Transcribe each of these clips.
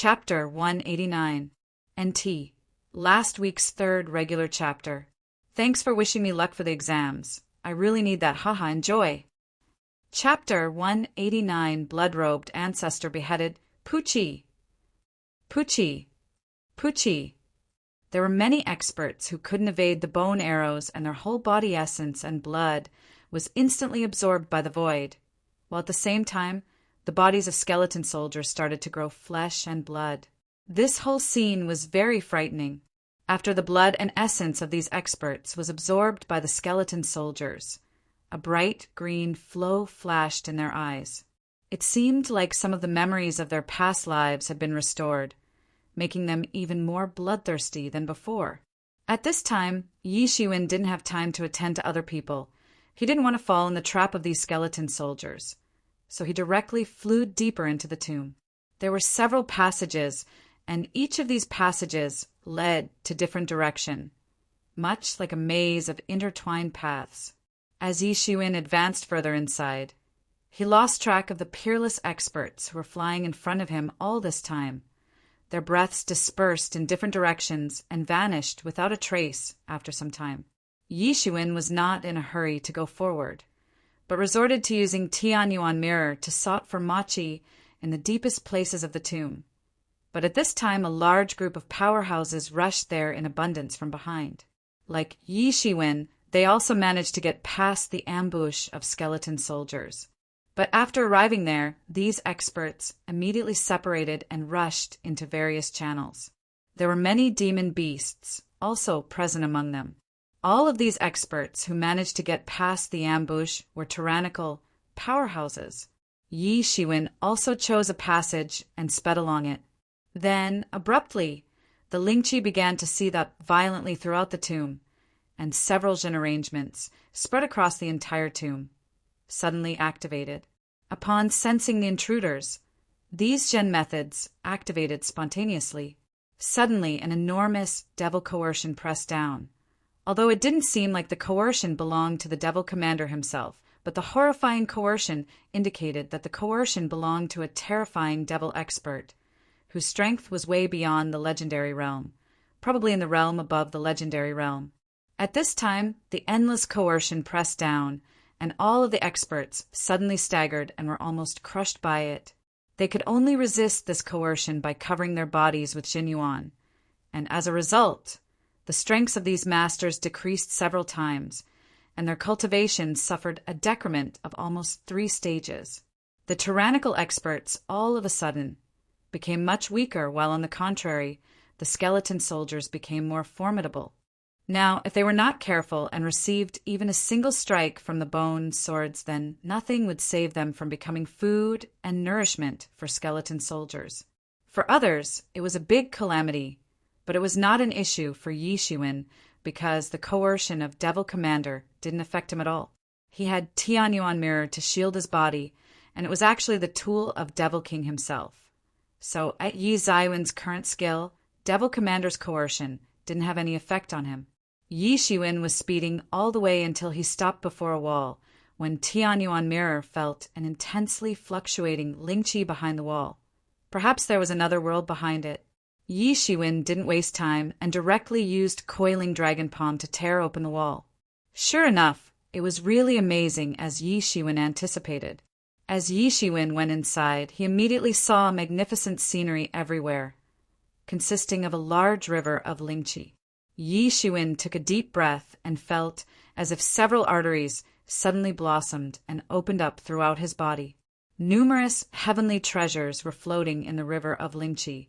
Chapter 189. NT. Last week's third regular chapter. Thanks for wishing me luck for the exams. I really need that haha enjoy. Chapter 189. Blood-robed ancestor beheaded. Poochie. Poochie. Poochie. There were many experts who couldn't evade the bone arrows, and their whole body essence and blood was instantly absorbed by the void, while at the same time the bodies of skeleton soldiers started to grow flesh and blood. This whole scene was very frightening. After the blood and essence of these experts was absorbed by the skeleton soldiers, a bright green flow flashed in their eyes. It seemed like some of the memories of their past lives had been restored, making them even more bloodthirsty than before. At this time, Yi Shiwen didn't have time to attend to other people. He didn't want to fall in the trap of these skeleton soldiers, so he directly flew deeper into the tomb. There were several passages, and each of these passages led to different direction, much like a maze of intertwined paths. As Yi Shiwen advanced further inside, he lost track of the peerless experts who were flying in front of him all this time. Their breaths dispersed in different directions and vanished without a trace after some time. Yi Shiwen was not in a hurry to go forward, but resorted to using Tianyuan mirror to sought for Machi in the deepest places of the tomb. But at this time a large group of powerhouses rushed there in abundance from behind. Like Yi Shiwen, they also managed to get past the ambush of skeleton soldiers. But after arriving there, these experts immediately separated and rushed into various channels. There were many demon beasts also present among them. All of these experts who managed to get past the ambush were tyrannical powerhouses. Yi Shiwen also chose a passage and sped along it. Then, abruptly, the Lingqi began to seethe up violently throughout the tomb, and several Jin arrangements spread across the entire tomb, suddenly activated. Upon sensing the intruders, these Jin methods activated spontaneously. Suddenly, an enormous devil coercion pressed down, although it didn't seem like the coercion belonged to the devil commander himself, but the horrifying coercion indicated that the coercion belonged to a terrifying devil expert, whose strength was way beyond the legendary realm, probably in the realm above the legendary realm. At this time, the endless coercion pressed down, and all of the experts suddenly staggered and were almost crushed by it. They could only resist this coercion by covering their bodies with Jinyuan, and as a result, the strengths of these masters decreased several times, and their cultivation suffered a decrement of almost 3 stages. The tyrannical experts, all of a sudden, became much weaker, while on the contrary, the skeleton soldiers became more formidable. Now, if they were not careful and received even a single strike from the bone swords, then nothing would save them from becoming food and nourishment for skeleton soldiers. For others, it was a big calamity, but it was not an issue for Yi Shiwen because the coercion of Devil Commander didn't affect him at all. He had Tianyuan mirror to shield his body, and it was actually the tool of Devil King himself. So at Yi Zaiwen's current skill, Devil Commander's coercion didn't have any effect on him. Yi Shiwen was speeding all the way until he stopped before a wall, when Tianyuan mirror felt an intensely fluctuating Lingqi behind the wall. Perhaps there was another world behind it. Yi Shiwen didn't waste time and directly used Coiling Dragon Palm to tear open the wall. Sure enough, it was really amazing as Yi Shiwen anticipated. As Yi Shiwen went inside, he immediately saw magnificent scenery everywhere, consisting of a large river of Lingqi. Yi Shiwen took a deep breath and felt as if several arteries suddenly blossomed and opened up throughout his body. Numerous heavenly treasures were floating in the river of Lingqi,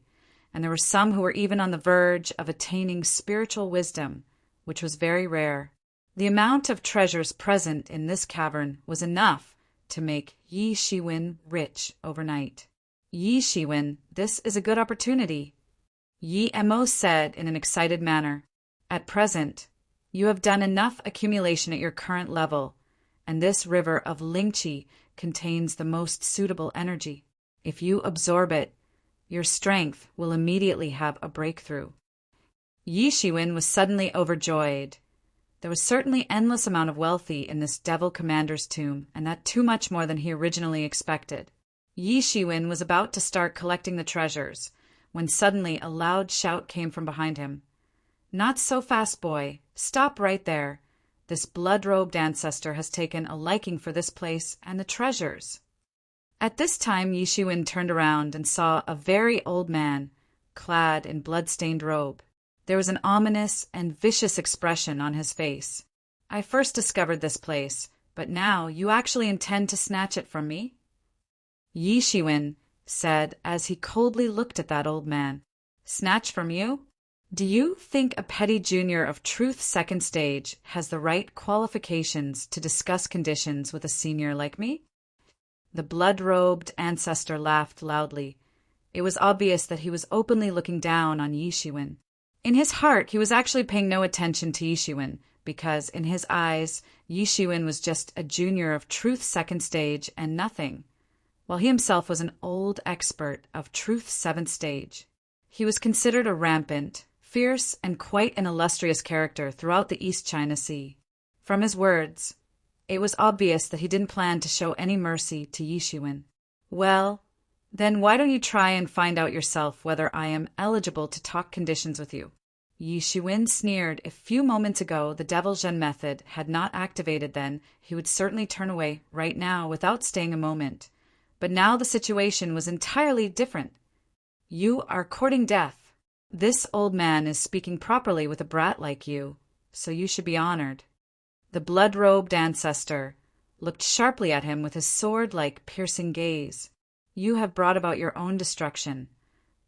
and there were some who were even on the verge of attaining spiritual wisdom, which was very rare. The amount of treasures present in this cavern was enough to make Yi Shiwen rich overnight. Yi Shiwen, this is a good opportunity, Yi Mo said in an excited manner. At present, you have done enough accumulation at your current level, and this river of Lingqi contains the most suitable energy. If you absorb it, your strength will immediately have a breakthrough. Yi Shiwen was suddenly overjoyed. There was certainly endless amount of wealthy in this devil commander's tomb, and that too much more than he originally expected. Yi Shiwen was about to start collecting the treasures, when suddenly a loud shout came from behind him. "Not so fast, boy. Stop right there. This blood-robed ancestor has taken a liking for this place and the treasures." At this time Yi Shiwen turned around and saw a very old man, clad in blood-stained robe. There was an ominous and vicious expression on his face. "I first discovered this place, but now you actually intend to snatch it from me?" Yi Shiwen said as he coldly looked at that old man. "Snatch from you? Do you think a petty junior of Truth's second stage has the right qualifications to discuss conditions with a senior like me?" The blood-robed ancestor laughed loudly. It was obvious that he was openly looking down on Yi Shiwen. In his heart, he was actually paying no attention to Yi Shiwen, because in his eyes, Yi Shiwen was just a junior of Truth's second stage and nothing, while he himself was an old expert of Truth's seventh stage. He was considered a rampant, fierce, and quite an illustrious character throughout the East China Sea. From his words, it was obvious that he didn't plan to show any mercy to Yi Shiwen. "Well, then why don't you try and find out yourself whether I am eligible to talk conditions with you?" Yi Shiwen sneered. If a few moments ago the Devil Zhen method had not activated, then he would certainly turn away right now without staying a moment. But now the situation was entirely different. "You are courting death. This old man is speaking properly with a brat like you, so you should be honored." The blood-robed ancestor looked sharply at him with his sword-like piercing gaze. "You have brought about your own destruction,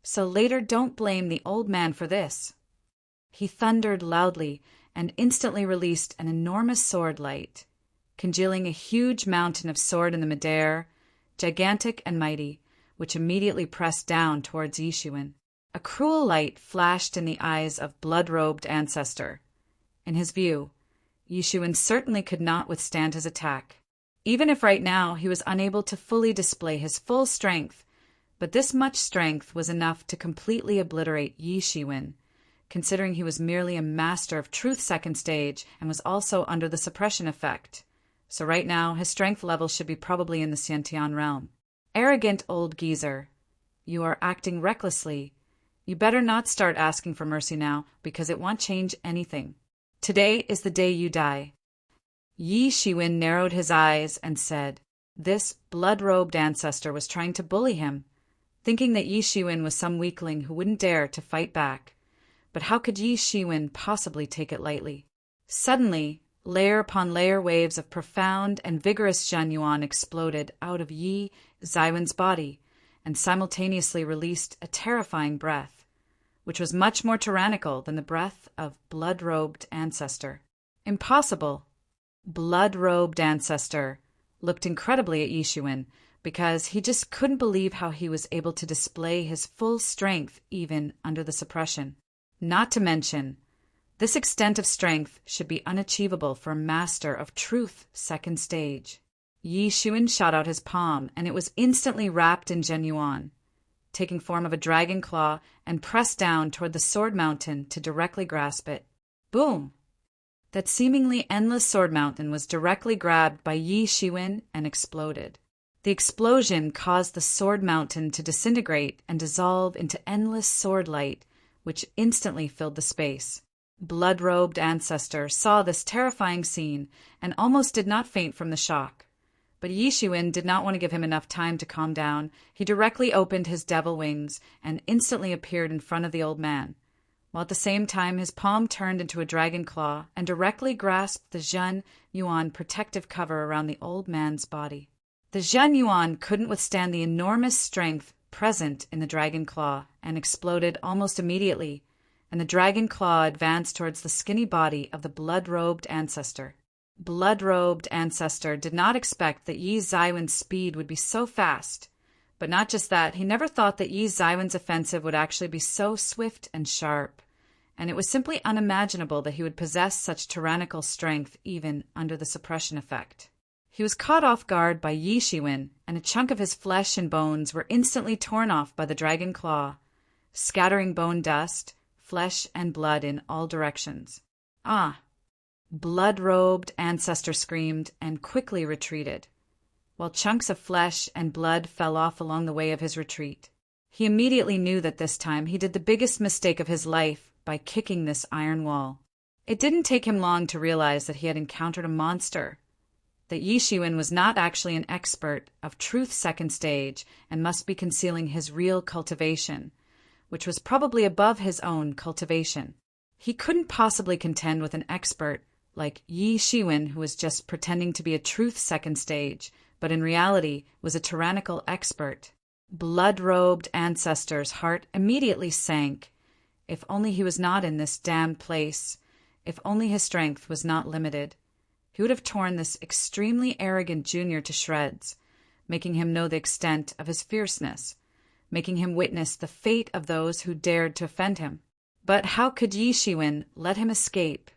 so later don't blame the old man for this." He thundered loudly and instantly released an enormous sword light, congealing a huge mountain of sword in the midair, gigantic and mighty, which immediately pressed down towards Yi Shiwen. A cruel light flashed in the eyes of blood-robed ancestor. In his view, Yi Shiwen certainly could not withstand his attack, even if right now he was unable to fully display his full strength, but this much strength was enough to completely obliterate Yi Shiwen, considering he was merely a master of Truth's second stage and was also under the suppression effect. So right now his strength level should be probably in the Xiantian realm. "Arrogant old geezer, you are acting recklessly. You better not start asking for mercy now, because it won't change anything. Today is the day you die." Yi Shiwen narrowed his eyes and said, this blood-robed ancestor was trying to bully him, thinking that Yi Shiwen was some weakling who wouldn't dare to fight back. But how could Yi Shiwen possibly take it lightly? Suddenly, layer upon layer waves of profound and vigorous Zhen Yuan exploded out of Yi Ziwen's body and simultaneously released a terrifying breath, which was much more tyrannical than the breath of blood-robed ancestor. "Impossible!" Blood-robed ancestor looked incredibly at Yi Shiwen, because he just couldn't believe how he was able to display his full strength even under the suppression. Not to mention, this extent of strength should be unachievable for a master of Truth second stage. Yi Shiwen shot out his palm, and it was instantly wrapped in Zhen Yuan, taking form of a dragon claw, and pressed down toward the sword mountain to directly grasp it. Boom! That seemingly endless sword mountain was directly grabbed by Yi Shiwen and exploded. The explosion caused the sword mountain to disintegrate and dissolve into endless sword light, which instantly filled the space. Blood-robed ancestor saw this terrifying scene and almost did not faint from the shock. But Yi Shiwen did not want to give him enough time to calm down. He directly opened his devil wings and instantly appeared in front of the old man, while at the same time his palm turned into a dragon claw and directly grasped the Zhen Yuan protective cover around the old man's body. The Zhen Yuan couldn't withstand the enormous strength present in the dragon claw and exploded almost immediately, and the dragon claw advanced towards the skinny body of the blood-robed ancestor. Blood-robed ancestor did not expect that Yi Ziwen's speed would be so fast, but not just that, he never thought that Yi Ziwen's offensive would actually be so swift and sharp, and it was simply unimaginable that he would possess such tyrannical strength even under the suppression effect. He was caught off guard by Yi Shiwen, and a chunk of his flesh and bones were instantly torn off by the dragon claw, scattering bone dust, flesh, and blood in all directions. "Ah!" Blood-robed ancestor screamed and quickly retreated, while chunks of flesh and blood fell off along the way of his retreat. He immediately knew that this time he did the biggest mistake of his life by kicking this iron wall. It didn't take him long to realize that he had encountered a monster, that Yi Shiwen was not actually an expert of truth second stage and must be concealing his real cultivation, which was probably above his own cultivation. He couldn't possibly contend with an expert like Yi Shiwen, who was just pretending to be a truth second stage, but in reality was a tyrannical expert. Blood-robed Ancestor's heart immediately sank. If only he was not in this damned place, if only his strength was not limited. He would have torn this extremely arrogant junior to shreds, making him know the extent of his fierceness, making him witness the fate of those who dared to offend him. But how could Yi Shiwen let him escape?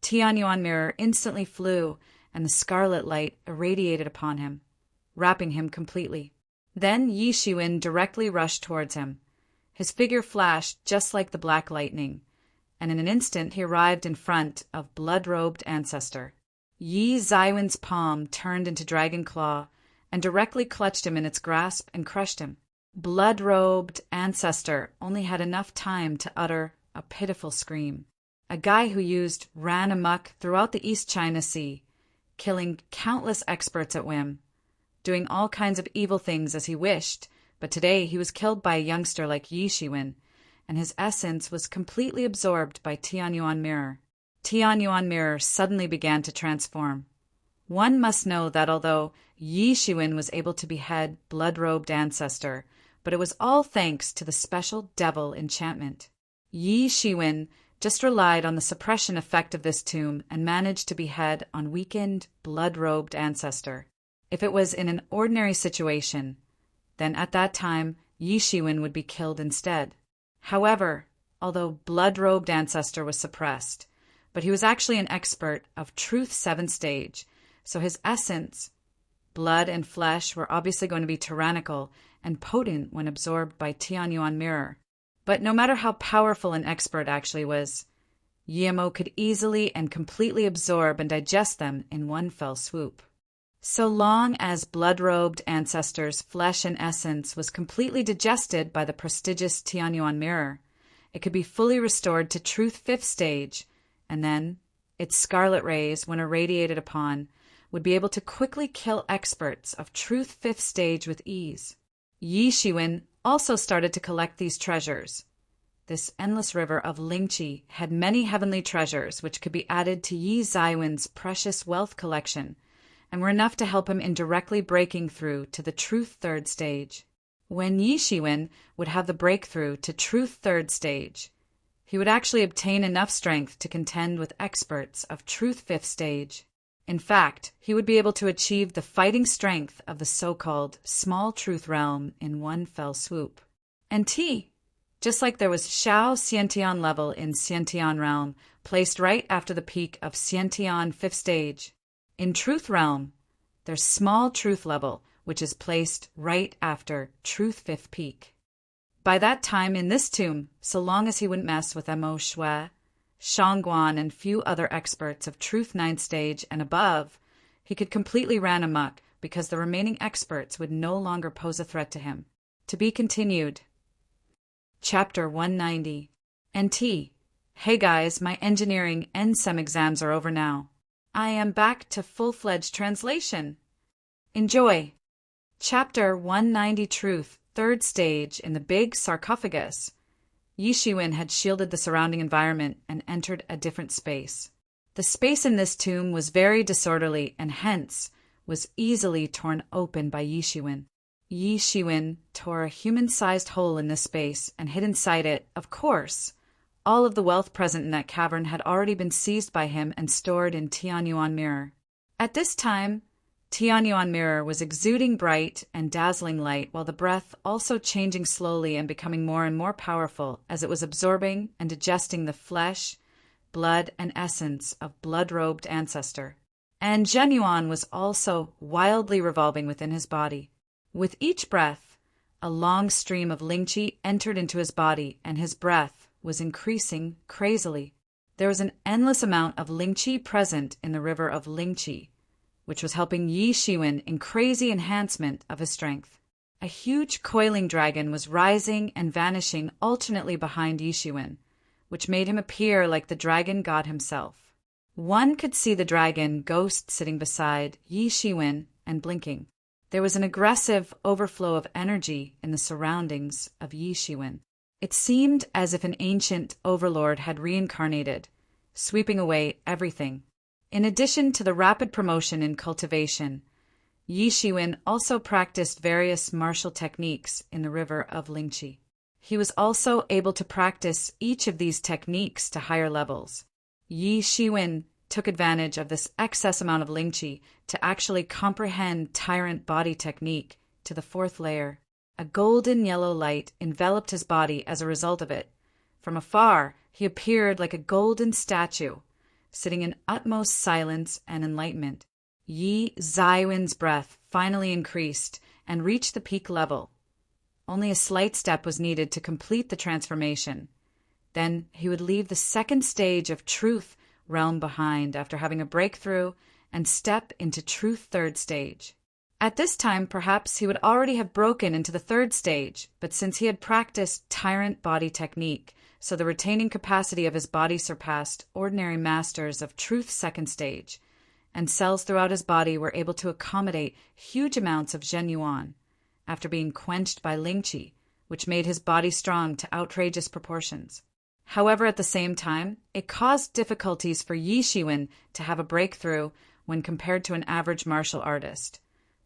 Tianyuan mirror instantly flew, and the scarlet light irradiated upon him, wrapping him completely. Then Yi Shiwen directly rushed towards him. His figure flashed just like the black lightning, and in an instant he arrived in front of blood-robed Ancestor. Yi Zaiwen's palm turned into dragon claw and directly clutched him in its grasp and crushed him. Blood-robed Ancestor only had enough time to utter a pitiful scream. A guy who used ran amok throughout the East China Sea, killing countless experts at whim, doing all kinds of evil things as he wished, but today he was killed by a youngster like Yi Shiwen, and his essence was completely absorbed by Tianyuan mirror. Tianyuan mirror suddenly began to transform. One must know that although Yi Shiwen was able to behead blood-robed Ancestor, but it was all thanks to the special devil enchantment. Yi Shiwen just relied on the suppression effect of this tomb and managed to behead on weakened, blood-robed Ancestor. If it was in an ordinary situation, then at that time Yi Shiwen would be killed instead. However, although blood-robed Ancestor was suppressed, but he was actually an expert of Truth 7th stage, so his essence, blood and flesh, were obviously going to be tyrannical and potent when absorbed by Tianyuan mirror. But no matter how powerful an expert actually was, Yimo could easily and completely absorb and digest them in one fell swoop. So long as blood-robed Ancestor's flesh and essence was completely digested by the prestigious Tianyuan mirror, it could be fully restored to Truth 5th stage, and then its scarlet rays, when irradiated upon, would be able to quickly kill experts of Truth 5th stage with ease. Yi Shiwen also started to collect these treasures. This endless river of Lingqi had many heavenly treasures which could be added to Yi Zaiwen's precious wealth collection, and were enough to help him in directly breaking through to the Truth 3rd stage. When Yi Shiwen would have the breakthrough to Truth 3rd stage, he would actually obtain enough strength to contend with experts of Truth 5th stage. In fact, he would be able to achieve the fighting strength of the so-called small truth realm in one fell swoop. And just like there was Xiao Xiantian level in Xiantian realm, placed right after the peak of Xiantian 5th stage, in Truth realm, there's small truth level, which is placed right after Truth 5th peak. By that time in this tomb, so long as he wouldn't mess with Mo Shui, Shangguan, and few other experts of Truth 9th stage and above, he could completely ran amok because the remaining experts would no longer pose a threat to him. To be continued. Chapter 190. NT. Hey guys, my engineering NSEM exams are over now. I am back to full-fledged translation. Enjoy. Chapter 190 Truth, 3rd stage in the big sarcophagus. Yi Shiwen had shielded the surrounding environment and entered a different space. The space in this tomb was very disorderly and hence was easily torn open by Yi Shiwen. Yi Shiwen tore a human-sized hole in this space and hid inside it, of course. All of the wealth present in that cavern had already been seized by him and stored in Tianyuan mirror. At this time, Tianyuan mirror was exuding bright and dazzling light, while the breath also changing slowly and becoming more and more powerful as it was absorbing and digesting the flesh, blood, and essence of blood-robed Ancestor. And Zhenyuan was also wildly revolving within his body. With each breath, a long stream of Lingqi entered into his body, and his breath was increasing crazily. There was an endless amount of Lingqi present in the river of Lingqi, which was helping Yi Shiwen in crazy enhancement of his strength. A huge coiling dragon was rising and vanishing alternately behind Yishuin, which made him appear like the dragon god himself. One could see the dragon ghost sitting beside Yi Shiwen and blinking. There was an aggressive overflow of energy in the surroundings of Yi Shiwen. It seemed as if an ancient overlord had reincarnated, sweeping away everything. In addition to the rapid promotion in cultivation, Yi Shiwen also practiced various martial techniques in the river of Lingqi. He was also able to practice each of these techniques to higher levels. Yi Shiwen took advantage of this excess amount of Lingqi to actually comprehend Tyrant Body Technique to the 4th layer. A golden yellow light enveloped his body as a result of it. From afar, he appeared like a golden statue, sitting in utmost silence and enlightenment. Yi Zaiwen's breath finally increased and reached the peak level. Only a slight step was needed to complete the transformation. Then he would leave the 2nd stage of Truth realm behind after having a breakthrough and step into Truth 3rd stage. At this time, perhaps he would already have broken into the 3rd stage, but since he had practiced Tyrant Body Technique, so the retaining capacity of his body surpassed ordinary masters of Truth 2nd stage, and cells throughout his body were able to accommodate huge amounts of Zhen Yuan, after being quenched by Lingqi, which made his body strong to outrageous proportions. However, at the same time, it caused difficulties for Yi Shiwen to have a breakthrough when compared to an average martial artist.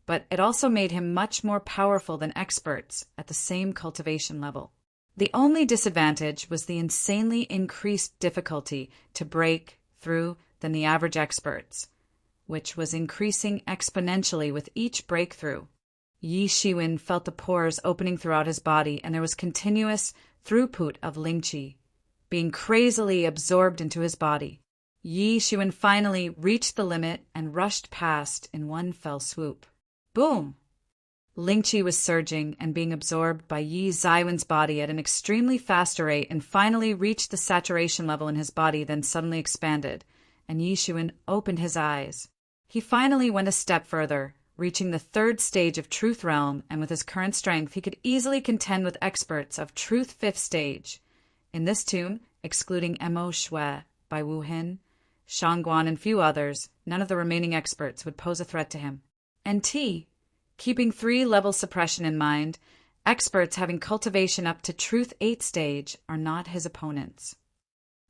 But it also made him much more powerful than experts at the same cultivation level. The only disadvantage was the insanely increased difficulty to break through than the average experts, which was increasing exponentially with each breakthrough. Yi Shiwen felt the pores opening throughout his body, and there was continuous throughput of Lingqi, being crazily absorbed into his body. Yi Shiwen finally reached the limit and rushed past in one fell swoop. Boom! Lingqi was surging and being absorbed by Yi Zaiwen's body at an extremely faster rate and finally reached the saturation level in his body, then suddenly expanded, and Yi Shiwen opened his eyes. He finally went a step further, reaching the 3rd stage of Truth Realm, and with his current strength he could easily contend with experts of Truth 5th stage. In this tomb, excluding Mo Shui, Bai Wuhin, Shangguan, and few others, none of the remaining experts would pose a threat to him. And keeping 3-level suppression in mind, experts having cultivation up to Truth 8th stage are not his opponents.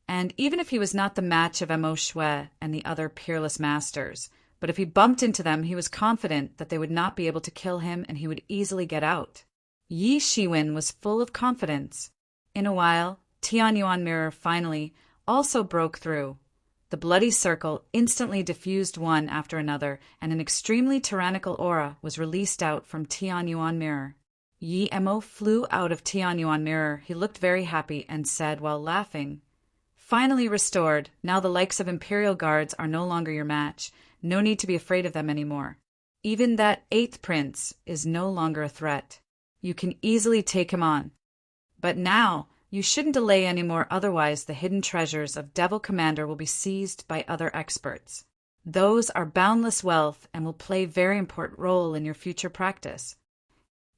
And even if he was not the match of Mo Shui and the other peerless masters, but if he bumped into them, he was confident that they would not be able to kill him and he would easily get out. Yi Shiwen was full of confidence. In a while, Tianyuan Mirror finally also broke through. The bloody circle instantly diffused one after another, and an extremely tyrannical aura was released out from Tianyuan Mirror. Yi Mo flew out of Tianyuan Mirror. He looked very happy and said while laughing, "Finally restored. Now the likes of Imperial Guards are no longer your match. No need to be afraid of them anymore. Even that 8th prince is no longer a threat. You can easily take him on. But now, you shouldn't delay anymore, otherwise the hidden treasures of Devil Commander will be seized by other experts. Those are boundless wealth and will play a very important role in your future practice."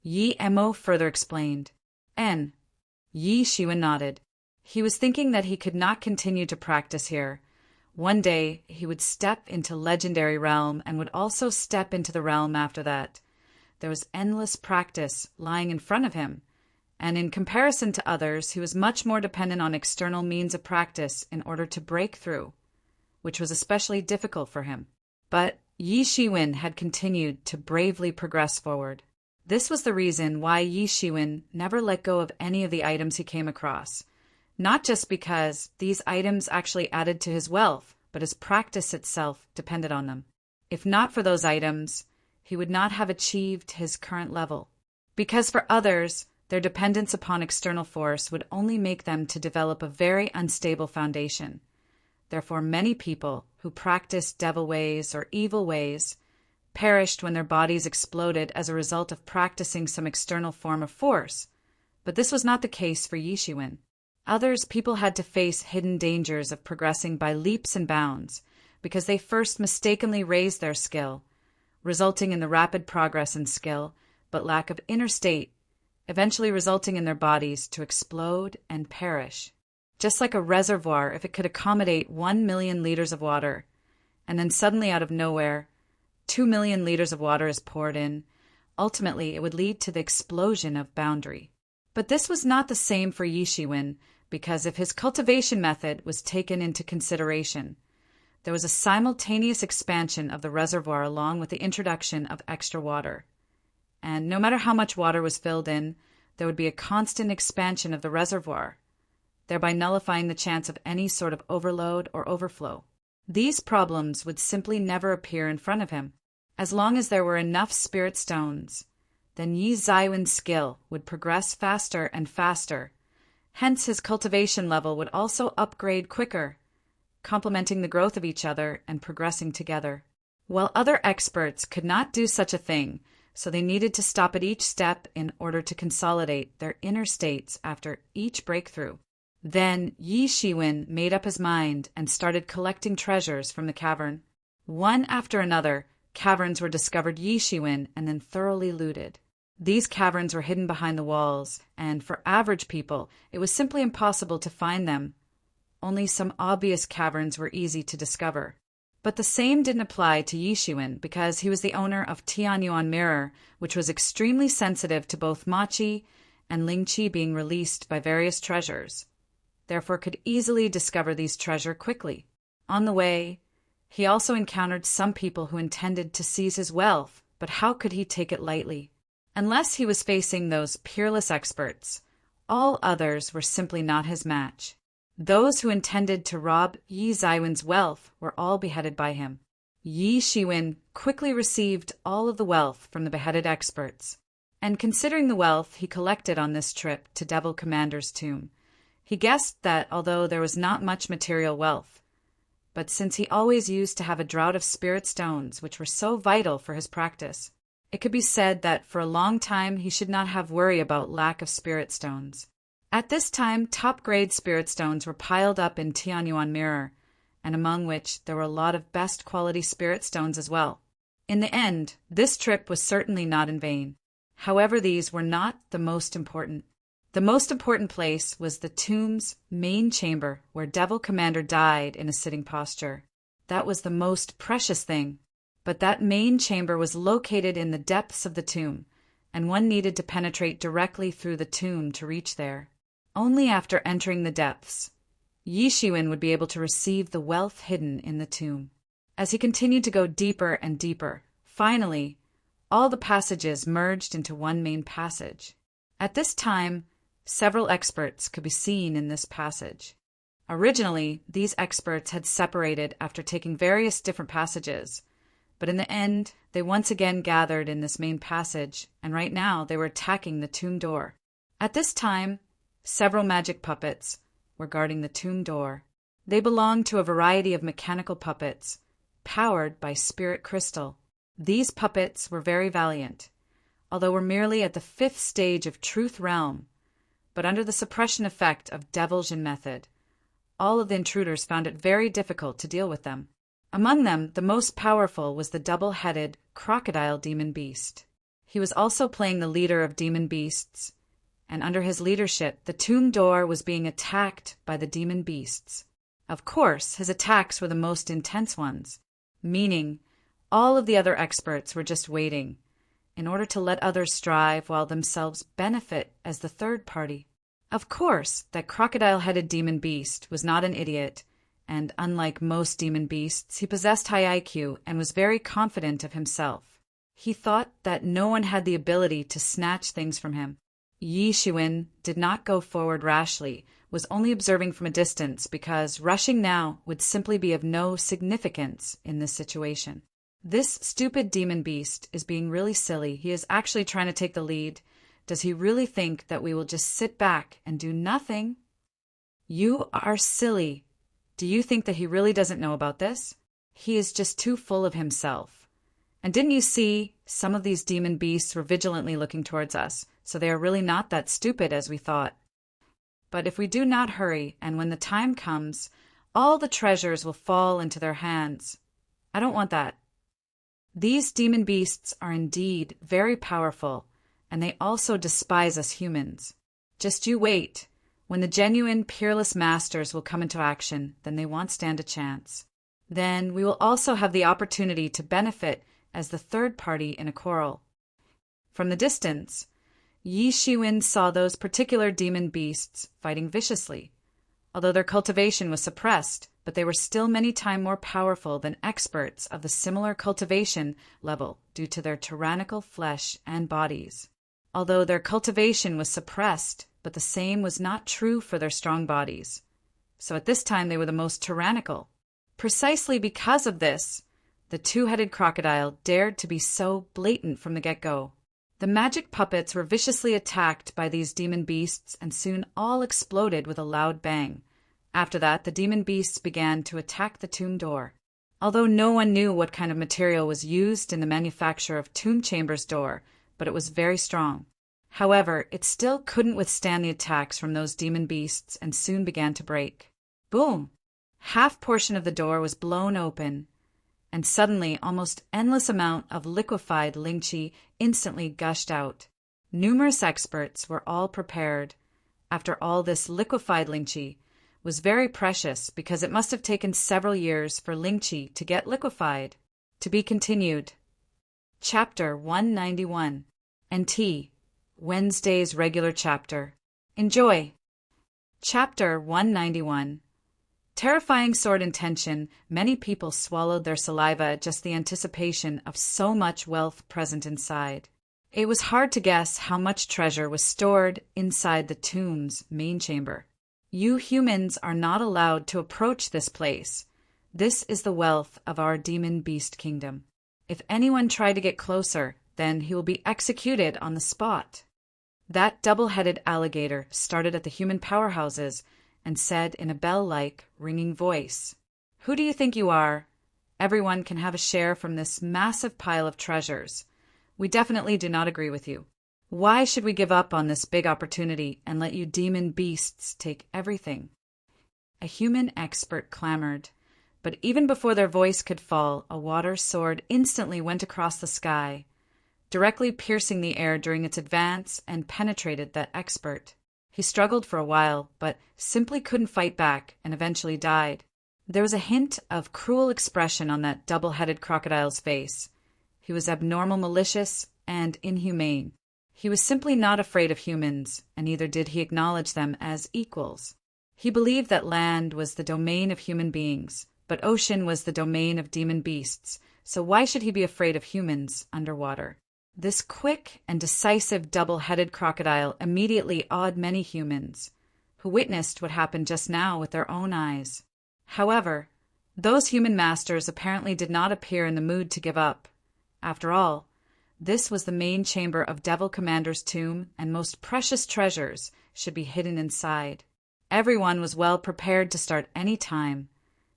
Yi Mo further explained. Yi Shiwen nodded. He was thinking that he could not continue to practice here. One day he would step into Legendary Realm and would also step into the realm after that. There was endless practice lying in front of him, and in comparison to others, he was much more dependent on external means of practice in order to break through, which was especially difficult for him. But Yi Shiwen had continued to bravely progress forward. This was the reason why Yi Shiwen never let go of any of the items he came across, not just because these items actually added to his wealth, but his practice itself depended on them. If not for those items, he would not have achieved his current level. Because for others, their dependence upon external force would only make them to develop a very unstable foundation. Therefore, many people who practiced devil ways or evil ways perished when their bodies exploded as a result of practicing some external form of force. But this was not the case for Yi Shiwen. Others, people had to face hidden dangers of progressing by leaps and bounds because they first mistakenly raised their skill, resulting in the rapid progress in skill, but lack of inner state, eventually resulting in their bodies to explode and perish. Just like a reservoir, if it could accommodate 1 million liters of water, and then suddenly out of nowhere, 2 million liters of water is poured in, ultimately it would lead to the explosion of boundary. But this was not the same for Yi Shiwen, because if his cultivation method was taken into consideration, there was a simultaneous expansion of the reservoir along with the introduction of extra water. And no matter how much water was filled in, there would be a constant expansion of the reservoir, thereby nullifying the chance of any sort of overload or overflow. These problems would simply never appear in front of him. As long as there were enough spirit stones, then Yi Zaiwen's skill would progress faster and faster. Hence his cultivation level would also upgrade quicker, complementing the growth of each other and progressing together. While other experts could not do such a thing, so they needed to stop at each step in order to consolidate their inner states after each breakthrough. Then Yi Shiwen made up his mind and started collecting treasures from the cavern. One after another, caverns were discovered Yi Shiwen and then thoroughly looted. These caverns were hidden behind the walls, and for average people, it was simply impossible to find them. Only some obvious caverns were easy to discover. But the same didn't apply to Yi Shiwen because he was the owner of Tianyuan Mirror, which was extremely sensitive to both Machi and Ling Qi being released by various treasures, therefore could easily discover these treasures quickly. On the way, he also encountered some people who intended to seize his wealth, but how could he take it lightly? Unless he was facing those peerless experts, all others were simply not his match. Those who intended to rob Yi Zaiwen's wealth were all beheaded by him. Yi Shiwen quickly received all of the wealth from the beheaded experts, and considering the wealth he collected on this trip to Devil Commander's tomb, he guessed that although there was not much material wealth, but since he always used to have a draught of spirit stones which were so vital for his practice, it could be said that for a long time he should not have worry about lack of spirit stones. At this time, top-grade spirit stones were piled up in Tianyuan Mirror, and among which there were a lot of best-quality spirit stones as well. In the end, this trip was certainly not in vain. However, these were not the most important. The most important place was the tomb's main chamber, where Devil Commander died in a sitting posture. That was the most precious thing. But that main chamber was located in the depths of the tomb, and one needed to penetrate directly through the tomb to reach there. Only after entering the depths, Yi Shiwen would be able to receive the wealth hidden in the tomb. As he continued to go deeper and deeper, finally, all the passages merged into one main passage. At this time, several experts could be seen in this passage. Originally, these experts had separated after taking various different passages, but in the end, they once again gathered in this main passage, and right now they were attacking the tomb door. At this time, several magic puppets were guarding the tomb door. They belonged to a variety of mechanical puppets, powered by spirit crystal. These puppets were very valiant, although were merely at the 5th stage of Truth Realm, but under the suppression effect of Devilsion method, all of the intruders found it very difficult to deal with them. Among them, the most powerful was the double-headed crocodile demon beast. He was also playing the leader of demon beasts, and under his leadership, the tomb door was being attacked by the demon beasts. Of course, his attacks were the most intense ones, meaning all of the other experts were just waiting, in order to let others strive while themselves benefit as the third party. Of course, that crocodile-headed demon beast was not an idiot, and unlike most demon beasts, he possessed high IQ and was very confident of himself. He thought that no one had the ability to snatch things from him. Yi Shiwen did not go forward rashly, was only observing from a distance because rushing now would simply be of no significance in this situation. This stupid demon beast is being really silly. He is actually trying to take the lead. Does he really think that we will just sit back and do nothing? You are silly. Do you think that he really doesn't know about this? He is just too full of himself. And didn't you see, some of these demon beasts were vigilantly looking towards us, so they are really not that stupid as we thought. But if we do not hurry, and when the time comes, all the treasures will fall into their hands. I don't want that. These demon beasts are indeed very powerful, and they also despise us humans. Just you wait. When the genuine, peerless masters will come into action, then they won't stand a chance. Then we will also have the opportunity to benefit as the third party in a quarrel. From the distance, Yi Shiwen saw those particular demon beasts fighting viciously. Although their cultivation was suppressed, but they were still many times more powerful than experts of the similar cultivation level due to their tyrannical flesh and bodies. Although their cultivation was suppressed, but the same was not true for their strong bodies. So at this time they were the most tyrannical. Precisely because of this, the two-headed crocodile dared to be so blatant from the get-go. The magic puppets were viciously attacked by these demon beasts and soon all exploded with a loud bang. After that, the demon beasts began to attack the tomb door. Although no one knew what kind of material was used in the manufacture of Tomb Chamber's door, but it was very strong. However, it still couldn't withstand the attacks from those demon beasts and soon began to break. Boom! Half portion of the door was blown open, and suddenly almost endless amount of liquefied Lingqi instantly gushed out. Numerous experts were all prepared. After all, this liquefied Lingqi was very precious because it must have taken several years for Lingqi to get liquefied. To be continued. Chapter 191. NT. Wednesday's regular chapter. Enjoy. Chapter 191. Terrifying sword intention, many people swallowed their saliva at just the anticipation of so much wealth present inside. It was hard to guess how much treasure was stored inside the tomb's main chamber. You humans are not allowed to approach this place. This is the wealth of our demon beast kingdom. If anyone tried to get closer, then he will be executed on the spot. That double-headed alligator started at the human powerhouses and said in a bell-like, ringing voice, "Who do you think you are? Everyone can have a share from this massive pile of treasures. We definitely do not agree with you. Why should we give up on this big opportunity and let you demon beasts take everything?" A human expert clamored, but even before their voice could fall, a water sword instantly went across the sky, directly piercing the air during its advance and penetrated that expert. He struggled for a while, but simply couldn't fight back and eventually died. There was a hint of cruel expression on that double-headed crocodile's face. He was abnormal, malicious, and inhumane. He was simply not afraid of humans, and neither did he acknowledge them as equals. He believed that land was the domain of human beings, but ocean was the domain of demon beasts, so why should he be afraid of humans underwater? This quick and decisive double-headed crocodile immediately awed many humans, who witnessed what happened just now with their own eyes. However, those human masters apparently did not appear in the mood to give up. After all, this was the main chamber of Devil Commander's tomb, and most precious treasures should be hidden inside. Everyone was well prepared to start any time,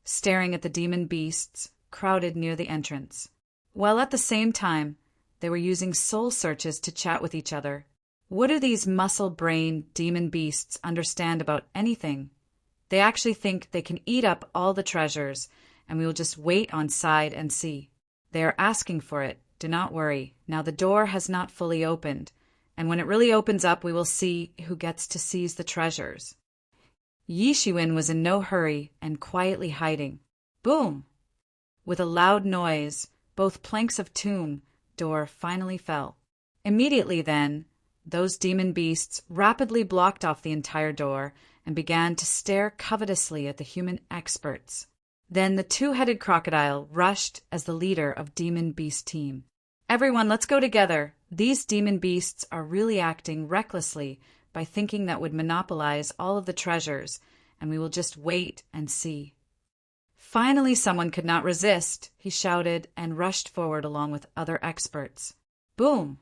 staring at the demon beasts crowded near the entrance, while at the same time they were using soul searches to chat with each other. What do these muscle-brained demon beasts understand about anything? They actually think they can eat up all the treasures, and we will just wait on side and see. They are asking for it. Do not worry. Now the door has not fully opened, and when it really opens up, we will see who gets to seize the treasures. Yi Shiwen was in no hurry and quietly hiding. Boom! With a loud noise, both planks of tomb door finally fell. Immediately then, those demon beasts rapidly blocked off the entire door and began to stare covetously at the human experts. Then the two-headed crocodile rushed as the leader of demon beast team. "Everyone, let's go together. These demon beasts are really acting recklessly by thinking that would monopolize all of the treasures, and we will just wait and see." Finally, someone could not resist. He shouted and rushed forward along with other experts. Boom!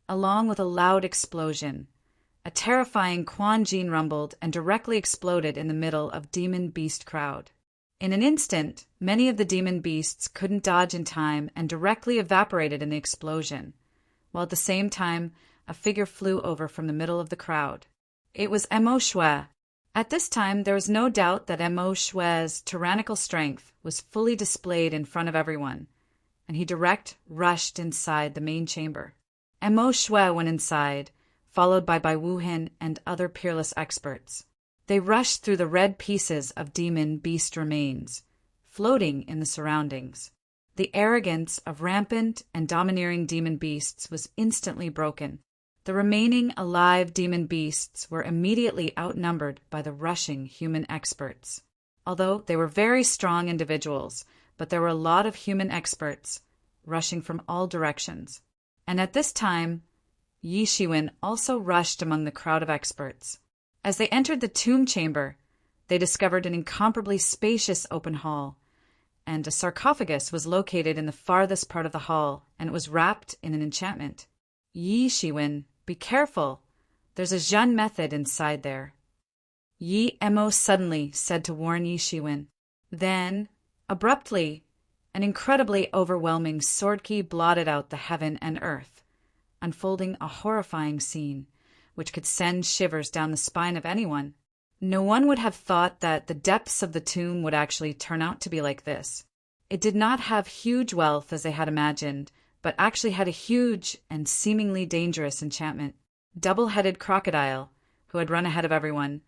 Along with a loud explosion, a terrifying Quan Jin rumbled and directly exploded in the middle of demon beast crowd. In an instant, many of the demon beasts couldn't dodge in time and directly evaporated in the explosion, while at the same time a figure flew over from the middle of the crowd. It was Mo Shui. At this time, there was no doubt that Mo Shui's tyrannical strength was fully displayed in front of everyone, and he rushed inside the main chamber. Mo Shui went inside, followed by Wu Hin and other peerless experts. They rushed through the red pieces of demon beast remains, floating in the surroundings. The arrogance of rampant and domineering demon beasts was instantly broken. The remaining alive demon beasts were immediately outnumbered by the rushing human experts. Although they were very strong individuals, but there were a lot of human experts rushing from all directions. And at this time, Yi Shiwen also rushed among the crowd of experts. As they entered the tomb chamber, they discovered an incomparably spacious open hall, and a sarcophagus was located in the farthest part of the hall, and it was wrapped in an enchantment. Yi Shiwen, be careful. There's a Zhen method inside there. Yi Mo suddenly said to warn Yi Shiwen. Then, abruptly, an incredibly overwhelming sword key blotted out the heaven and earth, unfolding a horrifying scene, which could send shivers down the spine of anyone. No one would have thought that the depths of the tomb would actually turn out to be like this. It did not have huge wealth as they had imagined, but actually had a huge and seemingly dangerous enchantment. Double-headed Crocodile, who had run ahead of everyone,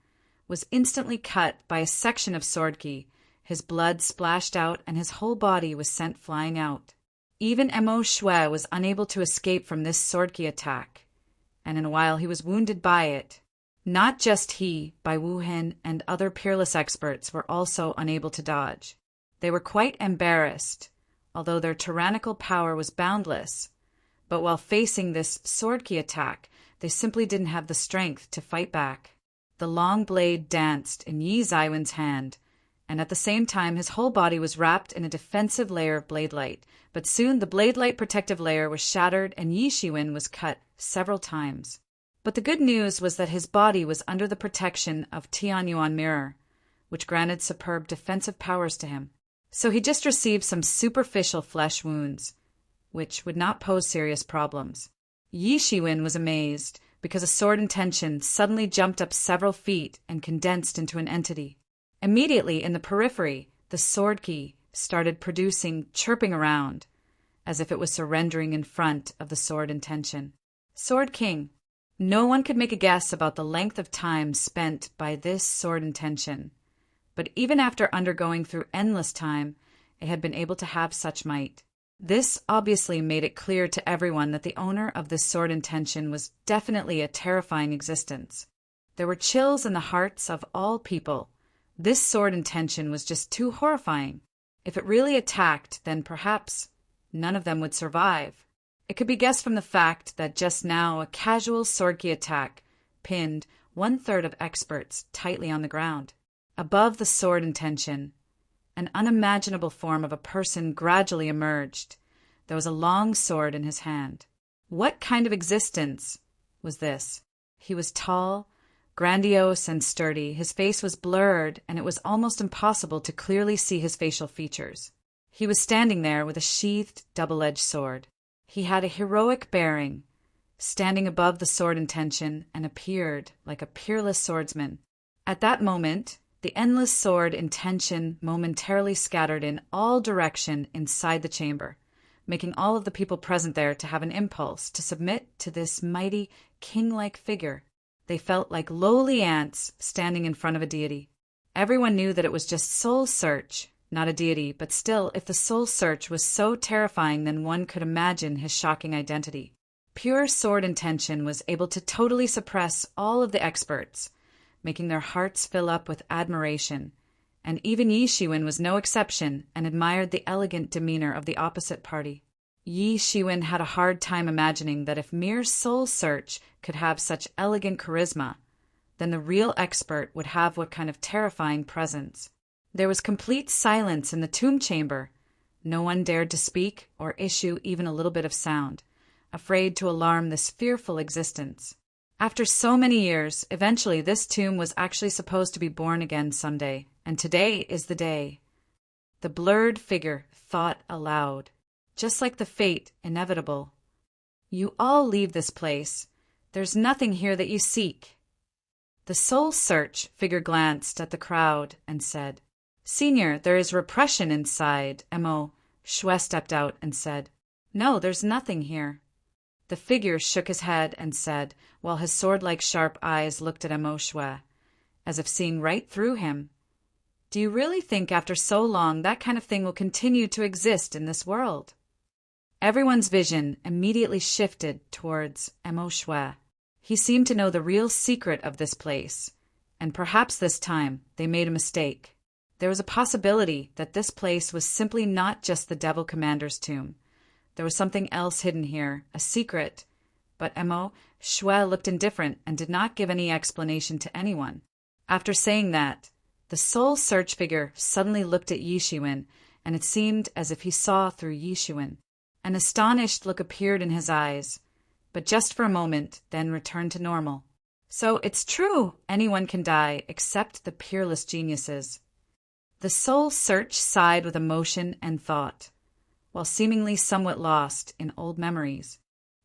was instantly cut by a section of sword key. His blood splashed out and his whole body was sent flying out. Even Mo Shui was unable to escape from this sword key attack, and in a while he was wounded by it. Not just he, Bai Wu Hin and other peerless experts were also unable to dodge. They were quite embarrassed, although their tyrannical power was boundless. But while facing this sword key attack, they simply didn't have the strength to fight back. The long blade danced in Yi Zaiwen's hand, and at the same time his whole body was wrapped in a defensive layer of blade light. But soon the blade light protective layer was shattered and Yi Shiwen was cut several times. But the good news was that his body was under the protection of Tianyuan Mirror, which granted superb defensive powers to him. So he just received some superficial flesh wounds, which would not pose serious problems. Yi Shiwen was amazed because a sword intention suddenly jumped up several feet and condensed into an entity. Immediately in the periphery, the sword key started producing chirping around, as if it was surrendering in front of the sword intention. Sword King. No one could make a guess about the length of time spent by this sword intention, but even after undergoing through endless time, it had been able to have such might. This obviously made it clear to everyone that the owner of this sword intention was definitely a terrifying existence. There were chills in the hearts of all people. This sword intention was just too horrifying. If it really attacked, then perhaps none of them would survive. It could be guessed from the fact that just now a casual sword key attack pinned 1/3 of experts tightly on the ground. Above the sword intention, an unimaginable form of a person gradually emerged. There was a long sword in his hand. What kind of existence was this? He was tall, grandiose, and sturdy. His face was blurred, and it was almost impossible to clearly see his facial features. He was standing there with a sheathed, double-edged sword. He had a heroic bearing, standing above the sword intention, and appeared like a peerless swordsman. At that moment, the endless sword intention momentarily scattered in all direction inside the chamber, making all of the people present there to have an impulse to submit to this mighty, king-like figure. They felt like lowly ants standing in front of a deity. Everyone knew that it was just soul search, not a deity, but still, if the soul search was so terrifying, then one could imagine his shocking identity. Pure sword intention was able to totally suppress all of the experts, making their hearts fill up with admiration, and even Yi Shiwen was no exception and admired the elegant demeanor of the opposite party. Yi Shiwen had a hard time imagining that if mere soul search could have such elegant charisma, then the real expert would have what kind of terrifying presence. There was complete silence in the tomb chamber. No one dared to speak or issue even a little bit of sound, afraid to alarm this fearful existence. After so many years, eventually this tomb was actually supposed to be born again someday, and today is the day. The blurred figure thought aloud, just like the fate inevitable. You all leave this place. There's nothing here that you seek. The soul search figure glanced at the crowd and said, Senior, there is repression inside. Mo Shui stepped out and said, No, there's nothing here. The figure shook his head and said, while his sword-like sharp eyes looked at Emo Shue, as if seeing right through him, "Do you really think after so long that kind of thing will continue to exist in this world?" Everyone's vision immediately shifted towards Emo Shue. He seemed to know the real secret of this place, and perhaps this time they made a mistake. There was a possibility that this place was simply not just the Devil Commander's tomb. There was something else hidden here, a secret. But Emo Shue looked indifferent and did not give any explanation to anyone. After saying that, the soul search figure suddenly looked at Yishuin, and it seemed as if he saw through Yishuin. An astonished look appeared in his eyes, but just for a moment, then returned to normal. "So it's true, anyone can die, except the peerless geniuses." The soul search sighed with emotion and thought, while seemingly somewhat lost in old memories.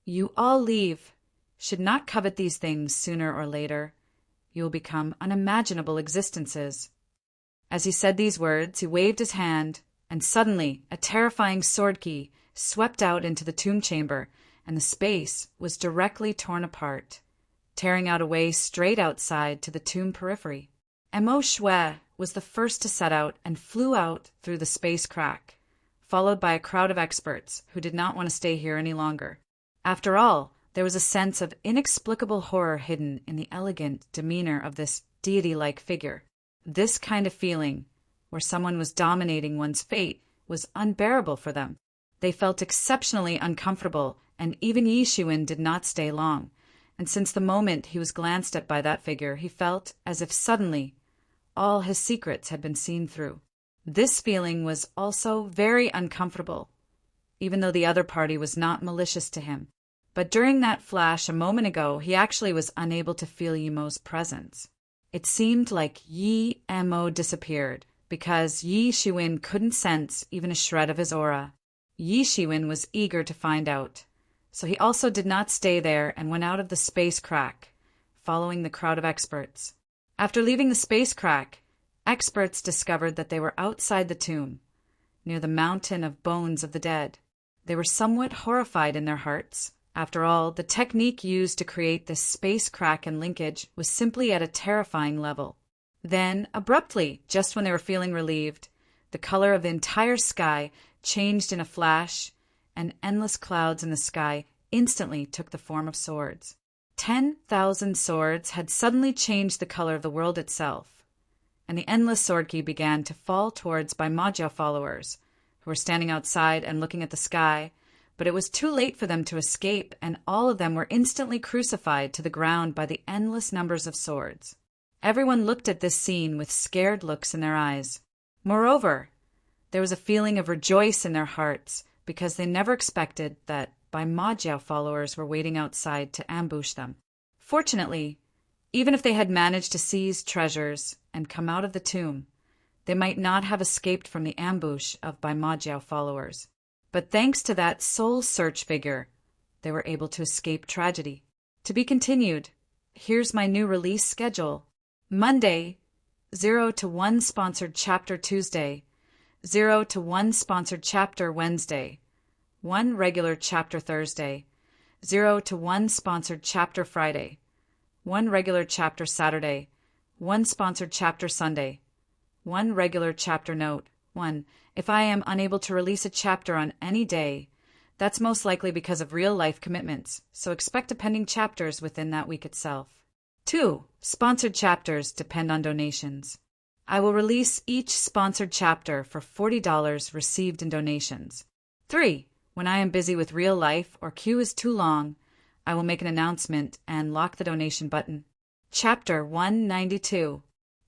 "You all leave. Should not covet these things sooner or later. You will become unimaginable existences." As he said these words, he waved his hand, and suddenly a terrifying sword key swept out into the tomb chamber, and the space was directly torn apart, tearing out a way straight outside to the tomb periphery. Emo Shue was the first to set out and flew out through the space crack, followed by a crowd of experts who did not want to stay here any longer. After all, there was a sense of inexplicable horror hidden in the elegant demeanor of this deity-like figure. This kind of feeling, where someone was dominating one's fate, was unbearable for them. They felt exceptionally uncomfortable, and even Yishuin did not stay long, and since the moment he was glanced at by that figure, he felt as if suddenly all his secrets had been seen through. This feeling was also very uncomfortable, even though the other party was not malicious to him. But during that flash a moment ago, he actually was unable to feel Yemo's presence. It seemed like Emo disappeared, because Yishuin couldn't sense even a shred of his aura. Yishuin was eager to find out, so he also did not stay there and went out of the space crack, following the crowd of experts. After leaving the space crack, experts discovered that they were outside the tomb, near the mountain of bones of the dead. They were somewhat horrified in their hearts. After all, the technique used to create this space crack and linkage was simply at a terrifying level. Then, abruptly, just when they were feeling relieved, the color of the entire sky changed in a flash, and endless clouds in the sky instantly took the form of swords. 10,000 swords had suddenly changed the color of the world itself, and the endless sword key began to fall towards Baimajia followers, who were standing outside and looking at the sky, but it was too late for them to escape, and all of them were instantly crucified to the ground by the endless numbers of swords. Everyone looked at this scene with scared looks in their eyes. Moreover, there was a feeling of rejoice in their hearts, because they never expected that Baimajia followers were waiting outside to ambush them. Fortunately, even if they had managed to seize treasures and come out of the tomb, they might not have escaped from the ambush of Baimajia followers. But thanks to that soul search figure, they were able to escape tragedy. To be continued. Here's my new release schedule. Monday, 0 to 1 sponsored chapter Tuesday, 0 to 1 sponsored chapter Wednesday, 1 regular chapter Thursday, 0 to 1 sponsored chapter Friday, 1 regular chapter Saturday, 1 sponsored chapter Sunday, 1 regular chapter note. 1. If I am unable to release a chapter on any day, that's most likely because of real-life commitments, so expect pending chapters within that week itself. 2. Sponsored chapters depend on donations. I will release each sponsored chapter for $40 received in donations. 3. When I am busy with real life or queue is too long, I will make an announcement and lock the donation button. Chapter 192.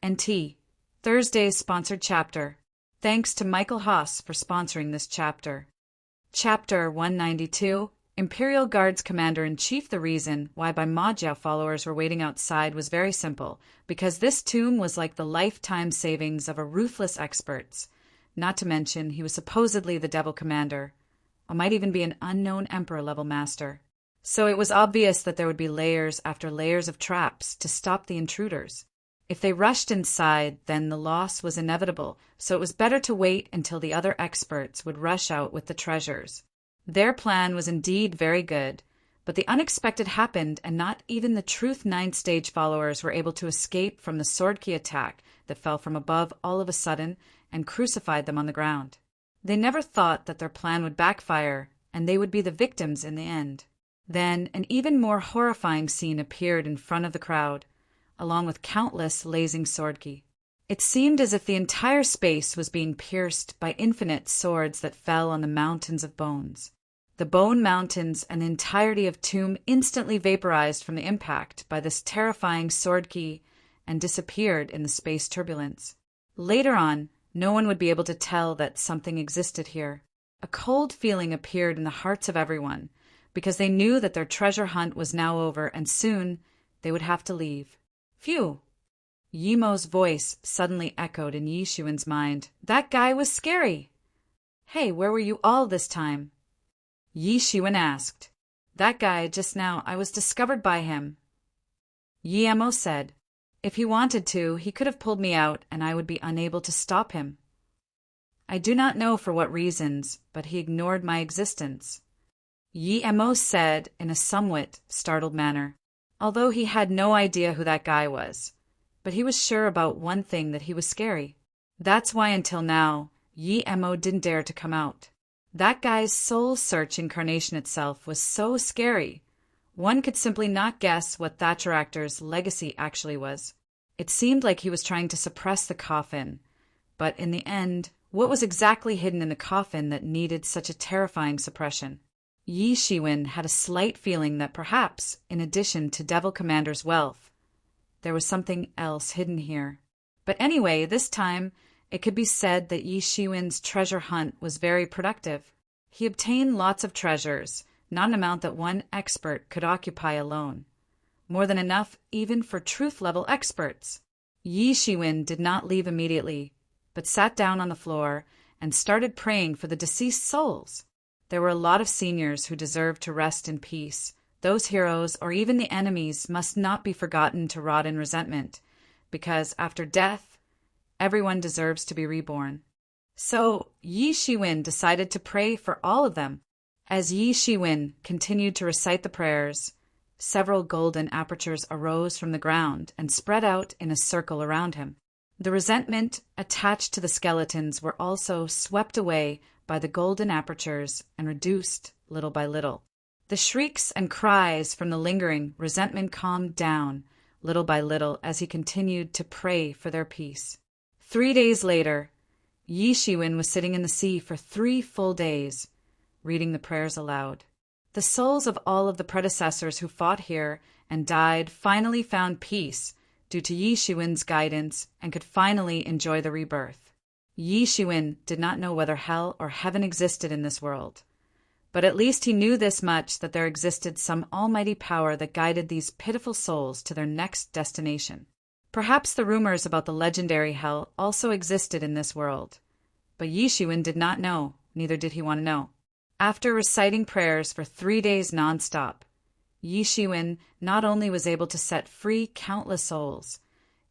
NT. Thursday's sponsored chapter. Thanks to Michael Haas for sponsoring this chapter. Chapter 192. Imperial Guards Commander-in-Chief. The reason why Baimajia followers were waiting outside was very simple, because this tomb was like the lifetime savings of a ruthless experts. Not to mention, he was supposedly the Devil Commander, or might even be an unknown Emperor-level master. So it was obvious that there would be layers after layers of traps to stop the intruders. If they rushed inside, then the loss was inevitable, so it was better to wait until the other experts would rush out with the treasures. Their plan was indeed very good, But the unexpected happened, and not even the Truth 9 stage followers were able to escape from the sword key attack that fell from above all of a sudden and crucified them on the ground. They never thought that their plan would backfire, and they would be the victims in the end. Then an even more horrifying scene appeared in front of the crowd, along with countless blazing sword key. It seemed as if the entire space was being pierced by infinite swords that fell on the mountains of bones. The bone mountains and the entirety of Tomb instantly vaporized from the impact by this terrifying sword key and disappeared in the space turbulence. Later on, no one would be able to tell that something existed here. A cold feeling appeared in the hearts of everyone, because they knew that their treasure hunt was now over and soon they would have to leave. Phew! Yimo's voice suddenly echoed in Yi Xuan's mind. That guy was scary! Hey, where were you all this time? Yi Xuan asked. That guy, just now, I was discovered by him. Yimo said. If he wanted to, he could have pulled me out and I would be unable to stop him. I do not know for what reasons, but he ignored my existence. Yimo said in a somewhat startled manner, although he had no idea who that guy was. But he was sure about one thing, that he was scary. That's why until now, Yimo didn't dare to come out. That guy's soul search incarnation itself was so scary. One could simply not guess what Thatcher Actor's legacy actually was. It seemed like he was trying to suppress the coffin, but in the end, what was exactly hidden in the coffin that needed such a terrifying suppression? Yi Xuan had a slight feeling that perhaps, in addition to Devil Commander's wealth, there was something else hidden here. But anyway, this time, it could be said that Yi Xuan's treasure hunt was very productive. He obtained lots of treasures, not an amount that one expert could occupy alone. More than enough even for truth-level experts. Yi Xuan did not leave immediately, but sat down on the floor and started praying for the deceased souls. There were a lot of seniors who deserved to rest in peace. Those heroes, or even the enemies, must not be forgotten to rot in resentment, because after death, everyone deserves to be reborn. So Yi Xuan decided to pray for all of them. As Yi Xuan continued to recite the prayers, several golden apertures arose from the ground and spread out in a circle around him. The resentment attached to the skeletons were also swept away by the golden apertures and reduced little by little. The shrieks and cries from the lingering resentment calmed down little by little as he continued to pray for their peace. 3 days later, Yi Xuan was sitting in the sea for 3 full days, reading the prayers aloud. The souls of all of the predecessors who fought here and died finally found peace due to Yi Xuan's guidance and could finally enjoy the rebirth. Yi Xuan did not know whether hell or heaven existed in this world, but at least he knew this much, that there existed some almighty power that guided these pitiful souls to their next destination. Perhaps the rumors about the legendary hell also existed in this world, but Yi Xuan did not know, neither did he want to know. After reciting prayers for 3 days non-stop, Yi Xuan not only was able to set free countless souls,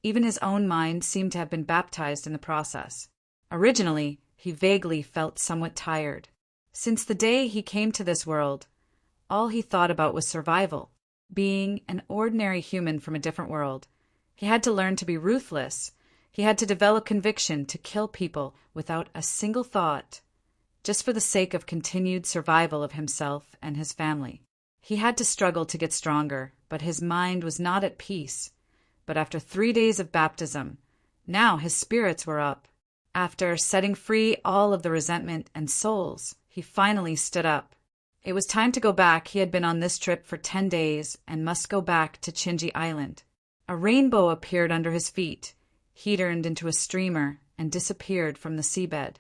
even his own mind seemed to have been baptized in the process. Originally, he vaguely felt somewhat tired. Since the day he came to this world, all he thought about was survival. Being an ordinary human from a different world, he had to learn to be ruthless. He had to develop conviction to kill people without a single thought, just for the sake of continued survival of himself and his family. He had to struggle to get stronger, but his mind was not at peace. But after 3 days of baptism, now his spirits were up. After setting free all of the resentment and souls, he finally stood up. It was time to go back. He had been on this trip for 10 days and must go back to Chinji Island. A rainbow appeared under his feet. He turned into a streamer and disappeared from the seabed.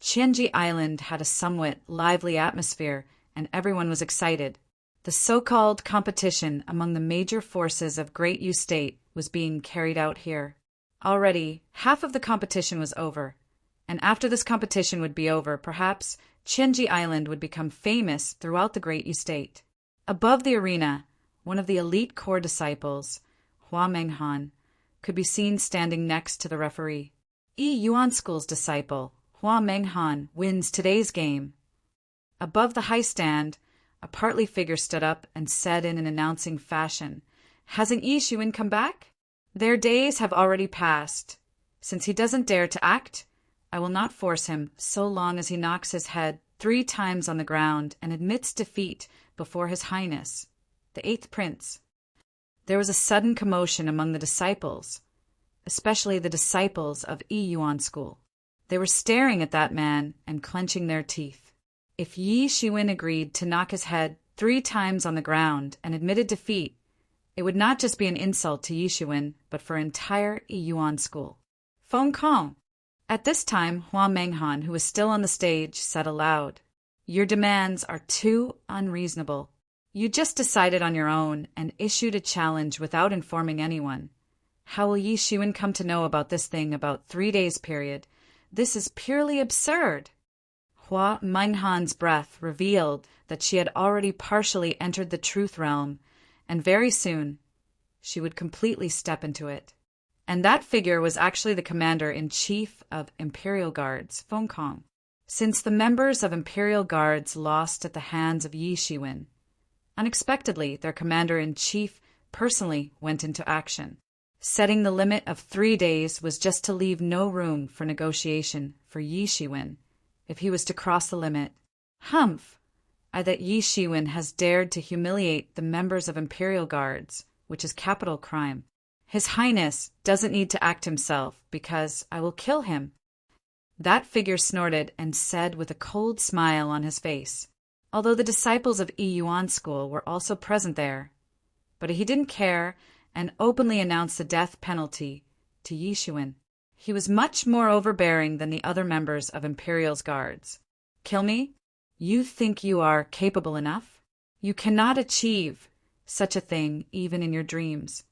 Chinji Island had a somewhat lively atmosphere, and everyone was excited. The so-called competition among the major forces of Great U State was being carried out here. Already, half of the competition was over, and after this competition would be over, perhaps Chinji Island would become famous throughout the Great U State. Above the arena, one of the elite core disciples, Hua Menghan, could be seen standing next to the referee. Yi Yuan School's disciple, Hua Menghan, wins today's game. Above the high stand, A portly figure stood up and said in an announcing fashion, "Hasn't Yi Xuan come back? Their days have already passed. Since he doesn't dare to act, I will not force him so long as he knocks his head 3 times on the ground and admits defeat before His Highness, the 8th Prince." There was a sudden commotion among the disciples, especially the disciples of Yi Yuan School. They were staring at that man and clenching their teeth. If Yi Xuan agreed to knock his head 3 times on the ground and admitted defeat, it would not just be an insult to Yi Xuan, but for entire Yi Yuan School. Feng Kong. At this time, Hua Menghan, who was still on the stage, said aloud, "Your demands are too unreasonable. You just decided on your own and issued a challenge without informing anyone. How will Yi Xuan come to know about this thing about 3 days period? This is purely absurd." Hua Menghan's breath revealed that she had already partially entered the truth realm, and very soon she would completely step into it. And that figure was actually the commander-in-chief of Imperial Guards, Feng Kong. Since the members of Imperial Guards lost at the hands of Yi Xuan, unexpectedly their commander-in-chief personally went into action. Setting the limit of 3 days was just to leave no room for negotiation for Yi Xuan if he was to cross the limit. Humph! That Yi Xuan has dared to humiliate the members of Imperial Guards, which is capital crime. His Highness doesn't need to act himself, because I will kill him. That figure snorted and said with a cold smile on his face, although the disciples of Yi Yuan School were also present there. But he didn't care and openly announced the death penalty to Yi Xuan. He was much more overbearing than the other members of Imperial's guards. "Kill me? You think you are capable enough? You cannot achieve such a thing even in your dreams."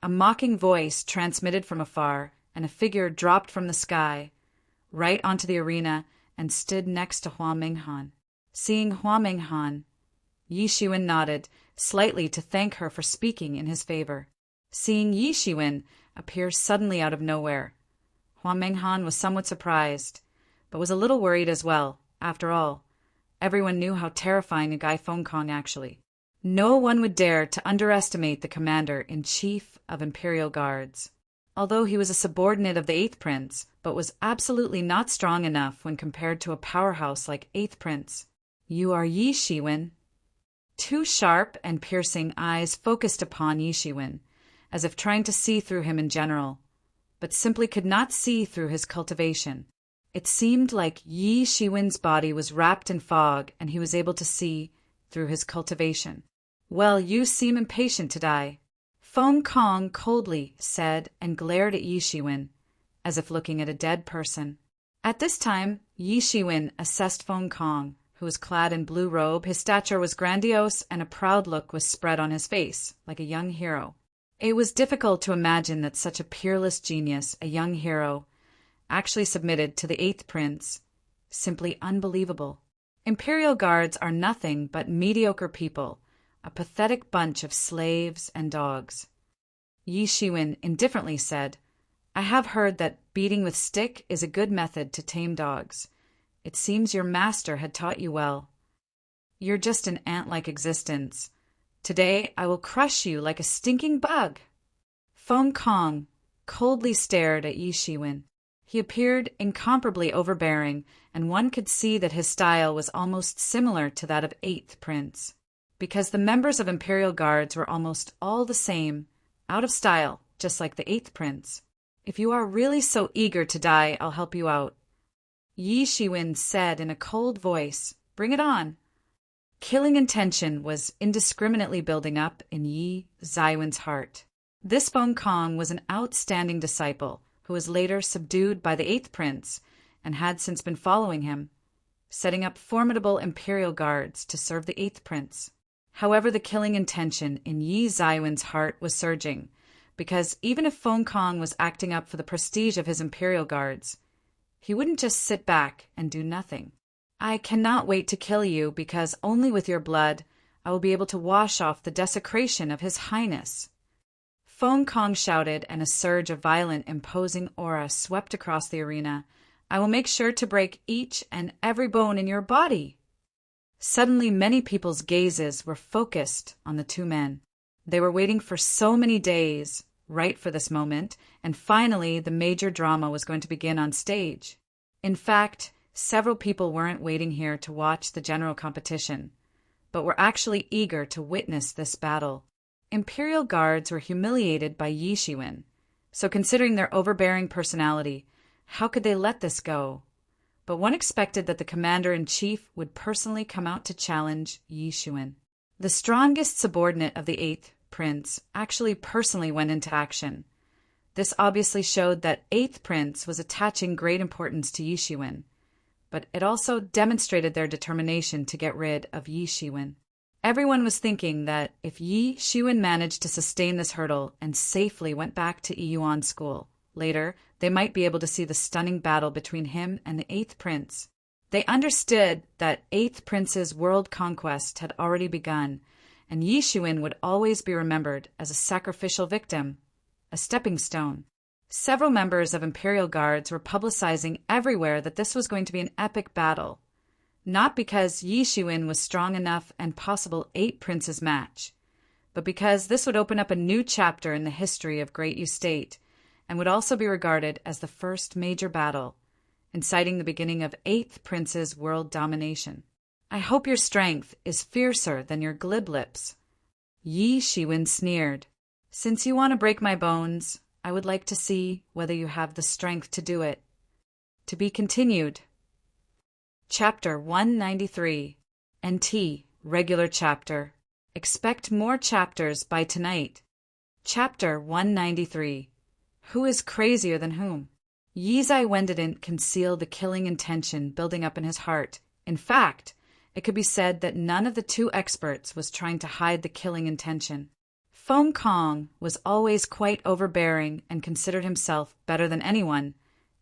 A mocking voice transmitted from afar, and a figure dropped from the sky, right onto the arena, and stood next to Hua Menghan. Seeing Hua Menghan, Yi Xuan nodded slightly to thank her for speaking in his favor. Seeing Yi Xuan appear suddenly out of nowhere, Hua Menghan was somewhat surprised, but was a little worried as well. After all, everyone knew how terrifying a guy Feng Kong actually. No one would dare to underestimate the commander-in-chief of Imperial Guards. Although he was a subordinate of the 8th Prince, but was absolutely not strong enough when compared to a powerhouse like 8th Prince. "You are Yi Xuan." 2 sharp and piercing eyes focused upon Yi Xuan, as if trying to see through him in general, but simply could not see through his cultivation. It seemed like Yi Xuan's body was wrapped in fog and he was able to see through his cultivation. "Well, you seem impatient to die," Feng Kong coldly said and glared at Yi Xuan, as if looking at a dead person. At this time, Yi Xuan assessed Feng Kong, who was clad in blue robe. His stature was grandiose and a proud look was spread on his face, like a young hero. It was difficult to imagine that such a peerless genius, a young hero, actually submitted to the 8th Prince. Simply unbelievable. Imperial Guards are nothing but mediocre people, a pathetic bunch of slaves and dogs. Yi Xuan indifferently said, "I have heard that beating with stick is a good method to tame dogs. It seems your master had taught you well. You're just an ant-like existence. Today I will crush you like a stinking bug." Feng Kong coldly stared at Yi Xuan. He appeared incomparably overbearing, and one could see that his style was almost similar to that of 8th Prince. Because the members of Imperial Guards were almost all the same, out of style, just like the 8th Prince. "If you are really so eager to die, I'll help you out," Yi Xuan said in a cold voice. "Bring it on." Killing intention was indiscriminately building up in Yi Zaiwen's heart. This Feng Kong was an outstanding disciple, who was later subdued by the 8th Prince and had since been following him, setting up formidable Imperial Guards to serve the 8th Prince. However, the killing intention in Yi Zaiwen's heart was surging, because even if Feng Kong was acting up for the prestige of his Imperial Guards, he wouldn't just sit back and do nothing. "I cannot wait to kill you, because only with your blood I will be able to wash off the desecration of His Highness." Feng Kong shouted, and a surge of violent, imposing aura swept across the arena. "I will make sure to break each and every bone in your body." Suddenly, many people's gazes were focused on the two men. They were waiting for so many days, right for this moment, and finally the major drama was going to begin on stage. In fact, several people weren't waiting here to watch the general competition, but were actually eager to witness this battle. Imperial guards were humiliated by Yi Shiwen, so considering their overbearing personality, how could they let this go? But one expected that the commander-in-chief would personally come out to challenge Yi Shiwen. The strongest subordinate of the 8th prince actually personally went into action. This obviously showed that 8th prince was attaching great importance to Yi Shiwen, but it also demonstrated their determination to get rid of Yi Shiwen. Everyone was thinking that if Yi Shiwen managed to sustain this hurdle and safely went back to Yuan school, later they might be able to see the stunning battle between him and the 8th prince. They understood that 8th prince's world conquest had already begun, and Yi Shiwen would always be remembered as a sacrificial victim, a stepping stone. Several members of Imperial Guards were publicizing everywhere that this was going to be an epic battle, not because Yi Shiwen was strong enough and possible 8 princes match, but because this would open up a new chapter in the history of Great Yu State and would also be regarded as the first major battle, inciting the beginning of 8th prince's world domination. I hope your strength is fiercer than your glib lips. Yi Shiwen sneered. Since you want to break my bones, I would like to see whether you have the strength to do it. To be continued. Chapter 193. NT, Regular Chapter. Expect more chapters by tonight. Chapter 193. Who is crazier than whom? Yi Zaiwen didn't conceal the killing intention building up in his heart. In fact, it could be said that none of the two experts was trying to hide the killing intention. Feng Kong was always quite overbearing and considered himself better than anyone,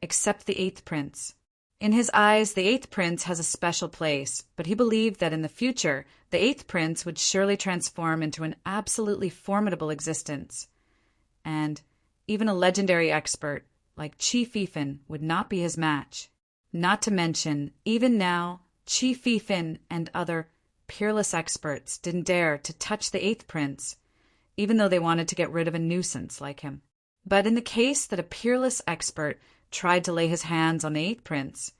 except the 8th prince. In his eyes, the 8th prince has a special place, but he believed that in the future, the 8th prince would surely transform into an absolutely formidable existence. And even a legendary expert like Qi Fifan would not be his match. Not to mention, even now, Qi Fifan and other peerless experts didn't dare to touch the 8th prince, even though they wanted to get rid of a nuisance like him. But in the case that a peerless expert tried to lay his hands on the 8th prince,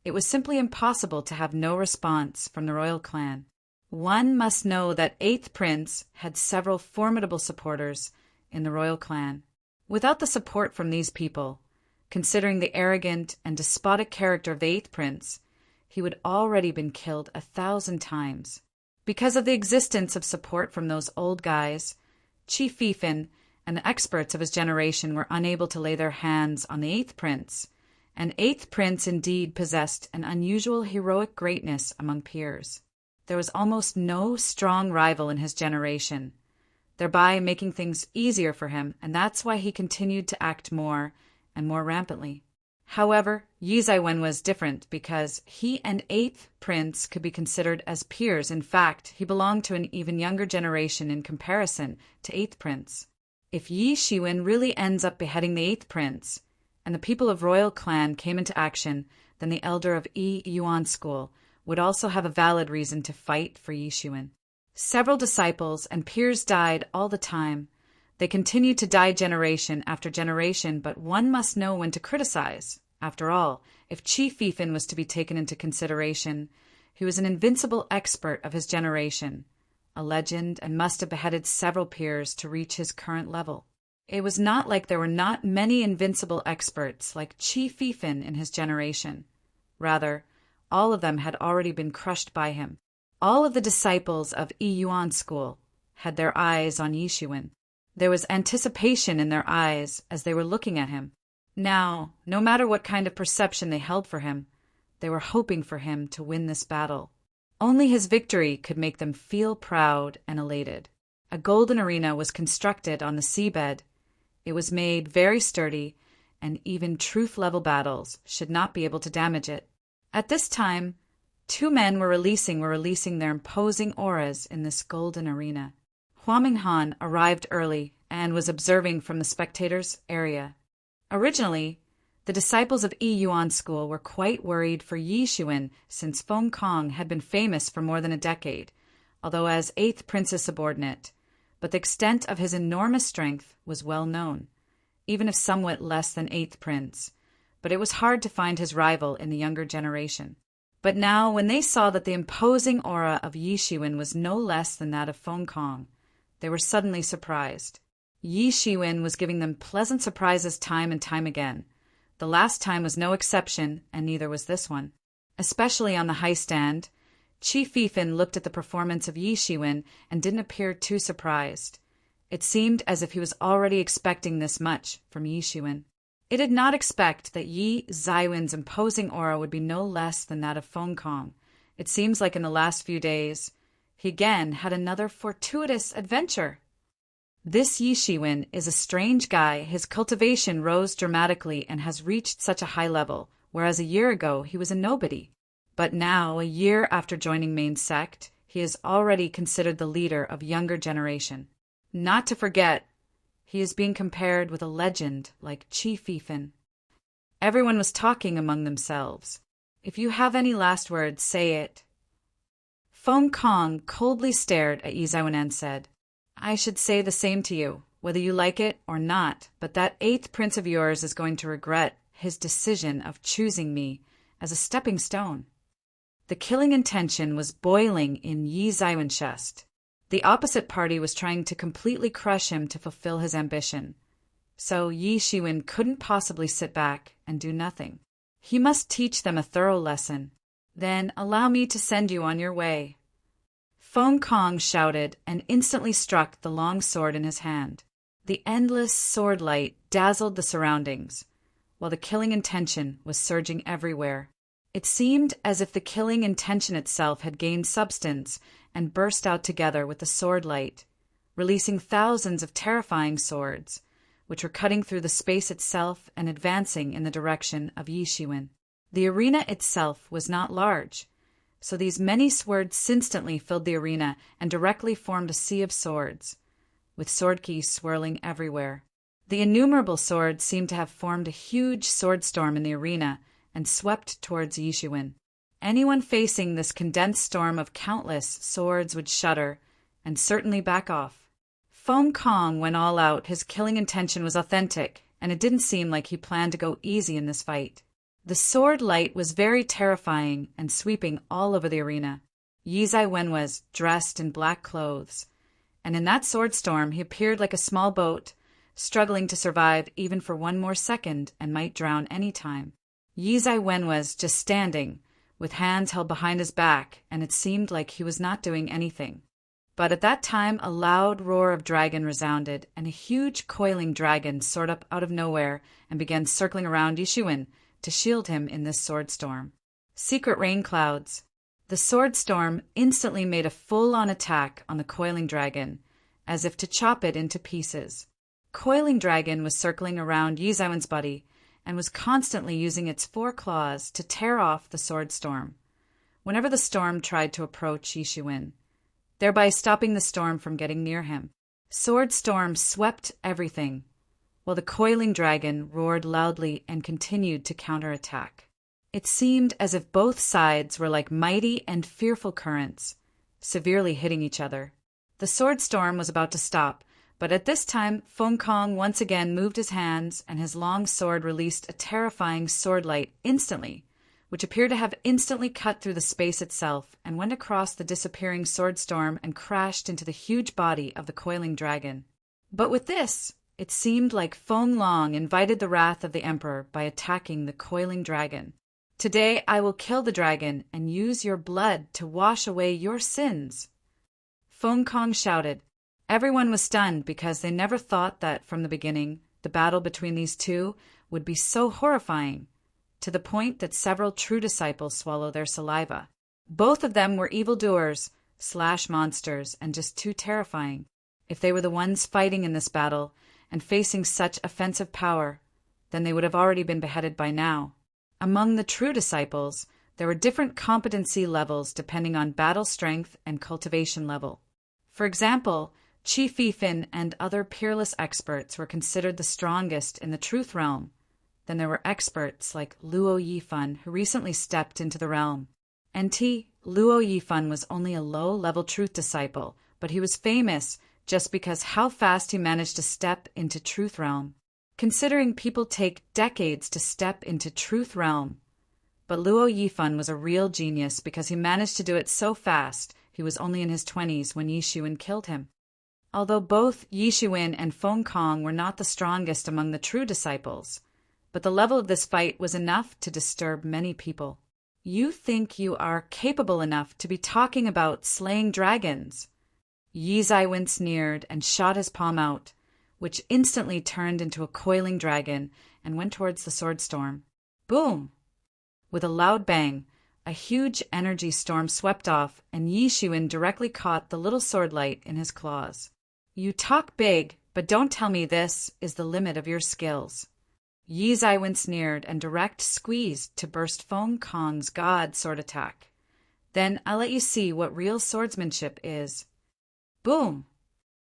it was simply impossible to have no response from the royal clan. One must know that 8th prince had several formidable supporters in the royal clan. Without the support from these people, considering the arrogant and despotic character of the 8th prince, he would already been killed 1,000 times. Because of the existence of support from those old guys, Qi Fifan and the experts of his generation were unable to lay their hands on the 8th prince, and 8th prince indeed possessed an unusual heroic greatness among peers. There was almost no strong rival in his generation, thereby making things easier for him, and that's why he continued to act more and more rampantly. However, Yi Zaiwen was different because he and 8th prince could be considered as peers. In fact, he belonged to an even younger generation in comparison to 8th prince. If Yi Shiwen really ends up beheading the 8th prince, and the people of royal clan came into action, then the elder of Yi Yuan school would also have a valid reason to fight for Yi Shiwen. Several disciples and peers died all the time. They continued to die generation after generation, but one must know when to criticize. After all, if Qi Fifan was to be taken into consideration, he was an invincible expert of his generation, a legend, and must have beheaded several peers to reach his current level. It was not like there were not many invincible experts like Qi Fifan in his generation. Rather, all of them had already been crushed by him. All of the disciples of Yi Yuan school had their eyes on Yi Shiwen. There was anticipation in their eyes as they were looking at him. Now, no matter what kind of perception they held for him, they were hoping for him to win this battle. Only his victory could make them feel proud and elated. A golden arena was constructed on the seabed. It was made very sturdy, and even truth-level battles should not be able to damage it. At this time, two men were releasing their imposing auras in this golden arena. Hua Minghan arrived early and was observing from the spectators' area. Originally, The disciples of Yi Yuan School were quite worried for Yi Xuan since Feng Kong had been famous for more than a decade, although as 8th prince's subordinate, but the extent of his enormous strength was well known, even if somewhat less than 8th prince, but it was hard to find his rival in the younger generation. But now, when they saw that the imposing aura of Yi Xuan was no less than that of Feng Kong, they were suddenly surprised. Yi Xuan was giving them pleasant surprises time and time again. The last time was no exception, and neither was this one. Especially on the high stand, Qi Fifan looked at the performance of Yi Xuan and didn't appear too surprised. It seemed as if he was already expecting this much from Yi Xuan. It did not expect that Yi Zaiwen's imposing aura would be no less than that of Feng Kong. It seems like in the last few days, he again had another fortuitous adventure. This Yi Xuan is a strange guy. His cultivation rose dramatically and has reached such a high level, whereas a year ago he was a nobody. But now, a year after joining main sect, he is already considered the leader of younger generation. Not to forget, he is being compared with a legend like Qi Fifan. Everyone was talking among themselves. If you have any last words, say it. Feng Kong coldly stared at Yi Zaiwen and said, I should say the same to you, whether you like it or not, but that 8th prince of yours is going to regret his decision of choosing me as a stepping stone. The killing intention was boiling in Yi Zaiwen's chest. The opposite party was trying to completely crush him to fulfill his ambition. So Yi Xuan couldn't possibly sit back and do nothing. He must teach them a thorough lesson. Then allow me to send you on your way. Feng Kong shouted and instantly struck the long sword in his hand. The endless sword light dazzled the surroundings, while the killing intention was surging everywhere. It seemed as if the killing intention itself had gained substance and burst out together with the sword light, releasing thousands of terrifying swords, which were cutting through the space itself and advancing in the direction of Yi Xuan. The arena itself was not large, so these many swords instantly filled the arena and directly formed a sea of swords, with sword keys swirling everywhere. The innumerable swords seemed to have formed a huge sword storm in the arena and swept towards Yi Xuan. Anyone facing this condensed storm of countless swords would shudder and certainly back off. Feng Kong went all out. His killing intention was authentic, and it didn't seem like he planned to go easy in this fight. The sword light was very terrifying and sweeping all over the arena. Yi Zaiwen was dressed in black clothes, and in that sword storm he appeared like a small boat, struggling to survive even for one more second and might drown any time. Yi Zaiwen was just standing, with hands held behind his back, and it seemed like he was not doing anything. But at that time a loud roar of dragon resounded, and a huge coiling dragon soared up out of nowhere and began circling around Yi Xuan to shield him in this sword storm. Secret rain clouds. The sword storm instantly made a full-on attack on the coiling dragon, as if to chop it into pieces. Coiling dragon was circling around Yi Zaiwen's body and was constantly using its 4 claws to tear off the sword storm whenever the storm tried to approach Yi Xuan, thereby stopping the storm from getting near him. Sword storm swept everything, while the coiling dragon roared loudly and continued to counterattack. It seemed as if both sides were like mighty and fearful currents, severely hitting each other. The sword storm was about to stop, but at this time Feng Kong once again moved his hands, and his long sword released a terrifying sword light instantly, which appeared to have instantly cut through the space itself and went across the disappearing sword storm and crashed into the huge body of the coiling dragon. But with this, it seemed like Feng Long invited the wrath of the emperor by attacking the coiling dragon. Today I will kill the dragon and use your blood to wash away your sins. Feng Kong shouted. Everyone was stunned because they never thought that from the beginning the battle between these two would be so horrifying, to the point that several true disciples swallow their saliva. Both of them were evildoers, monsters, and just too terrifying. If they were the ones fighting in this battle and facing such offensive power, then they would have already been beheaded by now. Among the true disciples, there were different competency levels depending on battle strength and cultivation level. For example, Qi Fifan and other peerless experts were considered the strongest in the truth realm, Then there were experts like Luo Yifan who recently stepped into the realm. NT, Luo Yifan was only a low-level truth disciple, but he was famous just because how fast he managed to step into truth realm. Considering people take decades to step into truth realm. But Luo Yifan was a real genius because he managed to do it so fast. He was only in his 20s when Yi Shiwen killed him. Although both Yi Shiwen and Feng Kong were not the strongest among the true disciples, but the level of this fight was enough to disturb many people. You think you are capable enough to be talking about slaying dragons? Yi Zaiwen sneered and shot his palm out, which instantly turned into a coiling dragon and went towards the sword storm. Boom! With a loud bang, a huge energy storm swept off, and Yi Shiwen directly caught the little sword light in his claws. You talk big, but don't tell me this is the limit of your skills. Yi Zaiwen sneered and direct squeezed to burst Feng Kong's god sword attack. Then I'll let you see what real swordsmanship is. Boom!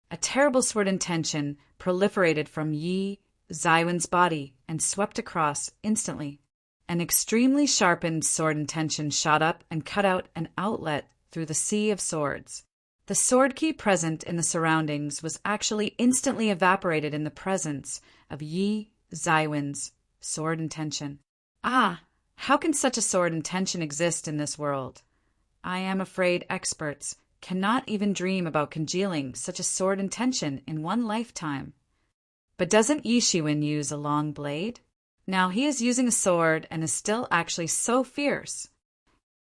A terrible sword intention proliferated from Yi Zaiwen's body and swept across instantly. An extremely sharpened sword intention shot up and cut out an outlet through the sea of swords. The sword key present in the surroundings was actually instantly evaporated in the presence of Yi Zaiwen's sword intention. Ah, how can such a sword intention exist in this world? I am afraid experts cannot even dream about congealing such a sword intention in one lifetime. But doesn't Yi Shiwen use a long blade? Now he is using a sword and is still actually so fierce.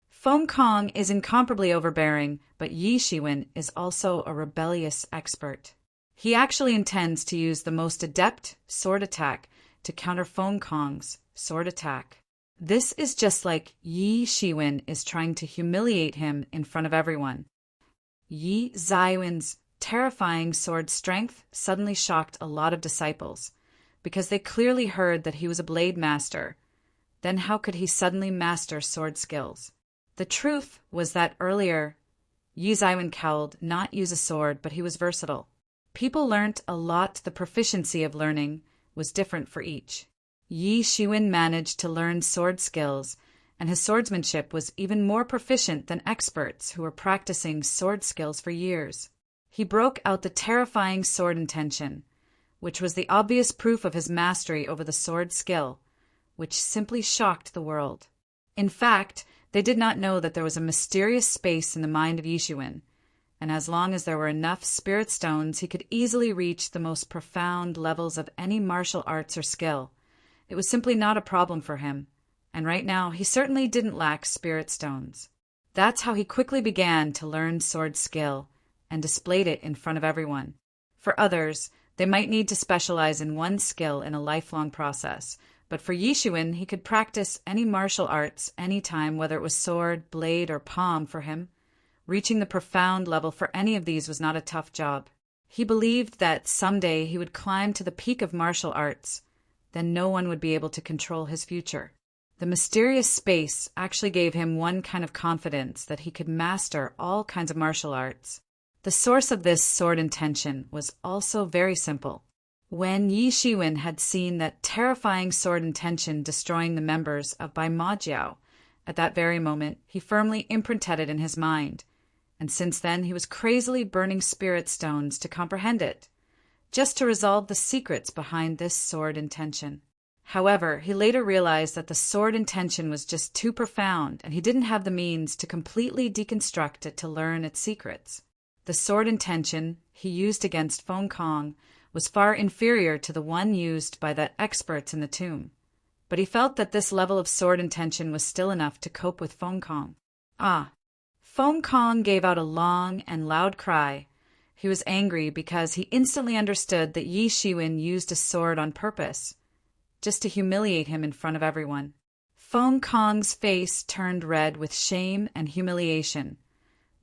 Feng Kong is incomparably overbearing, but Yi Shiwen is also a rebellious expert. He actually intends to use the most adept sword attack to counter Feng Kong's sword attack. This is just like Yi Shiwen is trying to humiliate him in front of everyone. Yi Zaiwen's terrifying sword strength suddenly shocked a lot of disciples, because they clearly heard that he was a blade master. Then how could he suddenly master sword skills? The truth was that earlier, Yi Zaiwen cowled not use a sword, but he was versatile. People learnt a lot. The proficiency of learning was different for each. Yi Shiwen managed to learn sword skills, and his swordsmanship was even more proficient than experts who were practicing sword skills for years. He broke out the terrifying sword intention, which was the obvious proof of his mastery over the sword skill, which simply shocked the world. In fact, they did not know that there was a mysterious space in the mind of Yi Shiwen, and as long as there were enough spirit stones, he could easily reach the most profound levels of any martial arts or skill. It was simply not a problem for him, and right now he certainly didn't lack spirit stones. That's how he quickly began to learn sword skill and displayed it in front of everyone. For others, they might need to specialize in one skill in a lifelong process, but for Yi Shiwen, he could practice any martial arts anytime, whether it was sword, blade, or palm for him. Reaching the profound level for any of these was not a tough job. He believed that someday he would climb to the peak of martial arts. Then no one would be able to control his future. The mysterious space actually gave him one kind of confidence that he could master all kinds of martial arts. The source of this sword intention was also very simple. When Yi Shiwen had seen that terrifying sword intention destroying the members of Bai Ma Jiao, at that very moment he firmly imprinted it in his mind, and since then he was crazily burning spirit stones to comprehend it, just to resolve the secrets behind this sword intention. However, he later realized that the sword intention was just too profound, and he didn't have the means to completely deconstruct it to learn its secrets. The sword intention he used against Feng Kong was far inferior to the one used by the experts in the tomb, but he felt that this level of sword intention was still enough to cope with Feng Kong. Ah! Feng Kong gave out a long and loud cry. He was angry because he instantly understood that Yi Shiwen used a sword on purpose, just to humiliate him in front of everyone. Feng Kong's face turned red with shame and humiliation.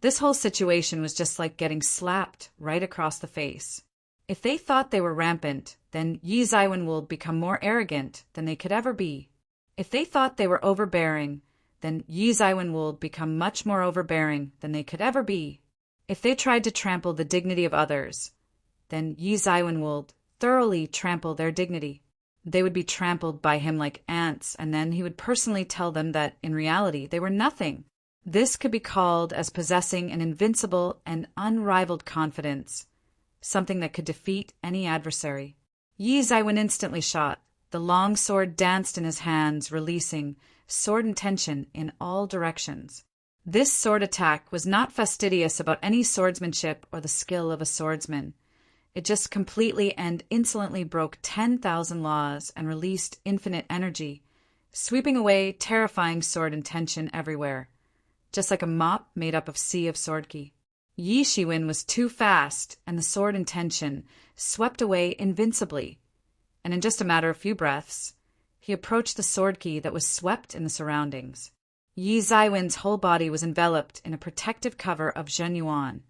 This whole situation was just like getting slapped right across the face. If they thought they were rampant, then Yi Zaiwen will become more arrogant than they could ever be. If they thought they were overbearing, then Yi Zaiwen will become much more overbearing than they could ever be. If they tried to trample the dignity of others, then Yi Zaiwen will thoroughly trample their dignity. They would be trampled by him like ants, and then he would personally tell them that, in reality, they were nothing. This could be called as possessing an invincible and unrivaled confidence, something that could defeat any adversary. Yi Zaiwen instantly shot. The long sword danced in his hands, releasing sword intention in all directions. This sword attack was not fastidious about any swordsmanship or the skill of a swordsman. It just completely and insolently broke 10,000 laws and released infinite energy, sweeping away terrifying sword intention everywhere, just like a mop made up of sea of sword ki. Yi Shiwen was too fast, and the sword intention swept away invincibly, and in just a matter of few breaths, he approached the sword ki that was swept in the surroundings. Yi Zaiwen's whole body was enveloped in a protective cover of Zhen Yuan,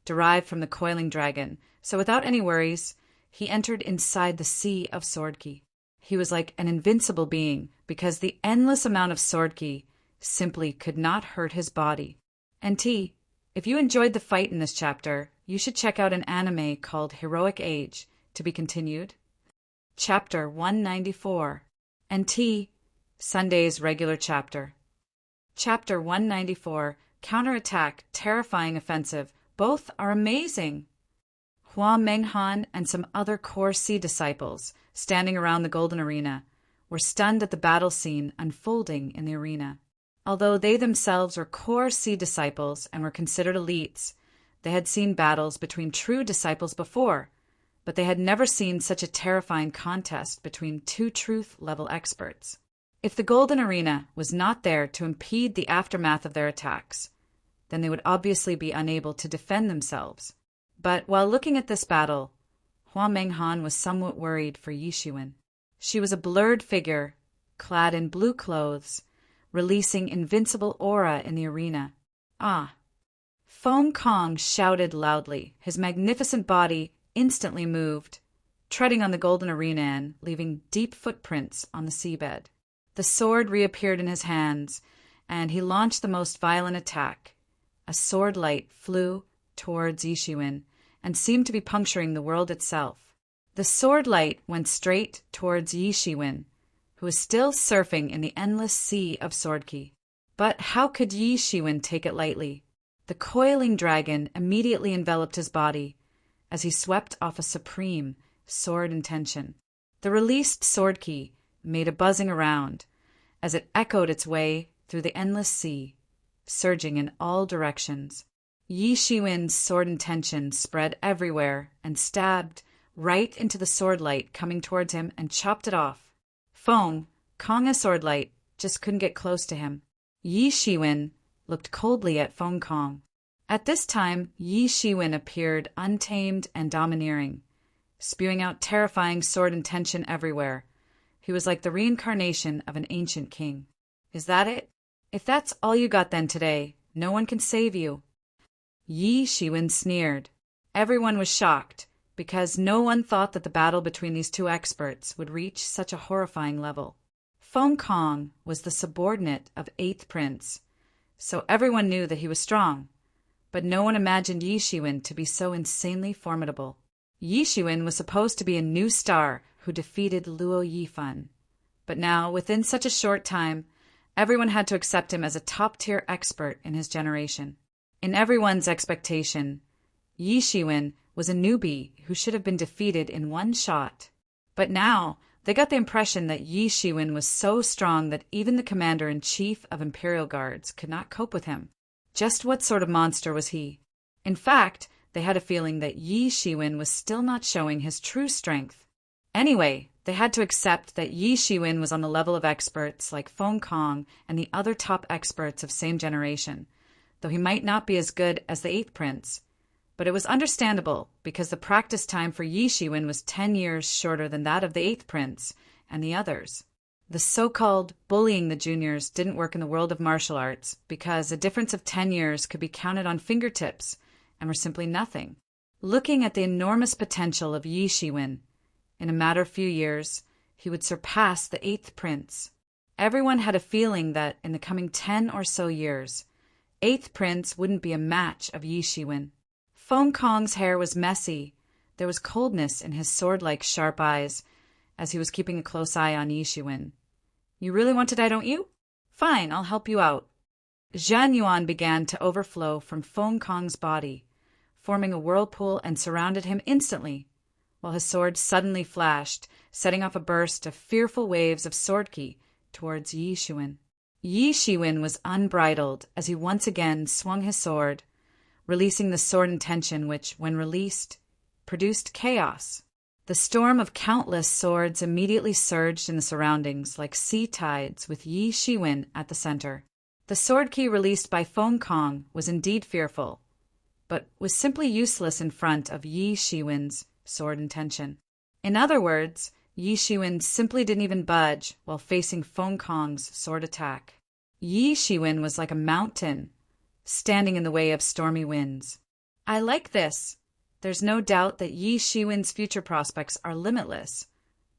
derived from the coiling dragon, so without any worries, he entered inside the sea of sword ki. He was like an invincible being, because the endless amount of sword ki simply could not hurt his body. NT, if you enjoyed the fight in this chapter, you should check out an anime called Heroic Age, to be continued. Chapter 194. NT, Sunday's regular chapter. Chapter 194, Counterattack, Terrifying Offensive. Both are amazing. Hua Menghan and some other core C disciples, standing around the Golden Arena, were stunned at the battle scene unfolding in the arena. Although they themselves were core C disciples and were considered elites, they had seen battles between true disciples before, but they had never seen such a terrifying contest between two truth-level experts. If the Golden Arena was not there to impede the aftermath of their attacks, then they would obviously be unable to defend themselves. But while looking at this battle, Hua Menghan was somewhat worried for Yi Shiwen. She was a blurred figure, clad in blue clothes, releasing invincible aura in the arena. Ah! Feng Kong shouted loudly. His magnificent body instantly moved, treading on the Golden Arena and leaving deep footprints on the seabed. The sword reappeared in his hands, and he launched the most violent attack. A sword light flew towards Yi Shiwen and seemed to be puncturing the world itself. The sword light went straight towards Yi Shiwen, who was still surfing in the endless sea of sword ki. But how could Yi Shiwen take it lightly? The coiling dragon immediately enveloped his body as he swept off a supreme sword intention. The released sword ki made a buzzing around as it echoed its way through the endless sea, surging in all directions. Yi Shiwen's sword intention spread everywhere and stabbed right into the sword light coming towards him and chopped it off. Feng Kong, a sword light, just couldn't get close to him. Yi Shiwen looked coldly at Feng Kong. At this time, Yi Shiwen appeared untamed and domineering, spewing out terrifying sword intention everywhere. He was like the reincarnation of an ancient king. Is that it? If that's all you got then today, no one can save you. Yi Shiwen sneered. Everyone was shocked, because no one thought that the battle between these two experts would reach such a horrifying level. Feng Kong was the subordinate of 8th Prince, so everyone knew that he was strong, but no one imagined Yi Shiwen to be so insanely formidable. Yi Shiwen was supposed to be a new star who defeated Luo Yifan, but now, within such a short time, everyone had to accept him as a top-tier expert in his generation. In everyone's expectation, Yi Shiwen was a newbie who should have been defeated in one shot. But now, they got the impression that Yi Shiwen was so strong that even the commander-in-chief of Imperial Guards could not cope with him. Just what sort of monster was he? In fact, they had a feeling that Yi Shiwen was still not showing his true strength. Anyway, they had to accept that Yi Shiwen was on the level of experts like Feng Kong and the other top experts of same generation, though he might not be as good as the 8th Prince. But it was understandable, because the practice time for Yi Shiwen was 10 years shorter than that of the 8th Prince and the others. The so-called bullying the juniors didn't work in the world of martial arts, because a difference of 10 years could be counted on fingertips and were simply nothing. Looking at the enormous potential of Yi Shiwen, in a matter of few years, he would surpass the 8th Prince. Everyone had a feeling that in the coming 10 or so years, 8th Prince wouldn't be a match of Yi Shiwen. Feng Kong's hair was messy. There was coldness in his sword-like sharp eyes, as he was keeping a close eye on Yi Shiwen. You really want to die, don't you? Fine, I'll help you out. Zhan Yuan began to overflow from Feng Kong's body, forming a whirlpool and surrounded him instantly, while his sword suddenly flashed, setting off a burst of fearful waves of sword ki towards Yi Shiwen. Yi Shiwen was unbridled as he once again swung his sword, releasing the sword intention which, when released, produced chaos. The storm of countless swords immediately surged in the surroundings like sea tides with Yi Shiwen at the center. The sword ki released by Feng Kong was indeed fearful, but was simply useless in front of Yi Shiwen's sword intention. In other words, Yi Shiwen simply didn't even budge while facing Feng Kong's sword attack. Yi Shiwen was like a mountain, standing in the way of stormy winds. I like this. There's no doubt that Yi Shiwen's future prospects are limitless,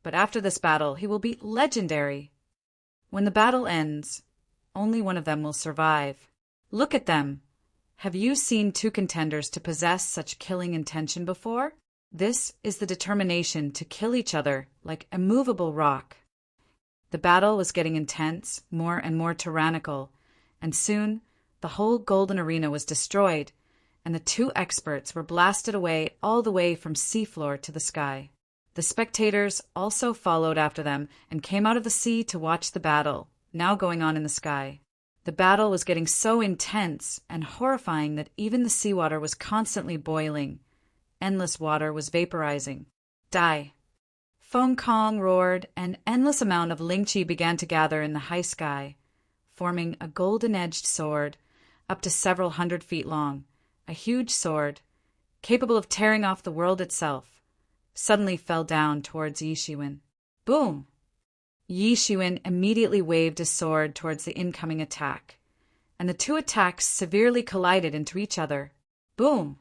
but after this battle he will be legendary. When the battle ends, only one of them will survive. Look at them. Have you seen two contenders to possess such killing intention before? This is the determination to kill each other like immovable rock. The battle was getting intense, more and more tyrannical, and soon the whole golden arena was destroyed, and the two experts were blasted away all the way from seafloor to the sky. The spectators also followed after them and came out of the sea to watch the battle, now going on in the sky. The battle was getting so intense and horrifying that even the seawater was constantly boiling. Endless water was vaporizing. Die! Feng Kong roared, and endless amount of Ling Qi began to gather in the high sky, forming a golden-edged sword up to several 100 feet long. A huge sword, capable of tearing off the world itself, suddenly fell down towards Yi Shiwen. Boom! Yi Shiwen immediately waved his sword towards the incoming attack, and the two attacks severely collided into each other. Boom!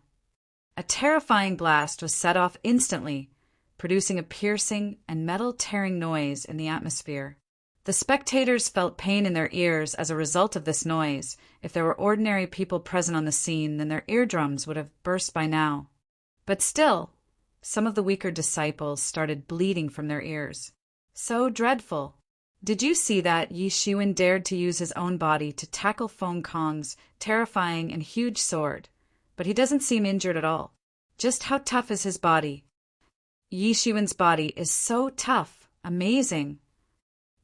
A terrifying blast was set off instantly, producing a piercing and metal-tearing noise in the atmosphere. The spectators felt pain in their ears as a result of this noise. If there were ordinary people present on the scene, then their eardrums would have burst by now. But still, some of the weaker disciples started bleeding from their ears. So dreadful. Did you see that Yi Shiwen dared to use his own body to tackle Feng Kong's terrifying and huge sword? But he doesn't seem injured at all. Just how tough is his body? Yi Shiwen's body is so tough, amazing.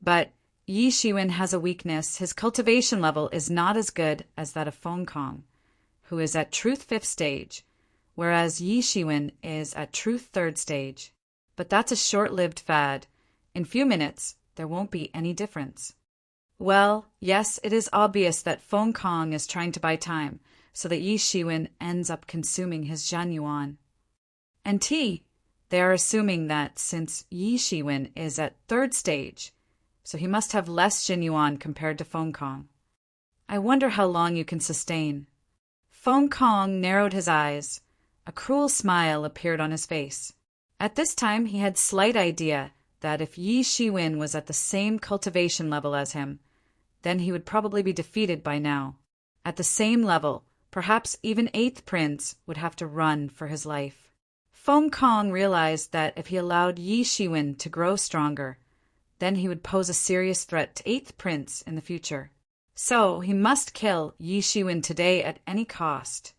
But Yi Shiwen has a weakness. His cultivation level is not as good as that of Feng Kong, who is at Truth 5th stage, whereas Yi Shiwen is at Truth 3rd stage. But that's a short-lived fad. In few minutes, there won't be any difference. Well, yes, it is obvious that Feng Kong is trying to buy time, so that Yi Shiwen ends up consuming his Zhan Yuan. And they are assuming that since Yi Shiwen is at 3rd stage, so he must have less Zhan Yuan compared to Feng Kong. I wonder how long you can sustain. Feng Kong narrowed his eyes. A cruel smile appeared on his face. At this time he had slight idea that if Yi Shiwen was at the same cultivation level as him, then he would probably be defeated by now. At the same level, perhaps even 8th Prince would have to run for his life. Feng Kong realized that if he allowed Yi Shiwen to grow stronger, then he would pose a serious threat to 8th Prince in the future. So he must kill Yi Shiwen today at any cost.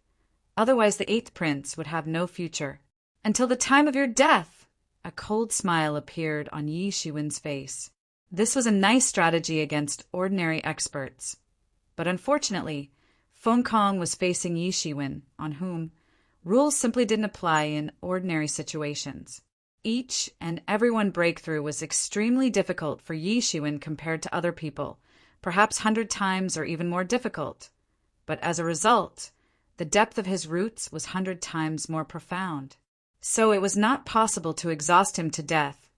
Otherwise the 8th Prince would have no future. Until the time of your death! A cold smile appeared on Yi Shiwen's face. This was a nice strategy against ordinary experts. But unfortunately, Feng Kong was facing Yi Shiwen, on whom rules simply didn't apply in ordinary situations. Each and every one breakthrough was extremely difficult for Yi Shiwen compared to other people, perhaps 100 times or even more difficult. But as a result, the depth of his roots was 100 times more profound. So it was not possible to exhaust him to death,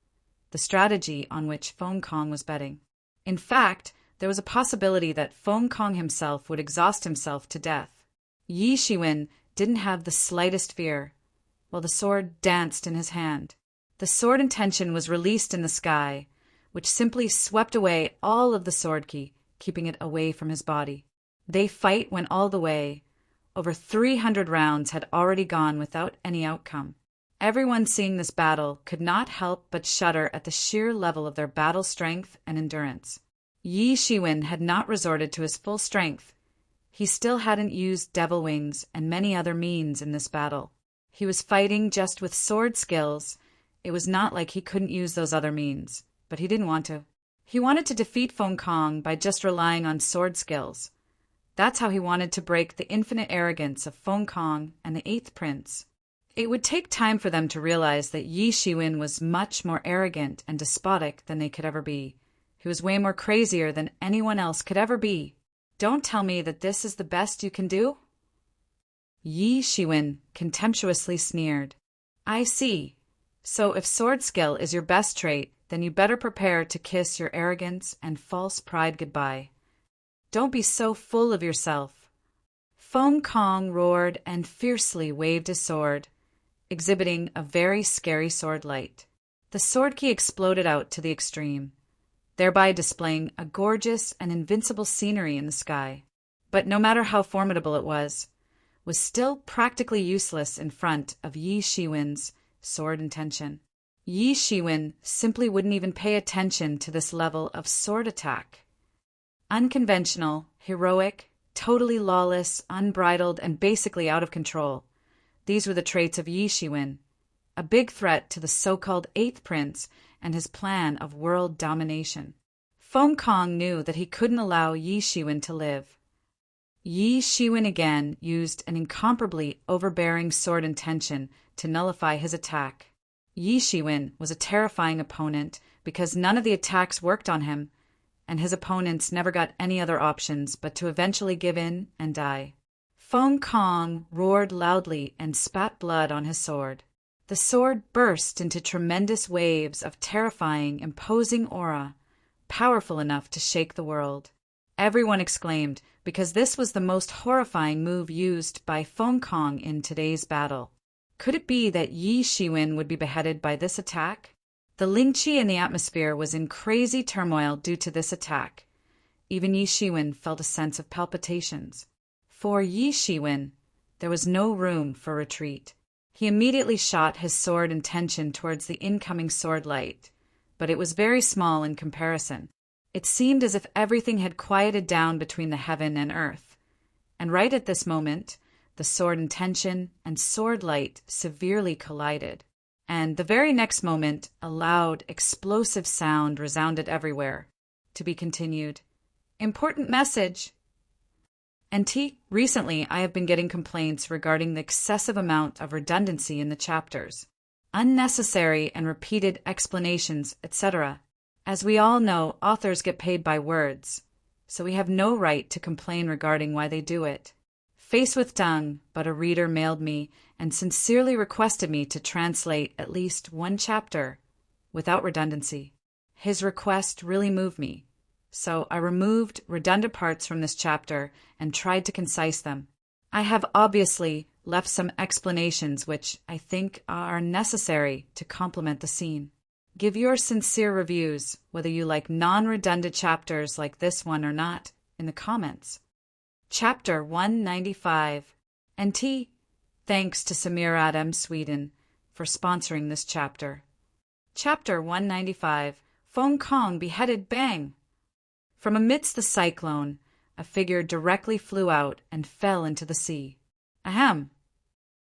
the strategy on which Feng Kong was betting. In fact, there was a possibility that Feng Kong himself would exhaust himself to death. Yi Shiwen didn't have the slightest fear, while the sword danced in his hand. The sword intention was released in the sky, which simply swept away all of the sword ki, keeping it away from his body. They fight went all the way. Over 300 rounds had already gone without any outcome. Everyone seeing this battle could not help but shudder at the sheer level of their battle strength and endurance. Yi Shiwen had not resorted to his full strength. He still hadn't used devil wings and many other means in this battle. He was fighting just with sword skills. It was not like he couldn't use those other means, but he didn't want to. He wanted to defeat Feng Kong by just relying on sword skills. That's how he wanted to break the infinite arrogance of Feng Kong and the Eighth Prince. It would take time for them to realize that Yi Shiwen was much more arrogant and despotic than they could ever be. He was way more crazier than anyone else could ever be. Don't tell me that this is the best you can do? Yi Shiwen contemptuously sneered. I see. So if sword skill is your best trait, then you better prepare to kiss your arrogance and false pride goodbye. Don't be so full of yourself. Feng Kong roared and fiercely waved his sword, exhibiting a very scary sword light. The sword key exploded out to the extreme, thereby displaying a gorgeous and invincible scenery in the sky. But no matter how formidable it was still practically useless in front of Yi Shiwen's sword intention. Yi Shiwen simply wouldn't even pay attention to this level of sword attack. Unconventional, heroic, totally lawless, unbridled, and basically out of control. These were the traits of Yi Shiwen, a big threat to the so-called Eighth Prince and his plan of world domination. Feng Kong knew that he couldn't allow Yi Shiwen to live. Yi Shiwen again used an incomparably overbearing sword intention to nullify his attack. Yi Shiwen was a terrifying opponent because none of the attacks worked on him, and his opponents never got any other options but to eventually give in and die. Feng Kong roared loudly and spat blood on his sword. The sword burst into tremendous waves of terrifying, imposing aura, powerful enough to shake the world. Everyone exclaimed, because this was the most horrifying move used by Feng Kong in today's battle. Could it be that Yi Shiwen would be beheaded by this attack? The Ling Qi in the atmosphere was in crazy turmoil due to this attack. Even Yi Shiwen felt a sense of palpitations. For Yi Shiwen, there was no room for retreat. He immediately shot his sword intention towards the incoming sword light, but it was very small in comparison. It seemed as if everything had quieted down between the heaven and earth. And right at this moment, the sword intention and sword light severely collided. And the very next moment, a loud, explosive sound resounded everywhere. To be continued. Important message. NT, recently I have been getting complaints regarding the excessive amount of redundancy in the chapters, unnecessary and repeated explanations, etc. As we all know, authors get paid by words, so we have no right to complain regarding why they do it. Faced with tongue, but a reader mailed me and sincerely requested me to translate at least one chapter without redundancy. His request really moved me, so I removed redundant parts from this chapter and tried to concise them. I have obviously left some explanations which I think are necessary to complement the scene. Give your sincere reviews, whether you like non-redundant chapters like this one or not, in the comments. Chapter 195. NT. Thanks to Samir Adam, Sweden, for sponsoring this chapter. Chapter 195. Feng Kong beheaded bang! From amidst the cyclone, a figure directly flew out and fell into the sea. Ahem!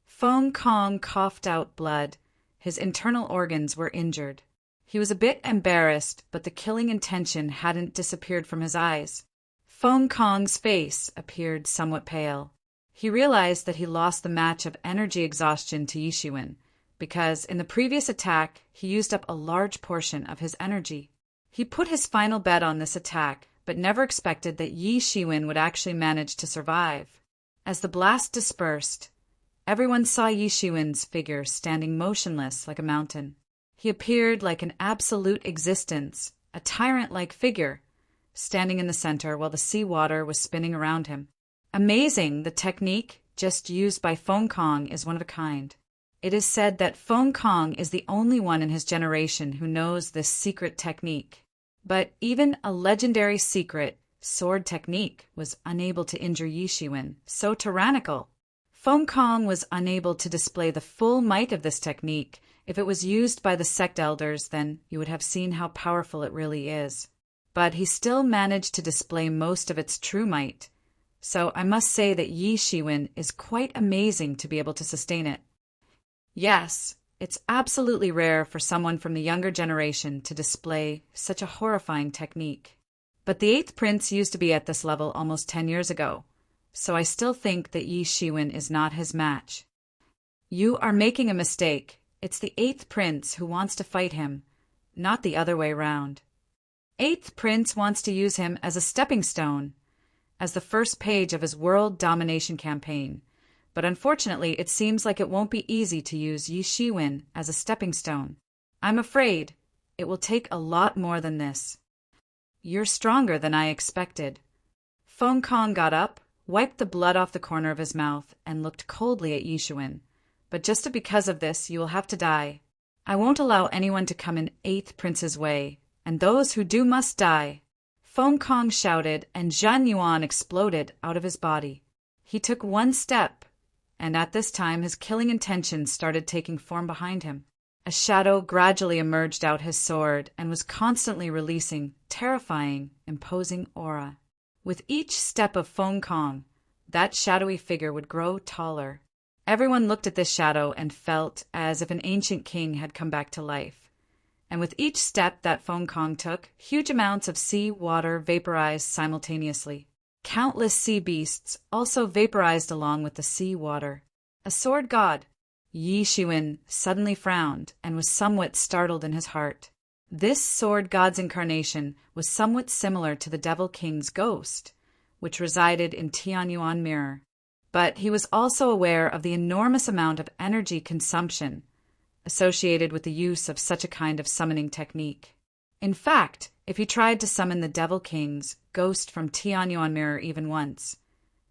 Feng Kong coughed out blood. His internal organs were injured. He was a bit embarrassed, but the killing intention hadn't disappeared from his eyes. Feng Kong's face appeared somewhat pale. He realized that he lost the match of energy exhaustion to Yi Shiwen, because in the previous attack he used up a large portion of his energy. He put his final bet on this attack, but never expected that Yi Shiwen would actually manage to survive. As the blast dispersed, everyone saw Yi Shiwen's figure standing motionless like a mountain. He appeared like an absolute existence, a tyrant-like figure, standing in the center while the seawater was spinning around him. Amazing, the technique just used by Feng Kong is one of a kind. It is said that Feng Kong is the only one in his generation who knows this secret technique. But even a legendary secret sword technique was unable to injure Yi Shiwen, so tyrannical. Feng Kong was unable to display the full might of this technique. If it was used by the sect elders, then you would have seen how powerful it really is. But he still managed to display most of its true might. So I must say that Yi Shiwen is quite amazing to be able to sustain it. Yes, it's absolutely rare for someone from the younger generation to display such a horrifying technique. But the 8th prince used to be at this level almost 10 years ago, so I still think that Yi Shiwen is not his match. You are making a mistake. It's the 8th prince who wants to fight him, not the other way round. 8th prince wants to use him as a stepping stone, as the first page of his world domination campaign. But unfortunately, it seems like it won't be easy to use Yi Shiwen as a stepping stone. I'm afraid it will take a lot more than this. You're stronger than I expected. Feng Kong got up, wiped the blood off the corner of his mouth, and looked coldly at Yi Shiwen. But just because of this, you will have to die. I won't allow anyone to come in 8th prince's way, and those who do must die. Feng Kong shouted, and Zhan Yuan exploded out of his body. He took one step, and at this time his killing intentions started taking form behind him. A shadow gradually emerged out his sword and was constantly releasing terrifying, imposing aura. With each step of Feng Kong, that shadowy figure would grow taller. Everyone looked at this shadow and felt as if an ancient king had come back to life. And with each step that Feng Kong took, huge amounts of sea water vaporized simultaneously. Countless sea beasts also vaporized along with the sea water. A sword god. Yi Shiwen suddenly frowned and was somewhat startled in his heart. This sword god's incarnation was somewhat similar to the Devil King's ghost, which resided in Tianyuan Mirror. But he was also aware of the enormous amount of energy consumption associated with the use of such a kind of summoning technique. In fact, if he tried to summon the Devil King's ghost from Tianyuan Mirror even once,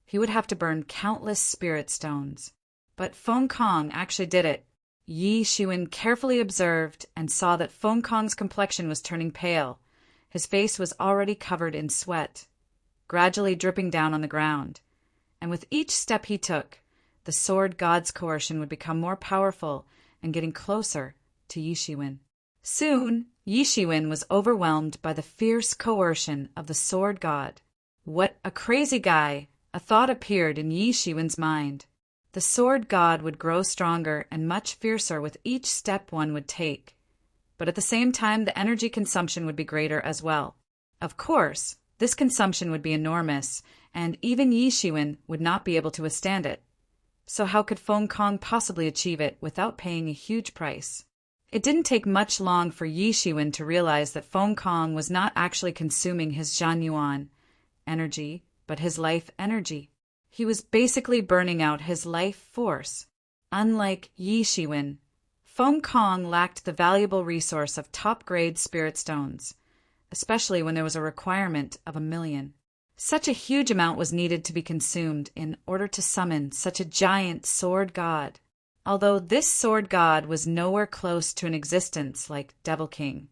he would have to burn countless spirit stones. But Feng Kong actually did it. Yi Shiwen carefully observed and saw that Feng Kong's complexion was turning pale. His face was already covered in sweat, gradually dripping down on the ground. And with each step he took, the sword god's coercion would become more powerful and getting closer to Yi Shiwen. Soon, Yi Shiwen was overwhelmed by the fierce coercion of the sword god. What a crazy guy! A thought appeared in Yi Shiwen's mind. The sword god would grow stronger and much fiercer with each step one would take. But at the same time, the energy consumption would be greater as well. Of course, this consumption would be enormous, and even Yi Shiwen would not be able to withstand it. So how could Feng Kong possibly achieve it without paying a huge price? It didn't take much long for Yi Shiwen to realize that Feng Kong was not actually consuming his Zhan Yuan energy, but his life energy. He was basically burning out his life force. Unlike Yi Shiwen, Feng Kong lacked the valuable resource of top-grade spirit stones, especially when there was a requirement of 1,000,000. Such a huge amount was needed to be consumed in order to summon such a giant sword god. Although this sword god was nowhere close to an existence like Devil King,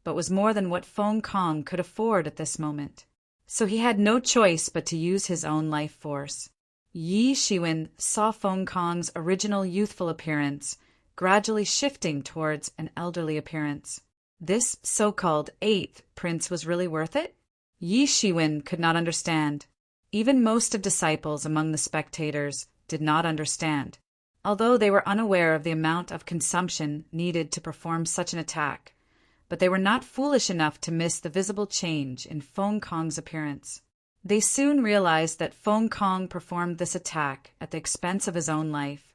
but was more than what Feng Kong could afford at this moment. So he had no choice but to use his own life force. Yi Shiwen saw Feng Kong's original youthful appearance gradually shifting towards an elderly appearance. This so-called 8th prince was really worth it? Yi Shiwen could not understand. Even most of disciples among the spectators did not understand, although they were unaware of the amount of consumption needed to perform such an attack. But they were not foolish enough to miss the visible change in Feng Kong's appearance. They soon realized that Feng Kong performed this attack at the expense of his own life,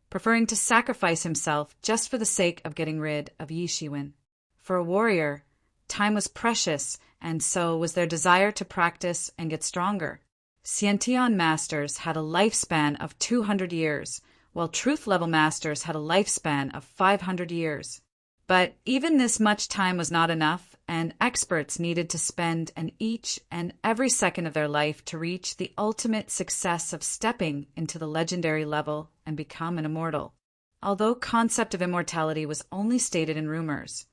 preferring to sacrifice himself just for the sake of getting rid of Yi Shiwen. For a warrior, time was precious, and so was their desire to practice and get stronger. Xiantian masters had a lifespan of 200 years, while truth-level masters had a lifespan of 500 years. But even this much time was not enough, and experts needed to spend each and every second of their life to reach the ultimate success of stepping into the legendary level and become an immortal. Although concept of immortality was only stated in rumors.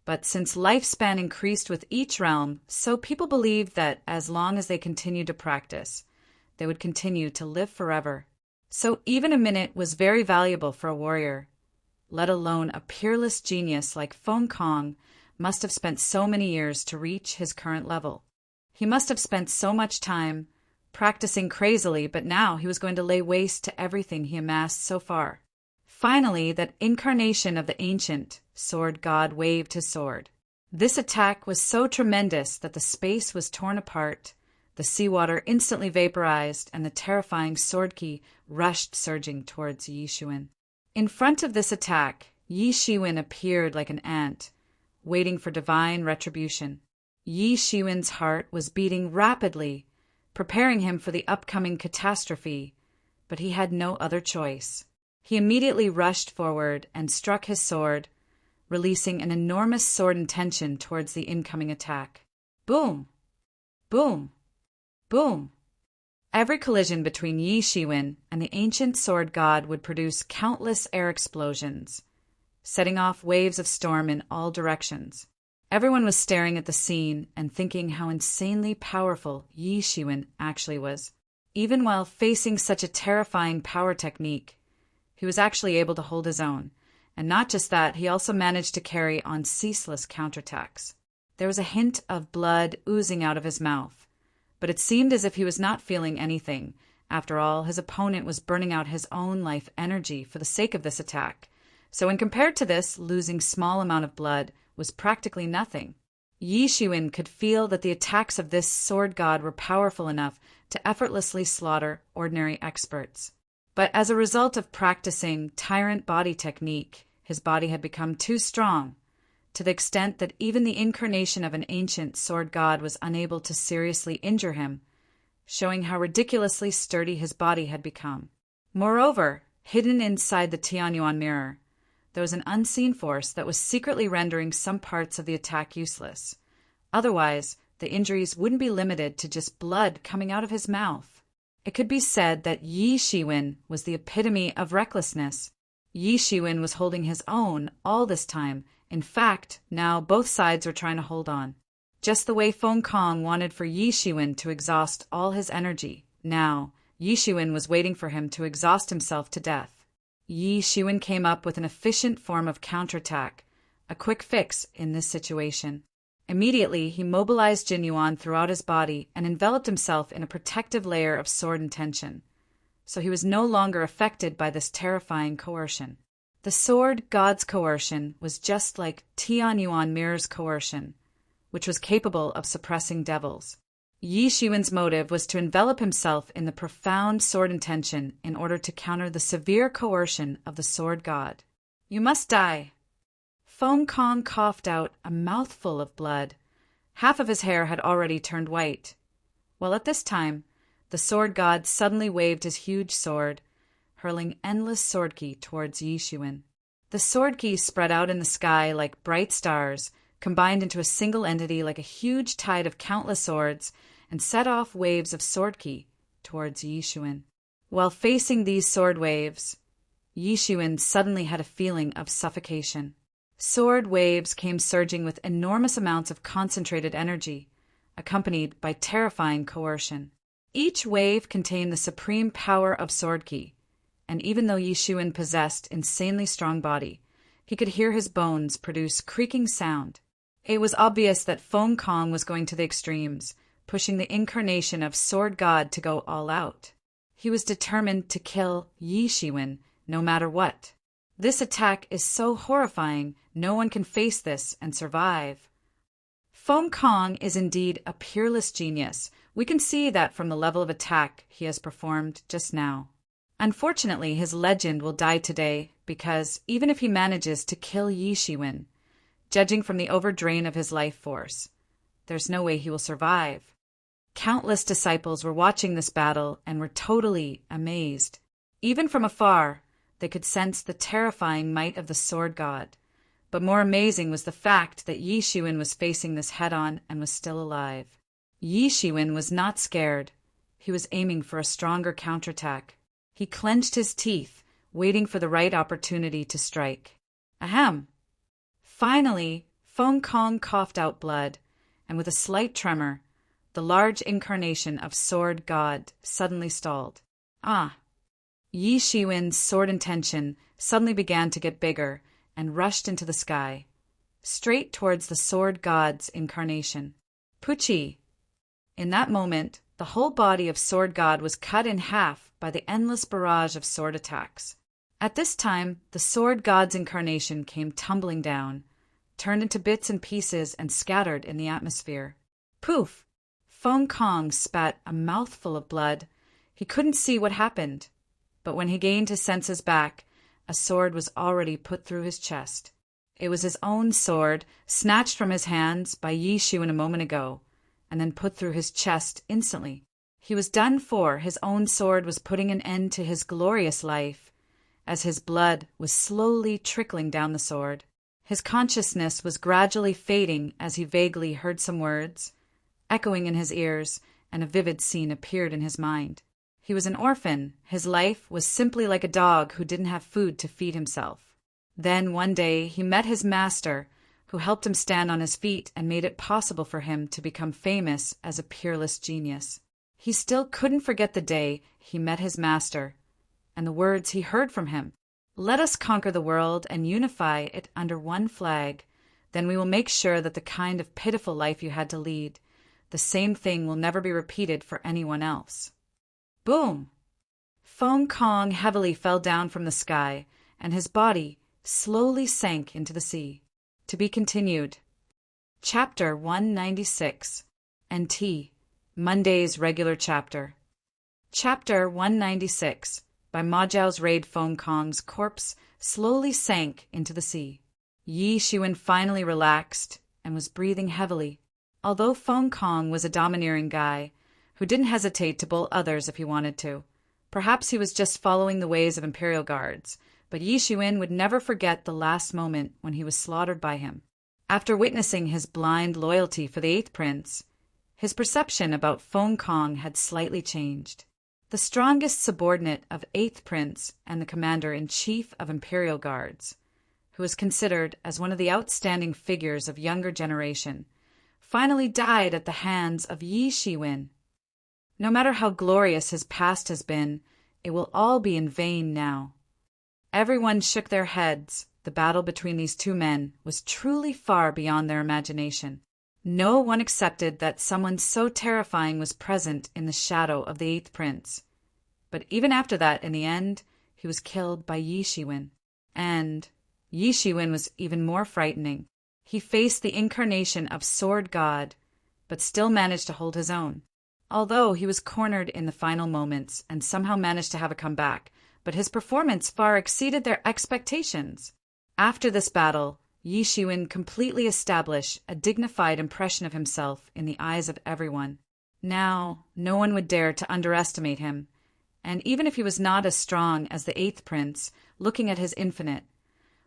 But since lifespan increased with each realm, so people believed that as long as they continued to practice, they would continue to live forever. So even a minute was very valuable for a warrior, let alone a peerless genius like Feng Kong must have spent so many years to reach his current level. He must have spent so much time practicing crazily, but now he was going to lay waste to everything he amassed so far. Finally, that incarnation of the ancient sword god waved his sword. This attack was so tremendous that the space was torn apart, the seawater instantly vaporized, and the terrifying sword ki rushed surging towards Yi Xuan. In front of this attack, Yi Xuan appeared like an ant, waiting for divine retribution. Yi Xuan's heart was beating rapidly, preparing him for the upcoming catastrophe, but he had no other choice. He immediately rushed forward and struck his sword, releasing an enormous sword intention towards the incoming attack. Boom! Boom! Boom! Every collision between Yi Xuan and the ancient sword god would produce countless air explosions, setting off waves of storm in all directions. Everyone was staring at the scene and thinking how insanely powerful Yi Xuan actually was. Even while facing such a terrifying power technique, he was actually able to hold his own. And not just that, he also managed to carry on ceaseless counterattacks. There was a hint of blood oozing out of his mouth, but it seemed as if he was not feeling anything. After all, his opponent was burning out his own life energy for the sake of this attack. So when compared to this, losing small amount of blood was practically nothing. Yi Xuan could feel that the attacks of this sword god were powerful enough to effortlessly slaughter ordinary experts. But as a result of practicing tyrant body technique, his body had become too strong, to the extent that even the incarnation of an ancient sword god was unable to seriously injure him, showing how ridiculously sturdy his body had become. Moreover, hidden inside the Tianyuan mirror, there was an unseen force that was secretly rendering some parts of the attack useless. Otherwise, the injuries wouldn't be limited to just blood coming out of his mouth. It could be said that Yi Xuan was the epitome of recklessness. Yi Xuan was holding his own all this time. In fact, now both sides were trying to hold on. Just the way Feng Kong wanted for Yi Xuan to exhaust all his energy, now Yi Xuan was waiting for him to exhaust himself to death. Yi Xuan came up with an efficient form of counterattack, a quick fix in this situation. Immediately, he mobilized Jin Yuan throughout his body and enveloped himself in a protective layer of sword intention, so he was no longer affected by this terrifying coercion. The sword god's coercion was just like Tianyuan mirror's coercion, which was capable of suppressing devils. Yi Xuan's motive was to envelop himself in the profound sword intention in order to counter the severe coercion of the sword god. "You must die." Feng Kong coughed out a mouthful of blood. Half of his hair had already turned white. Well, at this time, the sword god suddenly waved his huge sword, hurling endless sword ki towards Yi Xuan. The sword ki spread out in the sky like bright stars, combined into a single entity like a huge tide of countless swords, and set off waves of sword ki towards Yi Xuan. While facing these sword waves, Yi Xuan suddenly had a feeling of suffocation. Sword waves came surging with enormous amounts of concentrated energy, accompanied by terrifying coercion. Each wave contained the supreme power of sword ki, and even though Yi Xuan possessed insanely strong body, he could hear his bones produce creaking sound. It was obvious that Feng Kong was going to the extremes, pushing the incarnation of sword god to go all out. He was determined to kill Yi Xuan no matter what. This attack is so horrifying, no one can face this and survive. Feng Kong is indeed a peerless genius. We can see that from the level of attack he has performed just now. Unfortunately, his legend will die today because even if he manages to kill Yi Xuan, judging from the overdrain of his life force, there's no way he will survive. Countless disciples were watching this battle and were totally amazed. Even from afar, they could sense the terrifying might of the sword god. But more amazing was the fact that Yi Xuan was facing this head-on and was still alive. Yi Xuan was not scared. He was aiming for a stronger counterattack. He clenched his teeth, waiting for the right opportunity to strike. Ahem! Finally, Feng Kong coughed out blood, and with a slight tremor, the large incarnation of sword god suddenly stalled. Ah! Yi Shiwen's sword intention suddenly began to get bigger and rushed into the sky, straight towards the sword god's incarnation. Puchi! In that moment, the whole body of Sword God was cut in half by the endless barrage of sword attacks. At this time, the Sword God's incarnation came tumbling down, turned into bits and pieces and scattered in the atmosphere. Poof! Feng Kong spat a mouthful of blood. He couldn't see what happened, but when he gained his senses back, a sword was already put through his chest. It was his own sword, snatched from his hands by Yi Shiwen a moment ago, and then put through his chest instantly. He was done for. His own sword was putting an end to his glorious life, as his blood was slowly trickling down the sword. His consciousness was gradually fading as he vaguely heard some words, echoing in his ears, and a vivid scene appeared in his mind. He was an orphan. His life was simply like a dog who didn't have food to feed himself. Then one day he met his master, who helped him stand on his feet and made it possible for him to become famous as a peerless genius. He still couldn't forget the day he met his master and the words he heard from him. Let us conquer the world and unify it under one flag. Then we will make sure that the kind of pitiful life you had to lead, the same thing will never be repeated for anyone else. Boom! Feng Kong heavily fell down from the sky, and his body slowly sank into the sea. To be continued. Chapter 196. NT. Monday's regular chapter. Chapter 196. By Ma Zhao's raid, Feng Kong's corpse slowly sank into the sea. Yi Shiwen finally relaxed and was breathing heavily. Although Feng Kong was a domineering guy who didn't hesitate to bull others if he wanted to, perhaps he was just following the ways of imperial guards, but Yi Shiwen would never forget the last moment when he was slaughtered by him. After witnessing his blind loyalty for the Eighth Prince, his perception about Feng Kong had slightly changed. The strongest subordinate of Eighth Prince and the commander-in-chief of Imperial Guards, who was considered as one of the outstanding figures of younger generation, finally died at the hands of Yi Shiwen. No matter how glorious his past has been, it will all be in vain now. Everyone shook their heads. The battle between these two men was truly far beyond their imagination. No one accepted that someone so terrifying was present in the shadow of the Eighth Prince. But even after that, in the end, he was killed by Yi Shiwen. And Yi Shiwen was even more frightening. He faced the incarnation of Sword God, but still managed to hold his own. Although he was cornered in the final moments and somehow managed to have a comeback, but his performance far exceeded their expectations. After this battle, Yi Shiwen completely established a dignified impression of himself in the eyes of everyone. Now, no one would dare to underestimate him, and even if he was not as strong as the Eighth Prince, looking at his infinite,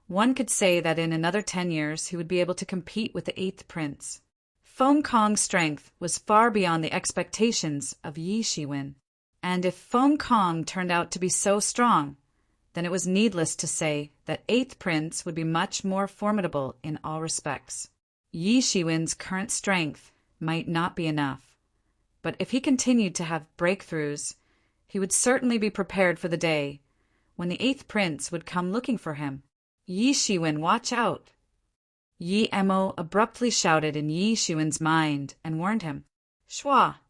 one could say that in another 10 years he would be able to compete with the Eighth Prince. Feng Kong's strength was far beyond the expectations of Yi Shiwen. And if Feng Kong turned out to be so strong, then it was needless to say that Eighth Prince would be much more formidable in all respects. Yi Shiwen's current strength might not be enough, but if he continued to have breakthroughs, he would certainly be prepared for the day when the Eighth Prince would come looking for him. Yi Shiwen, watch out! Yi Emo abruptly shouted in Yi Shiwen's mind and warned him. Shua!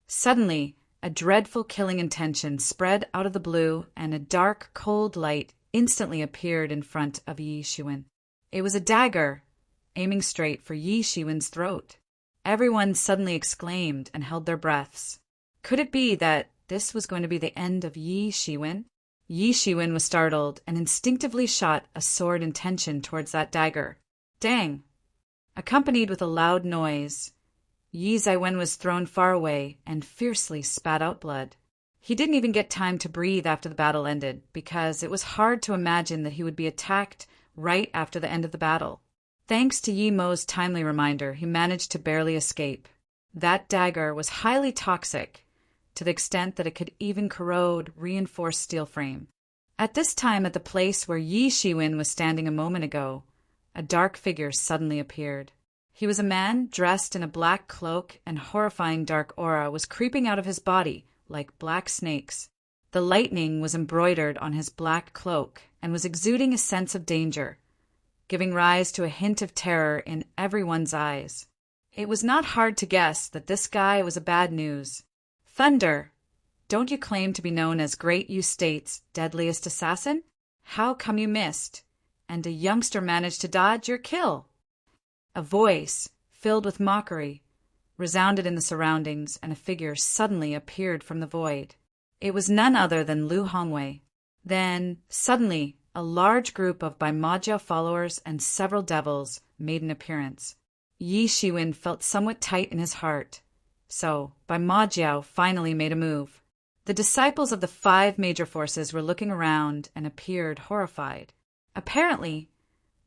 Suddenly, a dreadful killing intention spread out of the blue, and a dark, cold light instantly appeared in front of Yi Shiwen. It was a dagger, aiming straight for Yi Shiwen's throat. Everyone suddenly exclaimed and held their breaths. Could it be that this was going to be the end of Yi Shiwen? Yi Shiwen was startled and instinctively shot a sword intention towards that dagger. Dang! Accompanied with a loud noise, Yi Zaiwen was thrown far away and fiercely spat out blood. He didn't even get time to breathe after the battle ended, because it was hard to imagine that he would be attacked right after the end of the battle. Thanks to Yi Mo's timely reminder, he managed to barely escape. That dagger was highly toxic, to the extent that it could even corrode reinforced steel frame. At this time, at the place where Yi Shiwen was standing a moment ago, a dark figure suddenly appeared. He was a man dressed in a black cloak, and horrifying dark aura was creeping out of his body like black snakes. The lightning was embroidered on his black cloak and was exuding a sense of danger, giving rise to a hint of terror in everyone's eyes. It was not hard to guess that this guy was a bad news. Thunder, don't you claim to be known as Great U State's deadliest assassin? How come you missed, and a youngster managed to dodge your kill? A voice, filled with mockery, resounded in the surroundings, and a figure suddenly appeared from the void. It was none other than Lu Hongwei. Then, suddenly, a large group of Bai Majiao followers and several devils made an appearance. Yi Shiwen felt somewhat tight in his heart. So, Bai Majiao finally made a move. The disciples of the 5 major forces were looking around and appeared horrified. Apparently,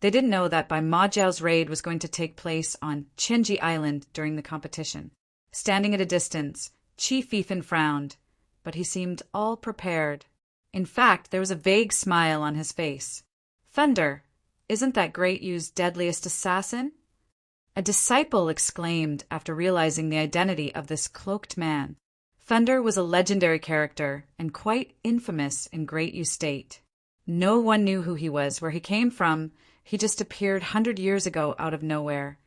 they didn't know that Bai Majiao's raid was going to take place on Chenji Island during the competition. Standing at a distance, Qi Fifan frowned, but he seemed all prepared. In fact, there was a vague smile on his face. Thunder, isn't that Great Yu's deadliest assassin? A disciple exclaimed after realizing the identity of this cloaked man. Thunder was a legendary character and quite infamous in Great U State. No one knew who he was, where he came from. He just appeared 100 years ago out of nowhere.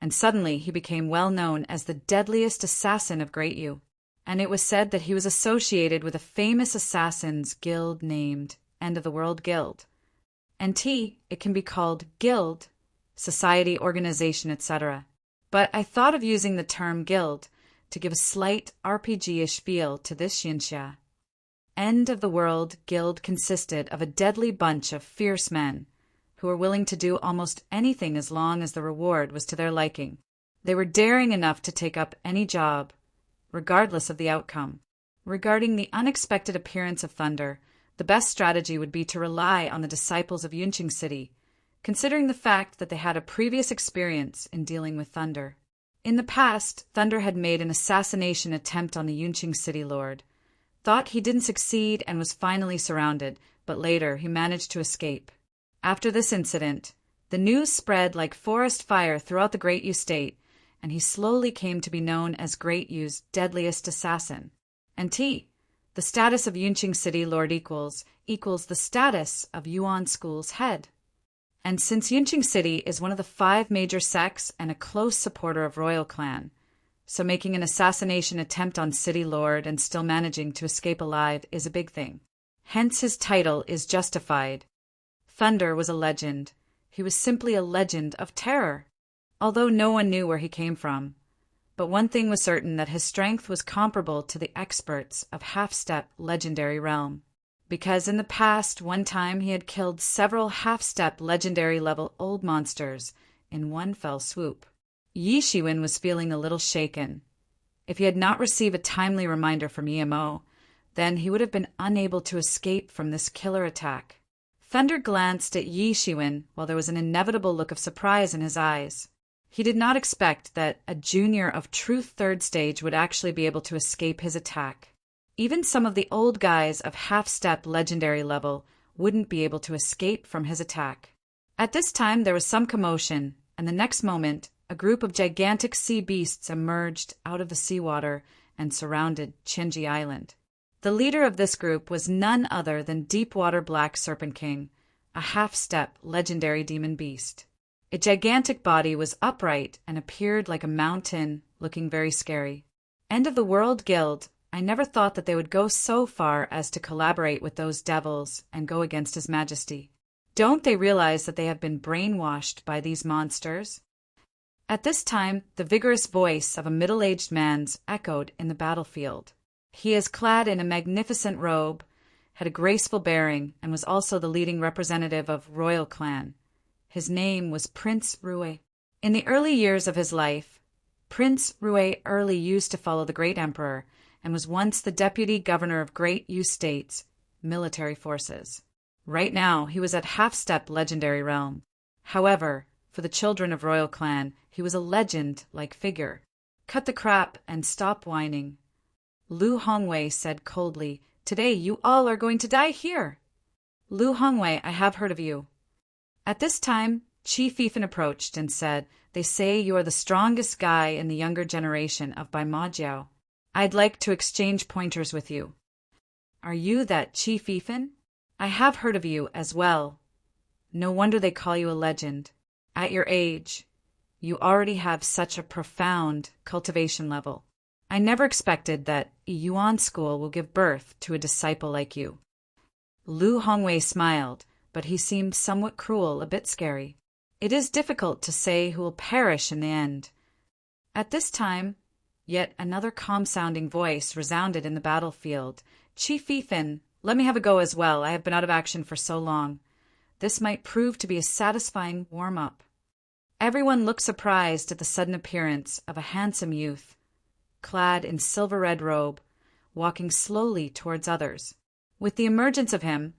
And suddenly he became well known as the deadliest assassin of Great U. And it was said that he was associated with a famous assassins guild named End of the World Guild. NT, it can be called guild, society, organization, etc. But I thought of using the term guild to give a slight RPG-ish feel to this xinxia. End of the World Guild consisted of a deadly bunch of fierce men who were willing to do almost anything as long as the reward was to their liking. They were daring enough to take up any job, regardless of the outcome. Regarding the unexpected appearance of Thunder, the best strategy would be to rely on the disciples of Yunqing City, considering the fact that they had a previous experience in dealing with Thunder. In the past, Thunder had made an assassination attempt on the Yunqing City Lord, thought he didn't succeed and was finally surrounded, but later he managed to escape. After this incident, the news spread like forest fire throughout the Great U State, and he slowly came to be known as Great Yu's deadliest assassin. And the status of Yunqing City Lord equals the status of Yuan School's head. And since Yunqing City is one of the 5 major sects and a close supporter of Royal Clan, so making an assassination attempt on City Lord and still managing to escape alive is a big thing. Hence his title is justified. Thunder was a legend. He was simply a legend of terror, although no one knew where he came from. But one thing was certain, that his strength was comparable to the experts of half-step legendary realm. Because in the past, one time he had killed several half-step legendary-level old monsters in one fell swoop. Yi Shiwen was feeling a little shaken. If he had not received a timely reminder from EMO, then he would have been unable to escape from this killer attack. Thunder glanced at Yi Shiwen while there was an inevitable look of surprise in his eyes. He did not expect that a junior of Truth 3rd Stage would actually be able to escape his attack. Even some of the old guys of half-step legendary level wouldn't be able to escape from his attack. At this time there was some commotion, and the next moment a group of gigantic sea beasts emerged out of the seawater and surrounded Chenji Island. The leader of this group was none other than Deepwater Black Serpent King, a half-step legendary demon beast. Its gigantic body was upright and appeared like a mountain, looking very scary. End of the World Guild, I never thought that they would go so far as to collaborate with those devils and go against His Majesty. Don't they realize that they have been brainwashed by these monsters? At this time, the vigorous voice of a middle-aged man's echoed in the battlefield. He is clad in a magnificent robe, had a graceful bearing, and was also the leading representative of Royal Clan. His name was Prince Rui. In the early years of his life, Prince Rui early used to follow the Great Emperor and was once the deputy governor of Great U State's military forces. Right now, he was at half-step legendary realm. However, for the children of Royal Clan, he was a legend-like figure. Cut the crap and stop whining. Lu Hongwei said coldly, "Today you all are going to die here." Lu Hongwei, I have heard of you. At this time, Qi Fifan approached and said, "They say you are the strongest guy in the younger generation of Bai Majiao. I'd like to exchange pointers with you." Are you that Chief Ethan? I have heard of you as well. No wonder they call you a legend. At your age, you already have such a profound cultivation level. I never expected that Yuan School will give birth to a disciple like you. Lu Hongwei smiled, but he seemed somewhat cruel, a bit scary. It is difficult to say who will perish in the end. At this time, yet another calm-sounding voice resounded in the battlefield. Chief Ethan, let me have a go as well. I have been out of action for so long. This might prove to be a satisfying warm-up. Everyone looked surprised at the sudden appearance of a handsome youth, clad in silver-red robe, walking slowly towards others. With the emergence of him,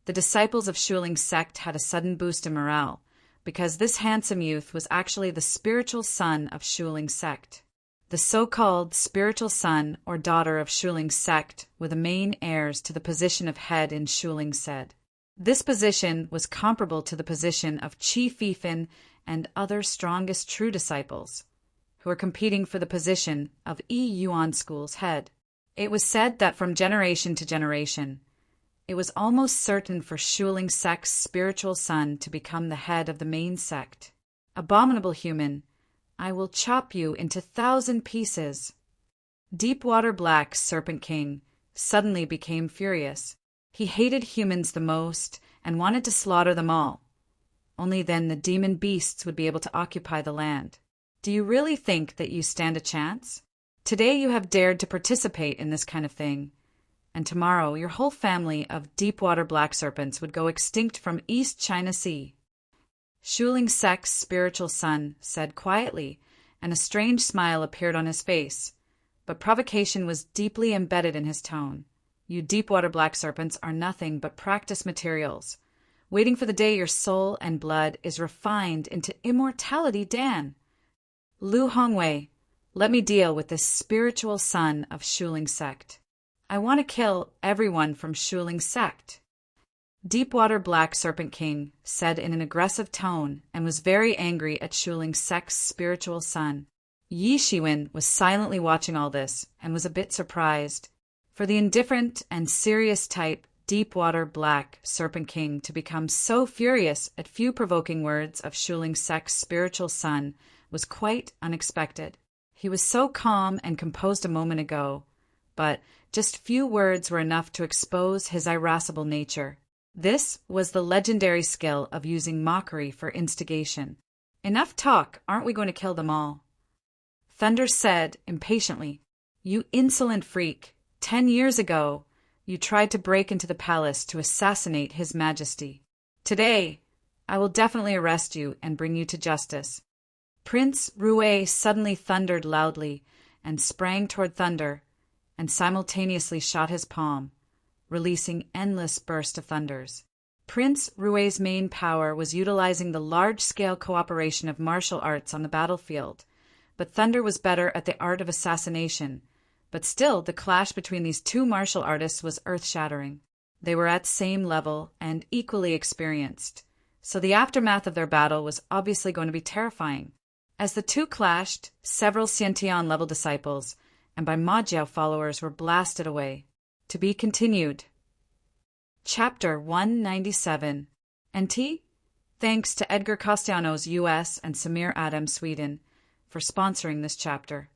the disciples of Shuling's sect had a sudden boost in morale, because this handsome youth was actually the spiritual son of Shuling's sect. The so-called spiritual son or daughter of Shuling's sect were the main heirs to the position of head in Shuling's sect. This position was comparable to the position of Chief Ethan and other strongest true disciples, who were competing for the position of Yuan School's head. It was said that from generation to generation, it was almost certain for Shuling's sect's spiritual son to become the head of the main sect. Abominable human, I will chop you into 1,000 pieces. Deepwater Black's Serpent King suddenly became furious. He hated humans the most and wanted to slaughter them all. Only then the demon beasts would be able to occupy the land. Do you really think that you stand a chance? Today you have dared to participate in this kind of thing, and tomorrow your whole family of Deepwater Black Serpents would go extinct from East China Sea. Shuling Sec's spiritual son said quietly, and a strange smile appeared on his face, but provocation was deeply embedded in his tone. You Deepwater Black Serpents are nothing but practice materials, waiting for the day your soul and blood is refined into immortality, Dan. Lu Hongwei, let me deal with this spiritual son of Shuling sect. I want to kill everyone from Shuling sect. Deepwater Black Serpent King said in an aggressive tone and was very angry at Shuling sect's spiritual son. Yi Shiwen was silently watching all this and was a bit surprised. For the indifferent and serious type Deepwater Black Serpent King to become so furious at few provoking words of Shuling sect's spiritual son was quite unexpected. He was so calm and composed a moment ago, but just few words were enough to expose his irascible nature. This was the legendary skill of using mockery for instigation. Enough talk, aren't we going to kill them all? Thunder said impatiently, You insolent freak, 10 years ago, you tried to break into the palace to assassinate His Majesty. Today, I will definitely arrest you and bring you to justice. Prince Rue suddenly thundered loudly and sprang toward Thunder and simultaneously shot his palm, releasing endless bursts of thunders. Prince Rue's main power was utilizing the large-scale cooperation of martial arts on the battlefield, but Thunder was better at the art of assassination. But still, the clash between these two martial artists was earth-shattering. They were at same level and equally experienced, so the aftermath of their battle was obviously going to be terrifying. As the two clashed, several Xiantian-level disciples and by Majiao followers were blasted away. To be continued. Chapter 197. NT? Thanks to Edgar Castellanos, U.S., and Samir Adams, Sweden, for sponsoring this chapter.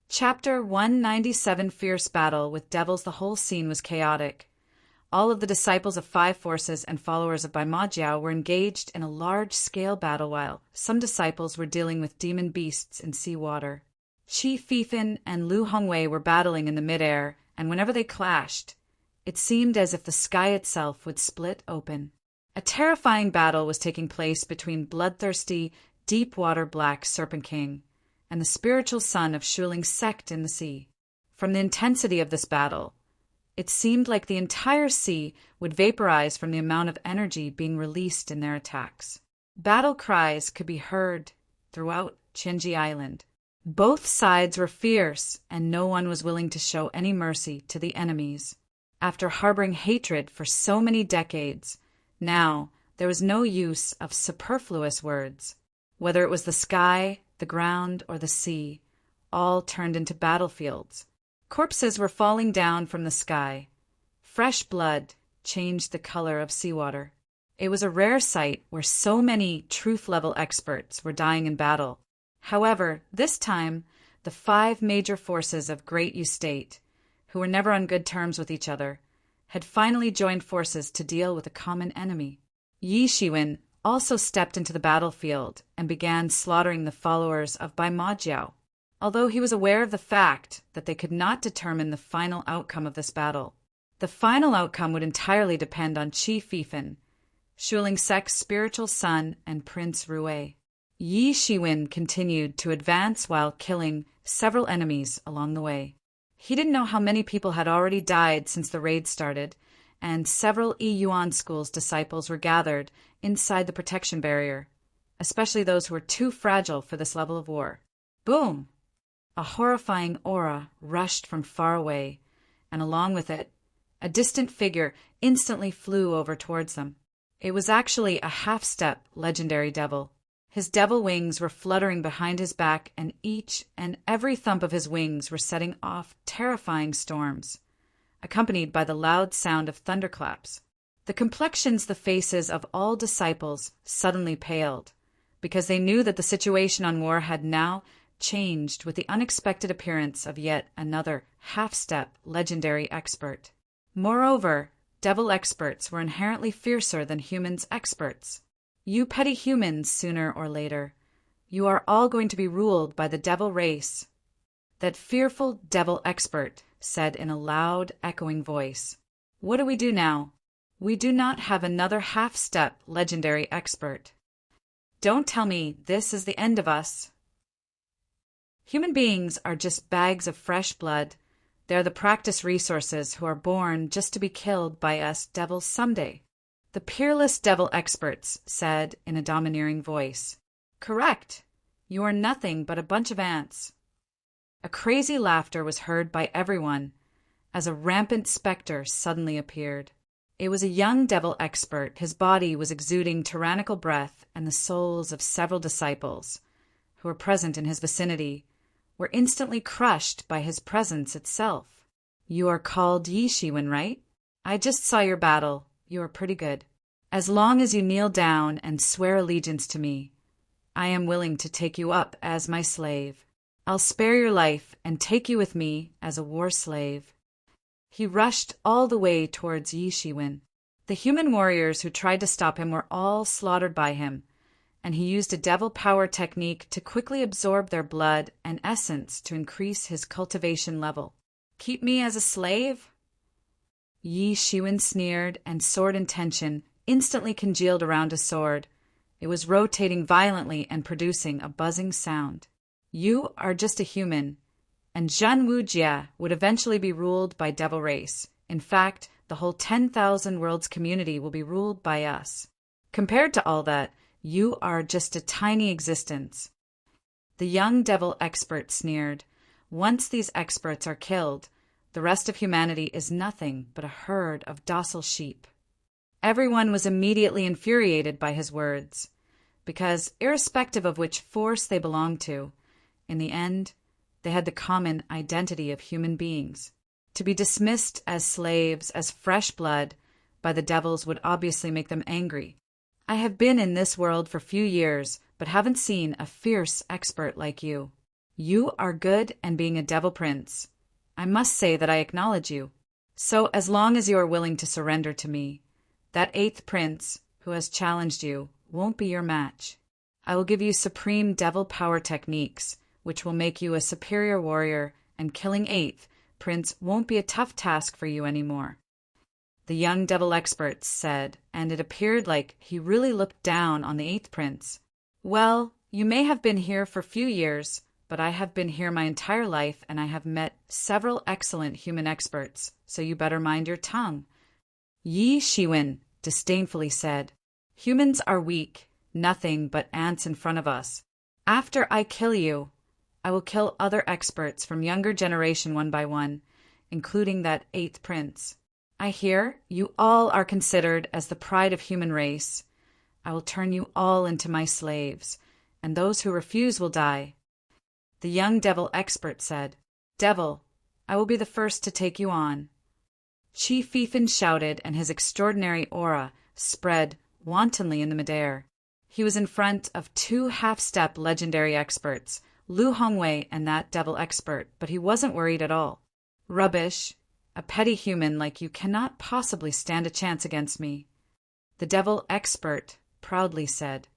Chapter 197. Fierce battle with devils. The whole scene was chaotic. All of the disciples of five forces and followers of Bai Majiao were engaged in a large-scale battle while some disciples were dealing with demon beasts in seawater. Chief Ethan and Lu Hongwei were battling in the midair, and whenever they clashed, it seemed as if the sky itself would split open. A terrifying battle was taking place between bloodthirsty Deepwater Black Serpent King and the spiritual son of Shuling's sect in the sea. From the intensity of this battle, it seemed like the entire sea would vaporize from the amount of energy being released in their attacks. Battle cries could be heard throughout Chenji Island. Both sides were fierce, and no one was willing to show any mercy to the enemies. After harboring hatred for so many decades, now there was no use of superfluous words. Whether it was the sky, the ground, or the sea, all turned into battlefields. Corpses were falling down from the sky. Fresh blood changed the color of seawater. It was a rare sight where so many truth-level experts were dying in battle. However, this time, the 5 major forces of Great Ustate, who were never on good terms with each other, had finally joined forces to deal with a common enemy. Yi Shiwen also stepped into the battlefield and began slaughtering the followers of Bai Majiao, although he was aware of the fact that they could not determine the final outcome of this battle. The final outcome would entirely depend on Qi Fifan, Shuling Sek's spiritual son and Prince Rui. Yi Shiwen continued to advance while killing several enemies along the way. He didn't know how many people had already died since the raid started, and several Yi Yuan School's disciples were gathered inside the protection barrier, especially those who were too fragile for this level of war. Boom! A horrifying aura rushed from far away, and along with it, a distant figure instantly flew over towards them. It was actually a half-step legendary devil. His devil wings were fluttering behind his back, and each and every thump of his wings were setting off terrifying storms, accompanied by the loud sound of thunderclaps. The complexions, the faces of all disciples suddenly paled, because they knew that the situation on war had now changed with the unexpected appearance of yet another half-step legendary expert. Moreover, devil experts were inherently fiercer than humans experts. You petty humans, sooner or later, you are all going to be ruled by the devil race. That fearful devil expert said in a loud, echoing voice. What do we do now? We do not have another half-step legendary expert. Don't tell me this is the end of us. Human beings are just bags of fresh blood. They're the practice resources who are born just to be killed by us devils someday. The peerless devil experts said in a domineering voice. Correct. You are nothing but a bunch of ants. A crazy laughter was heard by everyone as a rampant specter suddenly appeared. It was a young devil expert. His body was exuding tyrannical breath, and the souls of several disciples who were present in his vicinity were instantly crushed by his presence itself. You are called Yi Shiwen, right? I just saw your battle. You are pretty good. As long as you kneel down and swear allegiance to me, I am willing to take you up as my slave. I'll spare your life and take you with me as a war slave. He rushed all the way towards Yi Shiwen. The human warriors who tried to stop him were all slaughtered by him, and he used a devil power technique to quickly absorb their blood and essence to increase his cultivation level. Keep me as a slave? Yi Shiwen sneered, and sword intention instantly congealed around his sword. It was rotating violently and producing a buzzing sound. You are just a human, and Zhan Wujia would eventually be ruled by devil race. In fact, the whole 10,000 worlds community will be ruled by us. Compared to all that, you are just a tiny existence. The young devil expert sneered. Once these experts are killed, the rest of humanity is nothing but a herd of docile sheep. Everyone was immediately infuriated by his words, because irrespective of which force they belonged to, in the end, they had the common identity of human beings. To be dismissed as slaves, as fresh blood, by the devils would obviously make them angry. I have been in this world for few years, but haven't seen a fierce expert like you. You are good, and being a devil prince, I must say that I acknowledge you. So as long as you are willing to surrender to me, that 8th prince who has challenged you won't be your match. I will give you supreme devil power techniques, which will make you a superior warrior, and killing 8th prince won't be a tough task for you anymore. The young devil expert said, and it appeared like he really looked down on the 8th prince. Well, you may have been here for few years, but I have been here my entire life, and I have met several excellent human experts, so you better mind your tongue. Yi Shiwen disdainfully said, Humans are weak, nothing but ants in front of us. After I kill you, I will kill other experts from younger generation one by one, including that 8th prince. I hear you all are considered as the pride of human race. I will turn you all into my slaves, and those who refuse will die. The young devil expert said, Devil, I will be the first to take you on. Chief Fifin shouted, and his extraordinary aura spread wantonly in the midair. He was in front of two half-step legendary experts, Lu Hongwei and that devil expert, but he wasn't worried at all. Rubbish. A petty human like you cannot possibly stand a chance against me, the devil expert proudly said.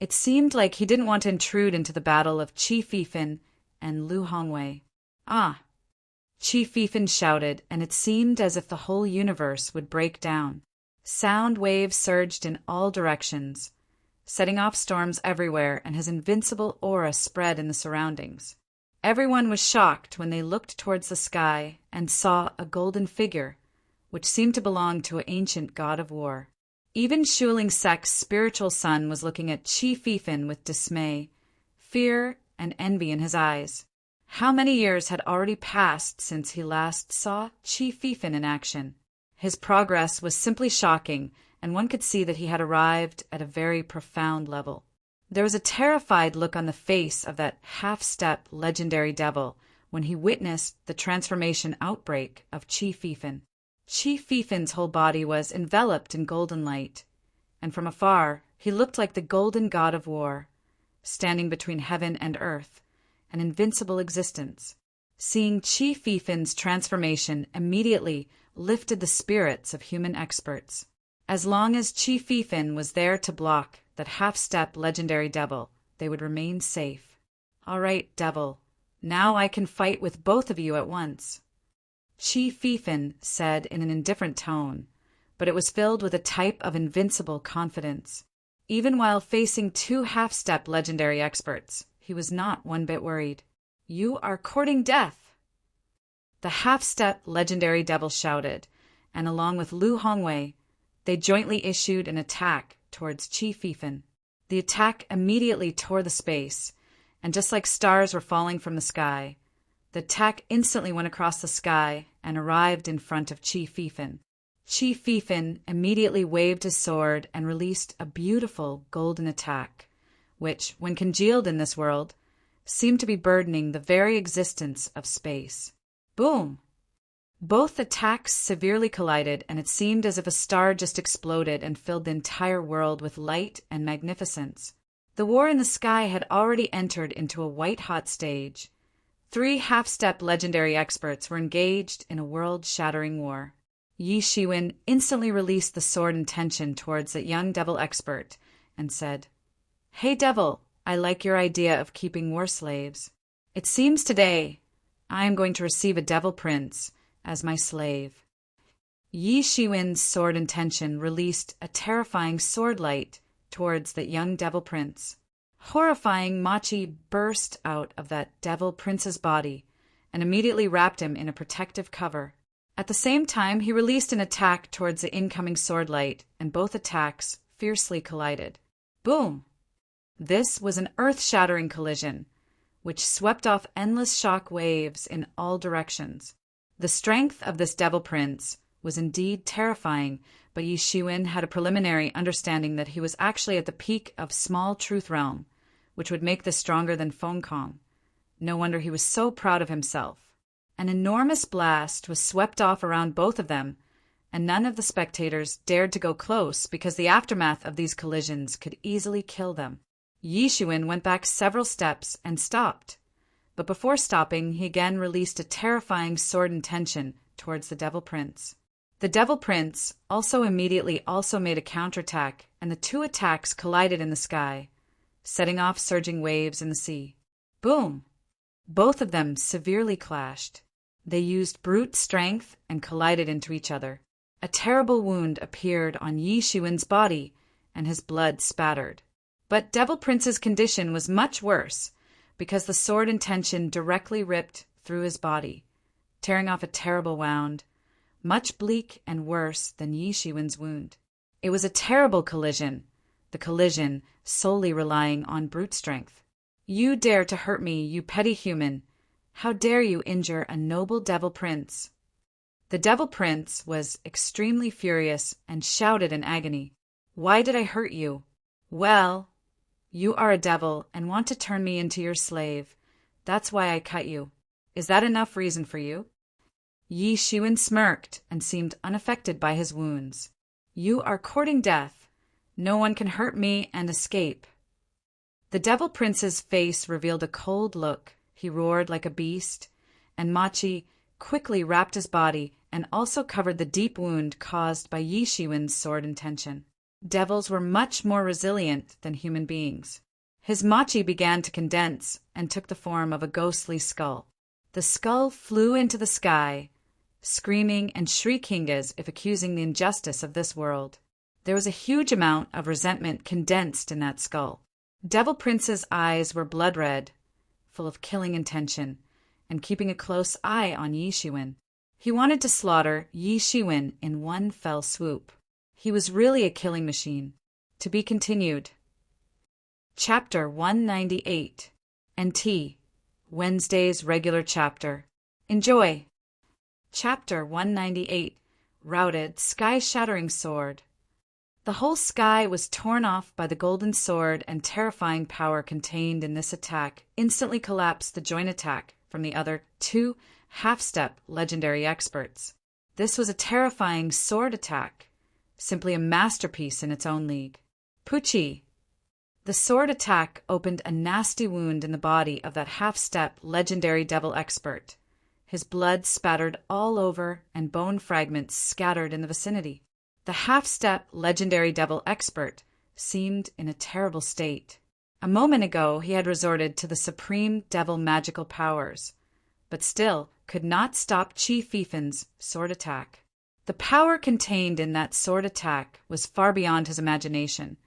It seemed like he didn't want to intrude into the battle of Chief Fifin and Lu Hongwei. Ah! Chief Fifin shouted, and it seemed as if the whole universe would break down. Sound waves surged in all directions, setting off storms everywhere, and his invincible aura spread in the surroundings. Everyone was shocked when they looked towards the sky and saw a golden figure, which seemed to belong to an ancient god of war. Even Shuling Sek's spiritual son was looking at Chief Fifin with dismay, fear, and envy in his eyes. How many years had already passed since he last saw Chief Fifin in action? His progress was simply shocking, and one could see that he had arrived at a very profound level. There was a terrified look on the face of that half-step legendary devil when he witnessed the transformation outbreak of Chief Fifin. Chief Fifin's whole body was enveloped in golden light, and from afar he looked like the golden god of war, standing between heaven and earth, an invincible existence. Seeing Chief Fifin's transformation immediately lifted the spirits of human experts. As long as Chief Fifin was there to block that half-step legendary devil, they would remain safe. All right, devil, now I can fight with both of you at once, Chief Fifin said in an indifferent tone, but it was filled with a type of invincible confidence. Even while facing two half-step legendary experts, he was not one bit worried. You are courting death, the half-step legendary devil shouted, and along with Lu Hongwei, they jointly issued an attack towards Chief Fifin. The attack immediately tore the space, and just like stars were falling from the sky, the attack instantly went across the sky and arrived in front of Chief Fifin. Chief Fifin immediately waved his sword and released a beautiful golden attack, which, when congealed in this world, seemed to be burdening the very existence of space. Boom! Both attacks severely collided, and it seemed as if a star just exploded and filled the entire world with light and magnificence. The war in the sky had already entered into a white-hot stage. 3 half-step legendary experts were engaged in a world-shattering war. Yi Shiwen instantly released the sword intention towards the young devil expert and said, "Hey devil, I like your idea of keeping war slaves. It seems today I am going to receive a devil prince as my slave." Yi Shiwen's sword intention released a terrifying sword light towards the young devil prince. Horrifying Machi burst out of that devil prince's body and immediately wrapped him in a protective cover. At the same time, he released an attack towards the incoming sword light, and both attacks fiercely collided. Boom! This was an earth-shattering collision, which swept off endless shock waves in all directions. The strength of this devil prince was indeed terrifying, but Yi Shiwen had a preliminary understanding that he was actually at the peak of small truth realm, which would make this stronger than Feng Kong. No wonder he was so proud of himself. An enormous blast was swept off around both of them, and none of the spectators dared to go close because the aftermath of these collisions could easily kill them. Yi Shiwen went back several steps and stopped. But before stopping, he again released a terrifying sword intention towards the Devil Prince. The Devil Prince immediately made a counterattack, and the two attacks collided in the sky, setting off surging waves in the sea. Boom! Both of them severely clashed. They used brute strength and collided into each other. A terrible wound appeared on Yi Shiwen's body, and his blood spattered. But Devil Prince's condition was much worse, because the sword intention directly ripped through his body, tearing off a terrible wound, much bleak and worse than Yi Shiwen's wound. It was a terrible collision, the collision solely relying on brute strength. "You dare to hurt me, you petty human! How dare you injure a noble devil prince?" The devil prince was extremely furious and shouted in agony, "Why did I hurt you?" "Well, you are a devil and want to turn me into your slave. That's why I cut you. Is that enough reason for you?" Yi Shiwen smirked and seemed unaffected by his wounds. You are courting death. No one can hurt me and escape. The Devil Prince's face revealed a cold look. He roared like a beast, and Machi quickly wrapped his body and also covered the deep wound caused by Yi Shiwen's sword intention. Devils were much more resilient than human beings. His machi began to condense and took the form of a ghostly skull. The skull flew into the sky, screaming and shrieking as if accusing the injustice of this world. There was a huge amount of resentment condensed in that skull. Devil Prince's eyes were blood red, full of killing intention, and keeping a close eye on Yi Shiwen. He wanted to slaughter Yi Shiwen in one fell swoop. He was really a killing machine. To be continued. Chapter 198. NT. Wednesday's regular chapter. Enjoy. Chapter 198. Routed Sky-Shattering Sword. The whole sky was torn off by the golden sword, and terrifying power contained in this attack instantly collapsed the joint attack from the other two half-step legendary experts. This was a terrifying sword attack, simply a masterpiece in its own league. Pucci. The sword attack opened a nasty wound in the body of that half-step legendary devil expert. His blood spattered all over and bone fragments scattered in the vicinity. The half-step legendary devil expert seemed in a terrible state. A moment ago he had resorted to the supreme devil magical powers, but still could not stop Chi Fifin's sword attack. The power contained in that sword attack was far beyond his imagination,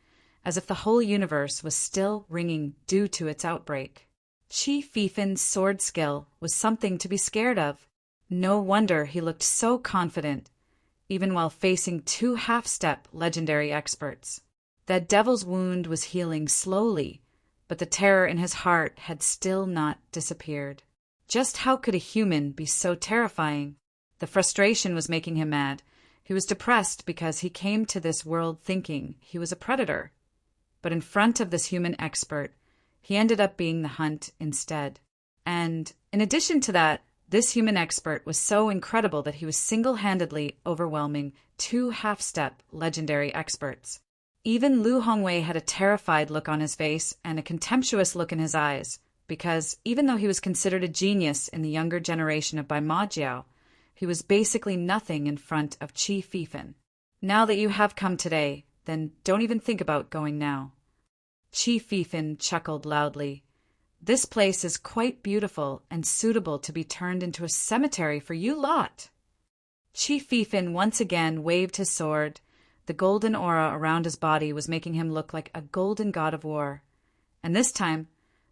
as if the whole universe was still ringing due to its outbreak. Chi Fifin's sword skill was something to be scared of. No wonder he looked so confident, even while facing two half-step legendary experts. That devil's wound was healing slowly, but the terror in his heart had still not disappeared. Just how could a human be so terrifying? The frustration was making him mad. He was depressed because he came to this world thinking he was a predator. But in front of this human expert, he ended up being the hunt instead. And in addition to that, this human expert was so incredible that he was single-handedly overwhelming two half-step legendary experts. Even Lu Hongwei had a terrified look on his face and a contemptuous look in his eyes, because even though he was considered a genius in the younger generation of Bai Majiao, he was basically nothing in front of Chi Fifin. Now that you have come today, then don't even think about going now. Chi Fifin chuckled loudly. This place is quite beautiful and suitable to be turned into a cemetery for you lot. Chi Fifin once again waved his sword. The golden aura around his body was making him look like a golden god of war. And this time,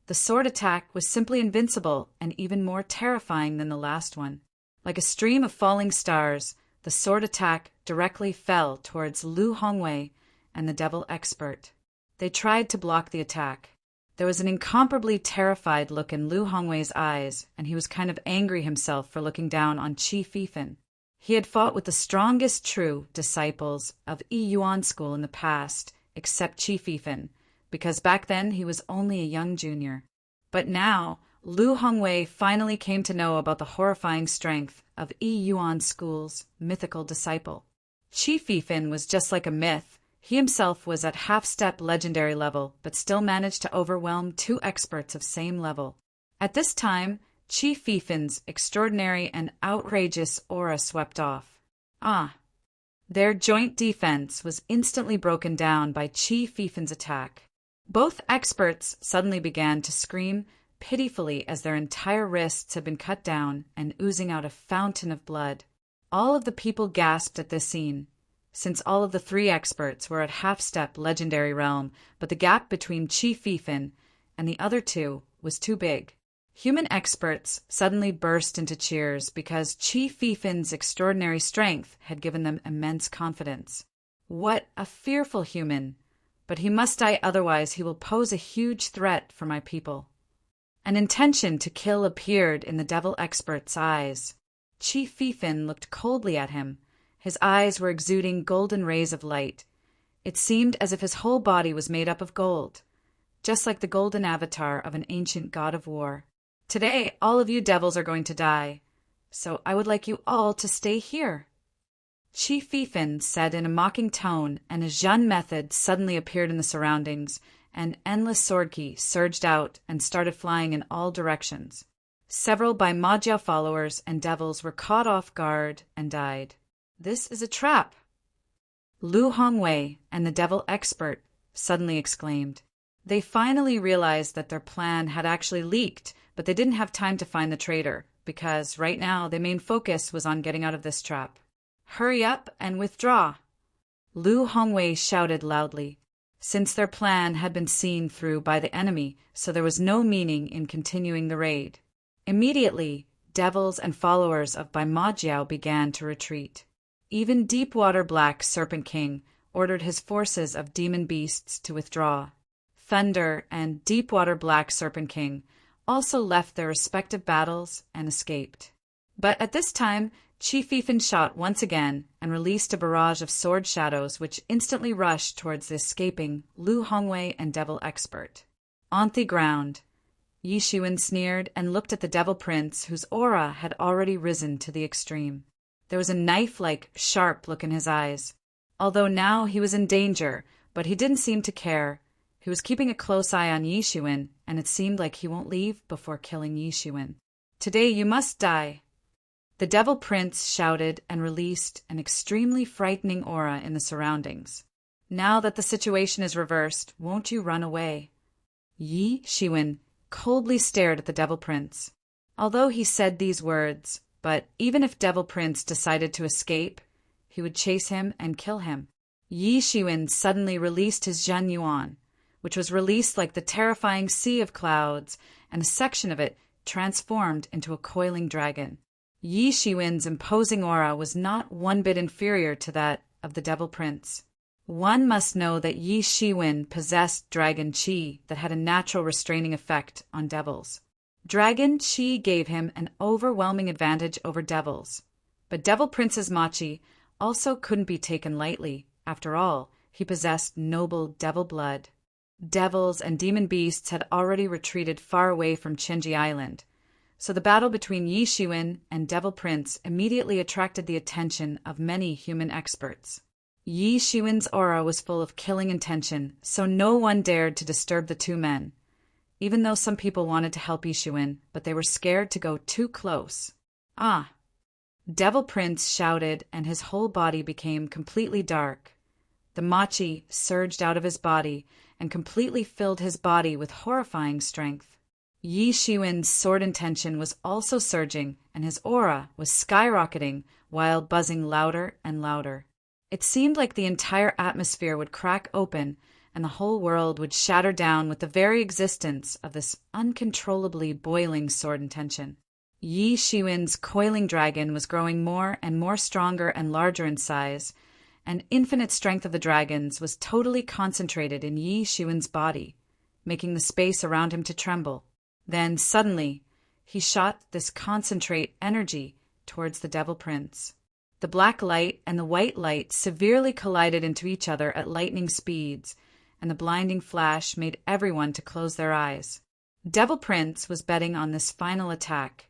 the sword attack was simply invincible and even more terrifying than the last one. Like a stream of falling stars, the sword attack directly fell towards Lu Hongwei and the devil expert. They tried to block the attack. There was an incomparably terrified look in Lu Hongwei's eyes, and he was kind of angry himself for looking down on Chi Fifin. He had fought with the strongest true disciples of Yi Yuan School in the past, except Chi Fifin, because back then he was only a young junior. But now, Lu Hongwei finally came to know about the horrifying strength of Yi Yuan School's mythical disciple. Chi Fifin was just like a myth. He himself was at half-step legendary level, but still managed to overwhelm two experts of same level. At this time, Chi Fifin's extraordinary and outrageous aura swept off. Their joint defense was instantly broken down by Chi Fifin's attack. Both experts suddenly began to scream pitifully as their entire wrists had been cut down and oozing out a fountain of blood. All of the people gasped at this scene, since all of the three experts were at half-step legendary realm, but the gap between Chi Fifin and the other two was too big. Human experts suddenly burst into cheers because Chi Fifin's extraordinary strength had given them immense confidence. What a fearful human! But he must die, otherwise he will pose a huge threat for my people. An intention to kill appeared in the devil expert's eyes. Chi Fifin looked coldly at him. His eyes were exuding golden rays of light. It seemed as if his whole body was made up of gold, just like the golden avatar of an ancient god of war. Today, all of you devils are going to die. so I would like you all to stay here." Chief Fifin said in a mocking tone, and a jeune method suddenly appeared in the surroundings. An endless sword key surged out and started flying in all directions. Several Bai Majiao followers and devils were caught off guard and died. "This is a trap!" Lu Hongwei and the devil expert suddenly exclaimed. They finally realized that their plan had actually leaked, but they didn't have time to find the traitor, because right now their main focus was on getting out of this trap. "Hurry up and withdraw!" Lu Hongwei shouted loudly. Since their plan had been seen through by the enemy, so there was no meaning in continuing the raid. Immediately, devils and followers of Bai Majiao began to retreat. Even Deepwater Black Serpent King ordered his forces of demon beasts to withdraw. Thunder and Deepwater Black Serpent King also left their respective battles and escaped. But at this time, Chief Fifin shot once again and released a barrage of sword shadows which instantly rushed towards the escaping Lu Hongwei and Devil Expert. On the ground, Yi Shiwen sneered and looked at the Devil Prince, whose aura had already risen to the extreme. There was a knife-like, sharp look in his eyes. Although now he was in danger, but he didn't seem to care. He was keeping a close eye on Yi Shiwen, and it seemed like he won't leave before killing Yi Shiwen. "Today you must die." The Devil Prince shouted and released an extremely frightening aura in the surroundings. "Now that the situation is reversed, won't you run away?" Yi Shiwen coldly stared at the Devil Prince. Although he said these words, but even if Devil Prince decided to escape, he would chase him and kill him. Yi Shiwen suddenly released his Zhen Yuan, which was released like the terrifying sea of clouds, and a section of it transformed into a coiling dragon. Yi Shiwen's imposing aura was not one bit inferior to that of the Devil Prince. One must know that Yi Shiwen possessed dragon qi that had a natural restraining effect on devils. Dragon qi gave him an overwhelming advantage over devils. But Devil Prince's machi also couldn't be taken lightly. After all, he possessed noble devil blood. Devils and demon beasts had already retreated far away from Chenji Island, so the battle between Yi Shiwen and Devil Prince immediately attracted the attention of many human experts. Yi Shiwen's aura was full of killing intention, so no one dared to disturb the two men, even though some people wanted to help Yi Shiwen, but they were scared to go too close. "Ah!" Devil Prince shouted, and his whole body became completely dark. The machi surged out of his body and completely filled his body with horrifying strength. Yi Shiwen's sword intention was also surging, and his aura was skyrocketing while buzzing louder and louder. It seemed like the entire atmosphere would crack open and the whole world would shatter down with the very existence of this uncontrollably boiling sword intention. Yi Shiwen's coiling dragon was growing more and more stronger and larger in size, and infinite strength of the dragons was totally concentrated in Yi Shiwen's body, making the space around him to tremble. Then, suddenly, he shot this concentrate energy towards the Devil Prince. The black light and the white light severely collided into each other at lightning speeds, and the blinding flash made everyone to close their eyes. Devil Prince was betting on this final attack.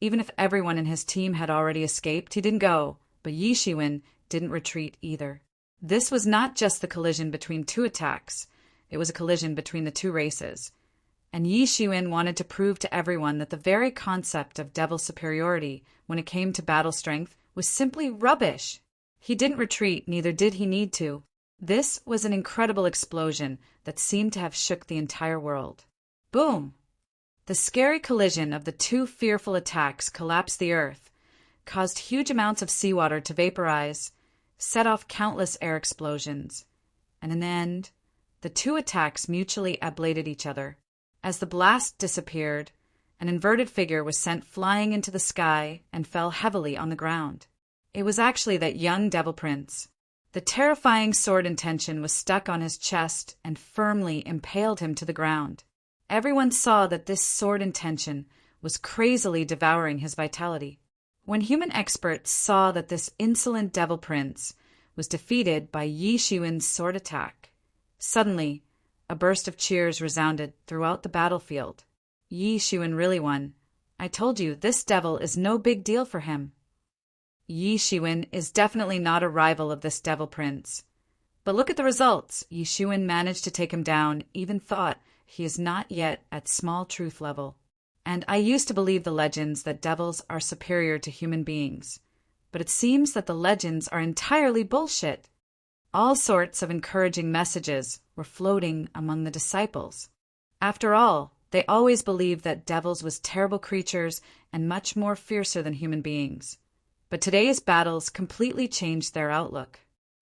Even if everyone in his team had already escaped, he didn't go, but Yi Shiwen didn't retreat either. This was not just the collision between two attacks, it was a collision between the two races. And Yi Shiwen wanted to prove to everyone that the very concept of devil superiority when it came to battle strength was simply rubbish. He didn't retreat, neither did he need to. This was an incredible explosion that seemed to have shook the entire world. Boom! The scary collision of the two fearful attacks collapsed the earth, caused huge amounts of seawater to vaporize, set off countless air explosions, and in the end, the two attacks mutually ablated each other. As the blast disappeared, an inverted figure was sent flying into the sky and fell heavily on the ground. It was actually that young Devil Prince. The terrifying sword intention was stuck on his chest and firmly impaled him to the ground. Everyone saw that this sword intention was crazily devouring his vitality. When human experts saw that this insolent Devil Prince was defeated by Yi Shiwen's sword attack, suddenly a burst of cheers resounded throughout the battlefield. Yi Shiwen really won. I told you, this devil is no big deal for him. Yi Shiwen is definitely not a rival of this devil prince. But look at the results. Yi Shiwen managed to take him down, even thought he is not yet at small truth level. And I used to believe the legends that devils are superior to human beings. But it seems that the legends are entirely bullshit. All sorts of encouraging messages were floating among the disciples. After all, they always believed that devils was terrible creatures and much more fiercer than human beings. But today's battles completely changed their outlook.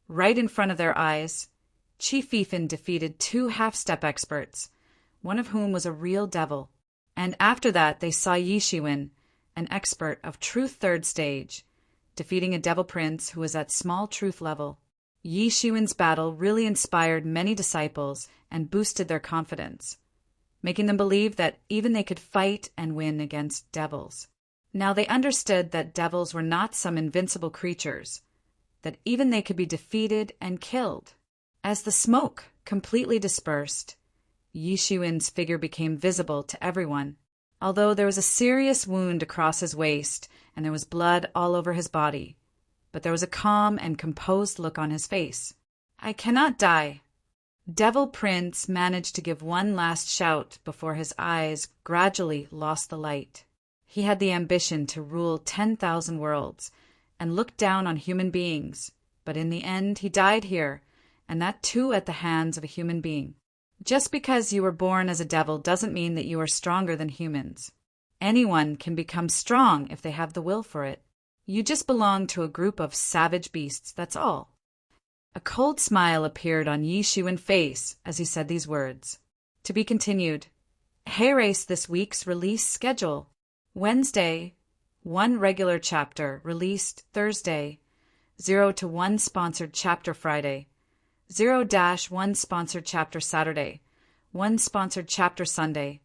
Right in front of their eyes, Chi Fifin defeated 2 half-step experts, one of whom was a real devil. And after that, they saw Yi Shiwen, an expert of truth 3rd stage, defeating a devil prince who was at small truth level. Yi Shiwen's battle really inspired many disciples and boosted their confidence, making them believe that even they could fight and win against devils. Now they understood that devils were not some invincible creatures, that even they could be defeated and killed. As the smoke completely dispersed, Yi Shiwen's figure became visible to everyone, although there was a serious wound across his waist and there was blood all over his body. But there was a calm and composed look on his face. I cannot die. Devil Prince managed to give one last shout before his eyes gradually lost the light. He had the ambition to rule 10,000 worlds and look down on human beings, but in the end he died here, and that too at the hands of a human being. Just because you were born as a devil doesn't mean that you are stronger than humans. Anyone can become strong if they have the will for it. You just belong to a group of savage beasts, that's all. A cold smile appeared on Yi Shiwen's face as he said these words. To be continued. Hey Race this week's release schedule. Wednesday, 1 regular chapter released Thursday, 0 to 1 sponsored chapter Friday, 0-1 sponsored chapter Saturday, 1 sponsored chapter Sunday,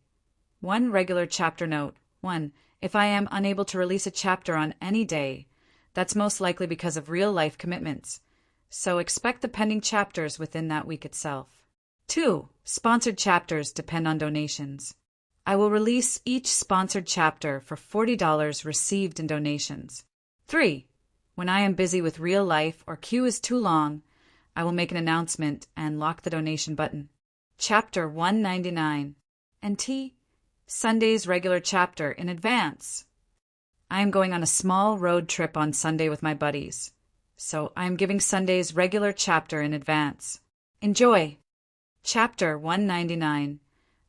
1 regular chapter note. 1. If I am unable to release a chapter on any day, that's most likely because of real-life commitments, so expect the pending chapters within that week itself. 2. Sponsored chapters depend on donations. I will release each sponsored chapter for $40 received in donations. 3. When I am busy with real life or queue is too long, I will make an announcement and lock the donation button. Chapter 199. NT. Sunday's regular chapter in advance. I am going on a small road trip on Sunday with my buddies, so I am giving Sunday's regular chapter in advance. Enjoy! Chapter 199.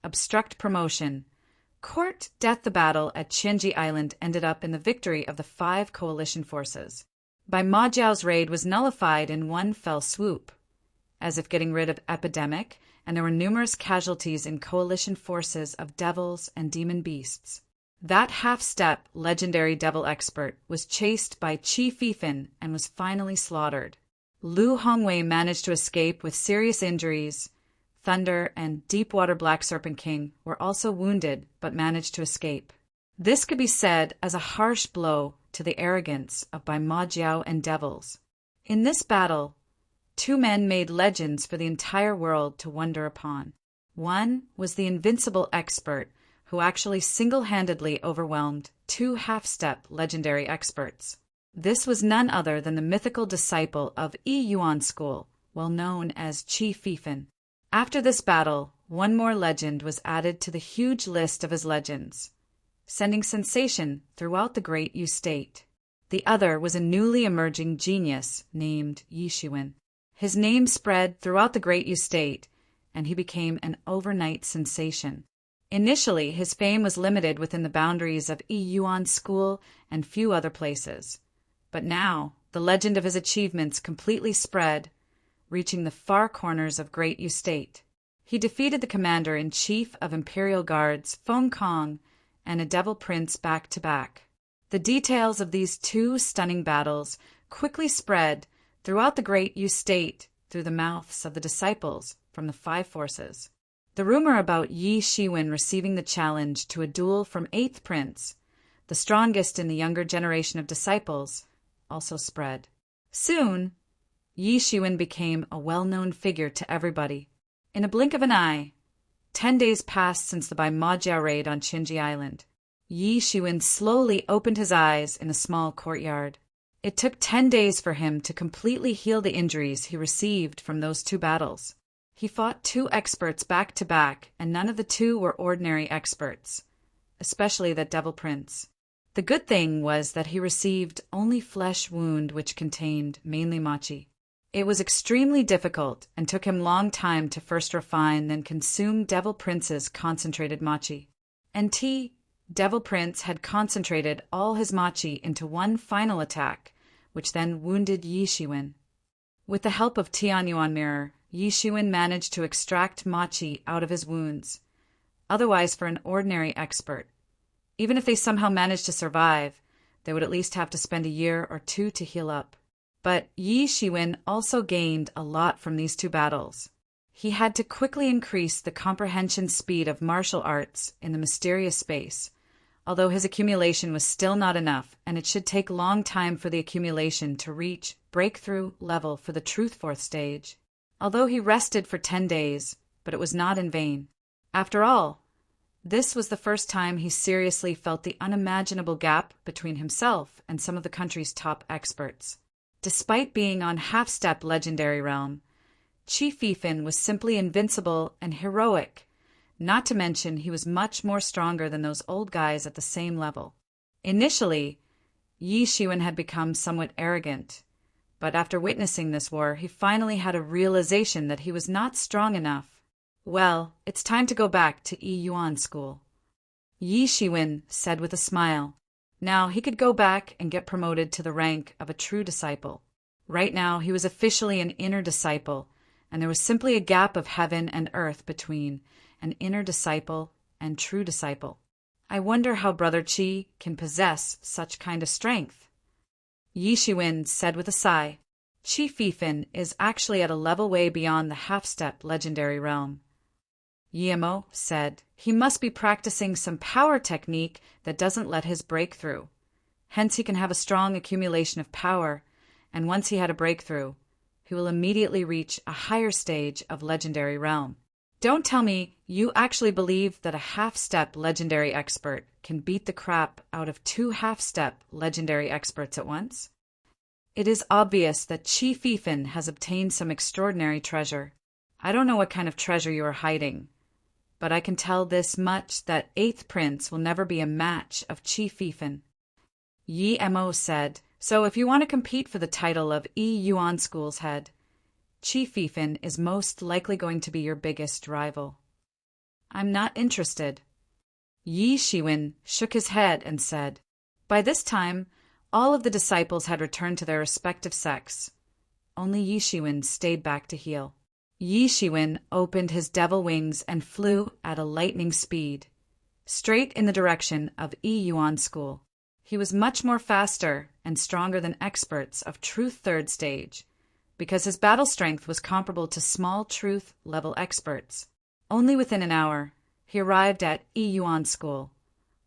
Obstruct Promotion. Court Death. The battle at Chenji Island ended up in the victory of the 5 coalition forces. Bai Majiao's raid was nullified in one fell swoop, as if getting rid of epidemic, and there were numerous casualties in coalition forces of devils and demon beasts. That half-step legendary devil expert was chased by Chi Fifin and was finally slaughtered. Lu Hongwei managed to escape with serious injuries. Thunder and Deepwater Black Serpent King were also wounded but managed to escape. This could be said as a harsh blow to the arrogance of Bai Majiao and devils. In this battle, 2 men made legends for the entire world to wonder upon. One was the invincible expert who actually single-handedly overwhelmed 2 half-step legendary experts. This was none other than the mythical disciple of Yi Yuan School, well known as Chi Fifin. After this battle, one more legend was added to the huge list of his legends, sending sensation throughout the Great Yu State. The other was a newly emerging genius named Yi Shiwen. His name spread throughout the Great Yu State, and he became an overnight sensation. Initially, his fame was limited within the boundaries of Yi Yuan School and few other places. But now, the legend of his achievements completely spread, reaching the far corners of Great Yu State. He defeated the commander-in-chief of Imperial Guards, Feng Kong, and a devil prince back-to-back. The details of these 2 stunning battles quickly spread throughout the Great Yu State through the mouths of the disciples from the 5 forces. The rumor about Yi Shiwen receiving the challenge to a duel from 8th Prince, the strongest in the younger generation of disciples, also spread. Soon, Yi Shiwen became a well-known figure to everybody. In a blink of an eye, 10 days passed since the Bai Majiao raid on Chenji Island. Yi Shiwen slowly opened his eyes in a small courtyard. It took 10 days for him to completely heal the injuries he received from those 2 battles. He fought 2 experts back to back, and none of the 2 were ordinary experts, especially that Devil Prince. The good thing was that he received only flesh wound which contained mainly machi. It was extremely difficult and took him long time to first refine then consume Devil Prince's concentrated machi. And Devil Prince had concentrated all his machi into one final attack, which then wounded Yi Shiwen. With the help of Tian Yuan Mirror, Yi Shiwen managed to extract machi out of his wounds. Otherwise, for an ordinary expert, even if they somehow managed to survive, they would at least have to spend a year or 2 to heal up. But Yi Shiwen also gained a lot from these 2 battles. He had to quickly increase the comprehension speed of martial arts in the mysterious space, although his accumulation was still not enough, and it should take a long time for the accumulation to reach breakthrough level for the Truth 4th stage. Although he rested for 10 days, but it was not in vain. After all, this was the first time he seriously felt the unimaginable gap between himself and some of the country's top experts. Despite being on half-step legendary realm, Qi Fifan was simply invincible and heroic, not to mention he was much more stronger than those old guys at the same level. Initially, Yi Shiwen had become somewhat arrogant, but after witnessing this war, he finally had a realization that he was not strong enough. Well, it's time to go back to Yi Yuan School, Yi Shiwen said with a smile. Now he could go back and get promoted to the rank of a true disciple. Right now he was officially an inner disciple, and there was simply a gap of heaven and earth between an inner disciple and true disciple. I wonder how Brother Qi can possess such kind of strength. Yi Shiwen said with a sigh. Qi Fifan is actually at a level way beyond the half-step legendary realm. Yimo said he must be practicing some power technique that doesn't let his breakthrough. Hence he can have a strong accumulation of power, and once he had a breakthrough, he will immediately reach a higher stage of legendary realm. Don't tell me you actually believe that a half-step legendary expert can beat the crap out of 2 half-step legendary experts at once? It is obvious that Qi Fifan has obtained some extraordinary treasure. I don't know what kind of treasure you are hiding, but I can tell this much that 8th Prince will never be a match of Qi Fifan. Yi Mo said, so if you want to compete for the title of Yi Yuan School's head, Qi Fifan is most likely going to be your biggest rival. I'm not interested. Yi Shiwen shook his head and said, by this time, all of the disciples had returned to their respective sects. Only Yi Shiwen stayed back to heal. Yi Shiwen opened his devil wings and flew at a lightning speed, straight in the direction of Yi Yuan School. He was much more faster and stronger than experts of Truth 3rd stage, because his battle strength was comparable to small Truth level experts. Only within an hour, he arrived at Yi Yuan School,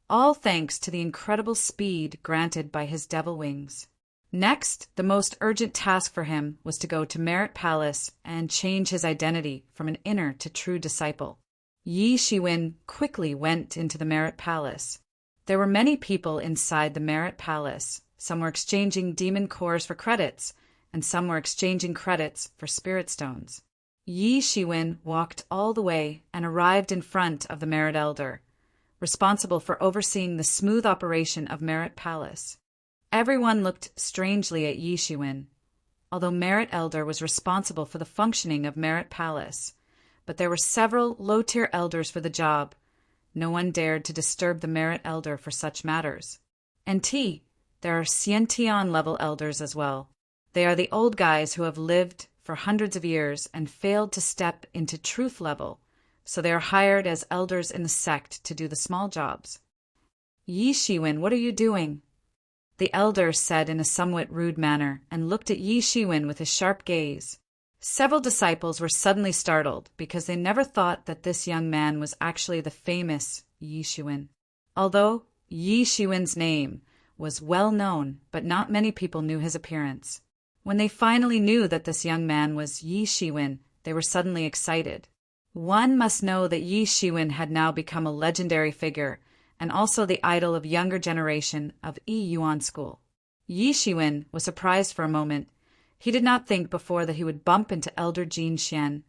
all thanks to the incredible speed granted by his devil wings. Next, the most urgent task for him was to go to Merit Palace and change his identity from an inner to true disciple. Yi Shiwen quickly went into the Merit Palace. There were many people inside the Merit Palace. Some were exchanging demon cores for credits, and some were exchanging credits for spirit stones. Yi Shiwen walked all the way and arrived in front of the Merit Elder, responsible for overseeing the smooth operation of Merit Palace. Everyone looked strangely at Yi Shiwen, although Merit Elder was responsible for the functioning of Merit Palace, but there were several low-tier elders for the job. No one dared to disturb the Merit Elder for such matters. And there are Xiantian level elders as well. They are the old guys who have lived for hundreds of years and failed to step into truth level, so they are hired as elders in the sect to do the small jobs. Yi Shiwen, what are you doing? The elder said in a somewhat rude manner and looked at Yi Shiwen with his sharp gaze. Several disciples were suddenly startled because they never thought that this young man was actually the famous Yi Shiwen. Although Yi Shiwen's name was well known, but not many people knew his appearance. When they finally knew that this young man was Yi Shiwen, they were suddenly excited. One must know that Yi Shiwen had now become a legendary figure and also the idol of younger generation of Yi Yuan school. Yi Shiwen was surprised for a moment. He did not think before that he would bump into elder Jin Xian,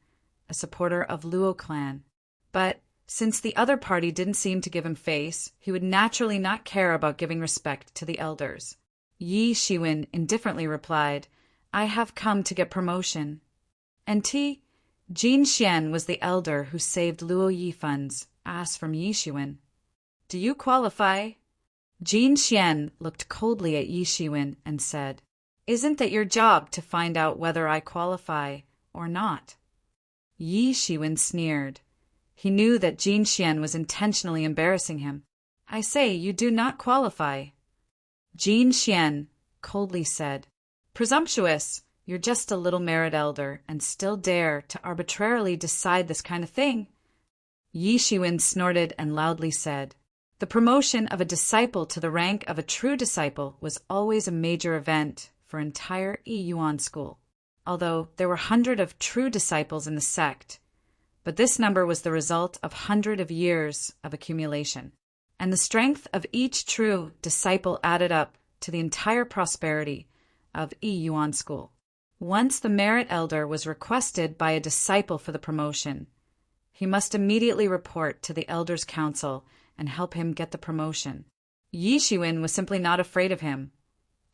a supporter of Luo clan. But since the other party didn't seem to give him face, he would naturally not care about giving respect to the elders. Yi Shiwen indifferently replied, "I have come to get promotion." And Jin Xian was the elder who saved Luo Yi funds, asked from Yi Shiwen, "Do you qualify?" Jin Xian looked coldly at Yi Shiwen and said, "Isn't that your job to find out whether I qualify or not?" Yi Shiwen sneered. He knew that Jin Xian was intentionally embarrassing him. "I say you do not qualify." Jin Xian coldly said, "Presumptuous, you're just a little merit elder and still dare to arbitrarily decide this kind of thing." Yi Shiwen snorted and loudly said, "The promotion of a disciple to the rank of a true disciple was always a major event for entire Yi Yuan school, although there were hundreds of true disciples in the sect. But this number was the result of hundreds of years of accumulation, and the strength of each true disciple added up to the entire prosperity of Yi Yuan school. Once the merit elder was requested by a disciple for the promotion, he must immediately report to the elders' council and help him get the promotion. Yi Shiwen was simply not afraid of him,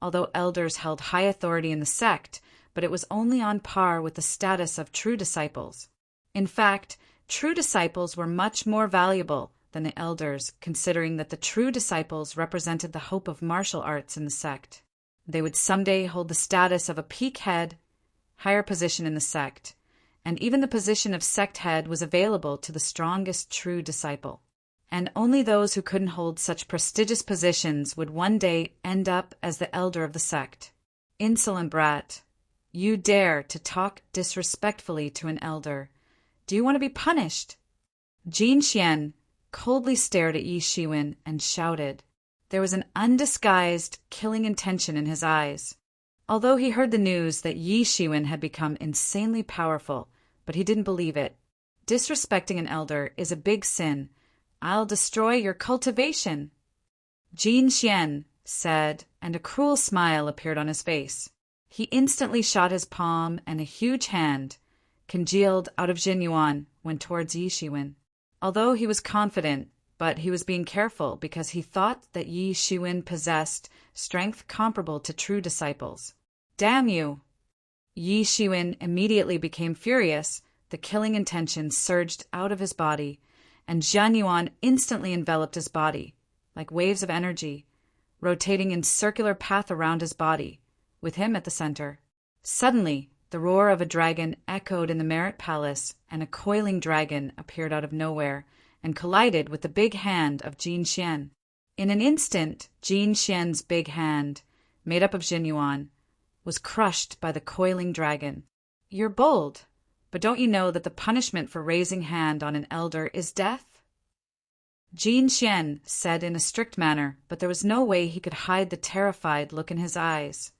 although elders held high authority in the sect, but it was only on par with the status of true disciples. In fact, true disciples were much more valuable than the elders, considering that the true disciples represented the hope of martial arts in the sect. They would someday hold the status of a peak head, higher position in the sect, and even the position of sect head was available to the strongest true disciple. And only those who couldn't hold such prestigious positions would one day end up as the elder of the sect. "Insolent brat, you dare to talk disrespectfully to an elder. Do you want to be punished?" Jin Xian coldly stared at Yi Shiwen and shouted. There was an undisguised killing intention in his eyes. Although he heard the news that Yi Shiwen had become insanely powerful, but he didn't believe it. "Disrespecting an elder is a big sin. I'll destroy your cultivation," Jin Xian said, and a cruel smile appeared on his face. He instantly shot his palm, and a huge hand, congealed out of Jinyuan, went towards Yi Shiwen. Although he was confident, but he was being careful because he thought that Yi Shiwen possessed strength comparable to true disciples. "Damn you!" Yi Shiwen immediately became furious. The killing intention surged out of his body, and Jianyuan instantly enveloped his body, like waves of energy, rotating in circular path around his body, with him at the center. Suddenly, the roar of a dragon echoed in the Merit Palace, and a coiling dragon appeared out of nowhere and collided with the big hand of Jin Xian. In an instant, Jin Xian's big hand, made up of Jinyuan, was crushed by the coiling dragon. "You're bold, but don't you know that the punishment for raising hand on an elder is death?" Jin Xian said in a strict manner, but there was no way he could hide the terrified look in his eyes.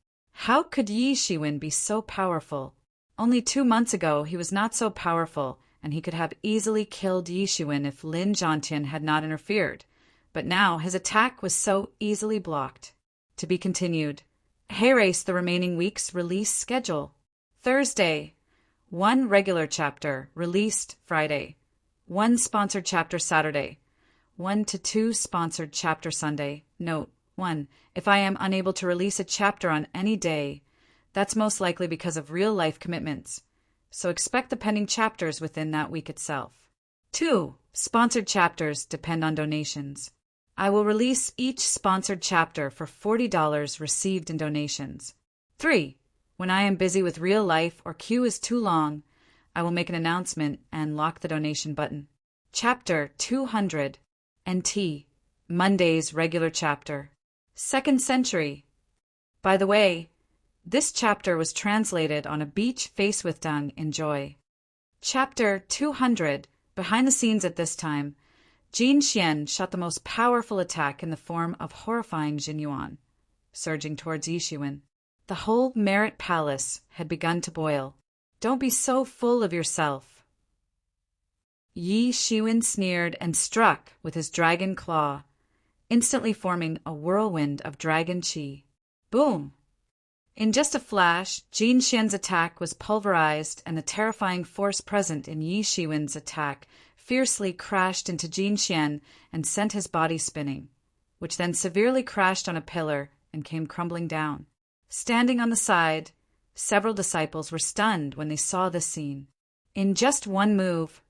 How could Yi Shiwen be so powerful? Only 2 months ago he was not so powerful, and he could have easily killed Yi Shiwen if Lin Zhantian had not interfered. But now his attack was so easily blocked. To be continued. Hayrace the remaining week's release schedule. Thursday, 1 regular chapter, released Friday. 1 sponsored chapter Saturday. 1 to 2 sponsored chapter Sunday. Note: 1. If I am unable to release a chapter on any day, that's most likely because of real-life commitments, so expect the pending chapters within that week itself. 2. Sponsored chapters depend on donations. I will release each sponsored chapter for $40 received in donations. 3. When I am busy with real life or queue is too long, I will make an announcement and lock the donation button. Chapter 200 NT, Monday's regular chapter. 2nd century. By the way, this chapter was translated on a beach face with Deng in joy. Chapter 200. Behind the scenes at this time, Jin Xian shot the most powerful attack in the form of horrifying Jinyuan, surging towards Yi Shiwen. The whole Merit Palace had begun to boil. "Don't be so full of yourself." Yi Shiwen sneered and struck with his dragon claw. instantly forming a whirlwind of dragon chi. Boom! In just a flash, Jin Xian's attack was pulverized, and the terrifying force present in Yi Shiwen's attack fiercely crashed into Jin Xian and sent his body spinning, which then severely crashed on a pillar and came crumbling down. Standing on the side, several disciples were stunned when they saw this scene. In just one move,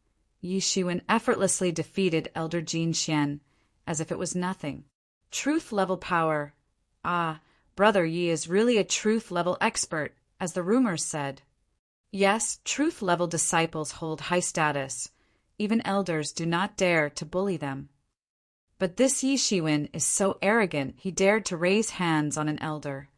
Yi Shiwen effortlessly defeated Elder Jin Xian, as if it was nothing. Truth-level power. Ah, Brother Yi is really a truth-level expert, as the rumors said. Yes, truth-level disciples hold high status. Even elders do not dare to bully them. But this Yi Shiwen is so arrogant he dared to raise hands on an elder.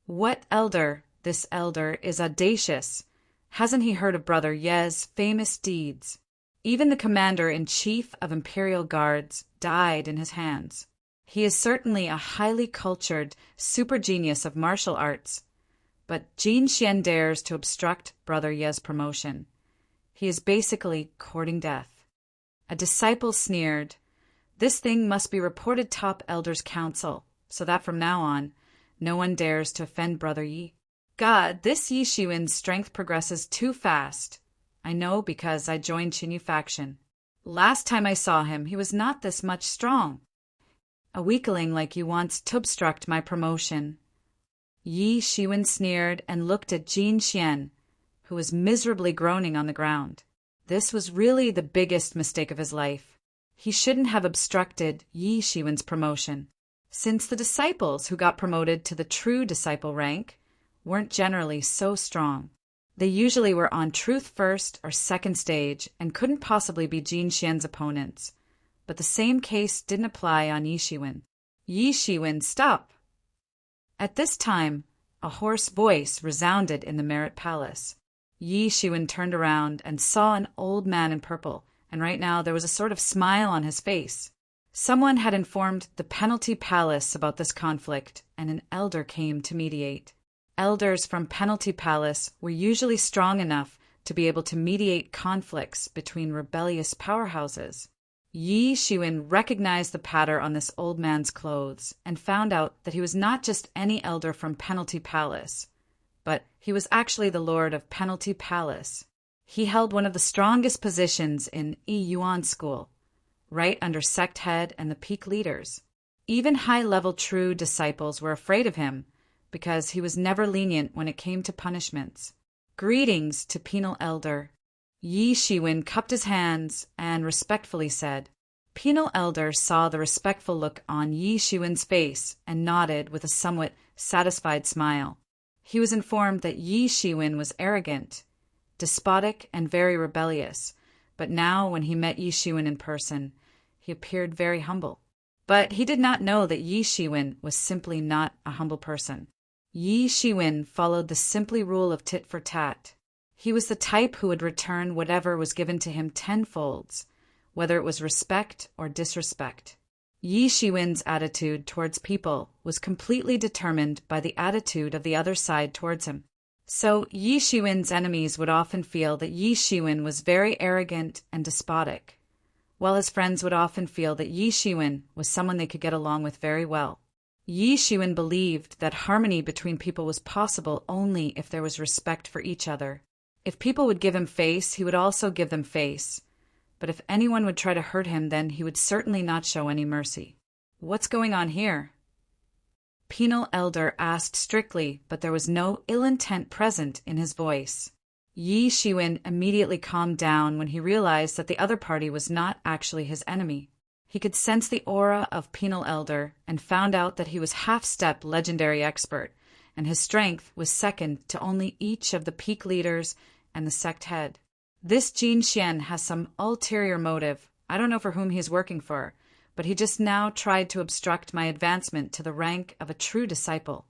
What elder? This elder is audacious. Hasn't he heard of Brother Ye's famous deeds? Even the commander-in-chief of Imperial Guards died in his hands. He is certainly a highly cultured super genius of martial arts, but Jin Xian dares to obstruct Brother Ye's promotion. He is basically courting death. A disciple sneered, "This thing must be reported top Elders' Council, so that from now on, no one dares to offend Brother Yi." God, this Yi Shiwen's strength progresses too fast. I know because I joined Qinyu faction. Last time I saw him, he was not this much strong. A weakling like you wants to obstruct my promotion. Yi Shiwen sneered and looked at Jin Xian, who was miserably groaning on the ground. This was really the biggest mistake of his life. He shouldn't have obstructed Yi Shiwen's promotion, since the disciples who got promoted to the true disciple rank weren't generally so strong. They usually were on truth first or second stage and couldn't possibly be Jin Xian's opponents. But the same case didn't apply on Yi Shiwen. Yi Shiwen, stop! At this time, a hoarse voice resounded in the Merit Palace. Yi Shiwen turned around and saw an old man in purple, and right now there was a sort of smile on his face. Someone had informed the Penalty Palace about this conflict, and an elder came to mediate. Elders from Penalty Palace were usually strong enough to be able to mediate conflicts between rebellious powerhouses. Yi Shiwen recognized the pattern on this old man's clothes and found out that he was not just any elder from Penalty Palace, but he was actually the lord of Penalty Palace. He held one of the strongest positions in Yi Yuan School, right under sect head and the peak leaders. Even high-level true disciples were afraid of him because he was never lenient when it came to punishments. Greetings to Penal Elder. Yi Shiwen cupped his hands and respectfully said. Penal Elder saw the respectful look on Yi Shiwen's face and nodded with a somewhat satisfied smile. He was informed that Yi Shiwen was arrogant, despotic, and very rebellious, but now when he met Yi Shiwen in person, he appeared very humble. But he did not know that Yi Shiwen was simply not a humble person. Yi Shiwen followed the simply rule of tit for tat. He was the type who would return whatever was given to him tenfolds, whether it was respect or disrespect. Yi Shiwen's attitude towards people was completely determined by the attitude of the other side towards him. So Yi Shiwen's enemies would often feel that Yi Shiwen was very arrogant and despotic, while his friends would often feel that Yi Shiwen was someone they could get along with very well. Yi Shiwen believed that harmony between people was possible only if there was respect for each other. If people would give him face, he would also give them face. But if anyone would try to hurt him, then he would certainly not show any mercy. What's going on here? Penal Elder asked strictly, but there was no ill intent present in his voice. Yi Shiwen immediately calmed down when he realized that the other party was not actually his enemy. He could sense the aura of Penal Elder and found out that he was half-step legendary expert, and his strength was second to only each of the peak leaders and the sect head. This Jin Xian has some ulterior motive. I don't know for whom he's working for, but he just now tried to obstruct my advancement to the rank of a true disciple.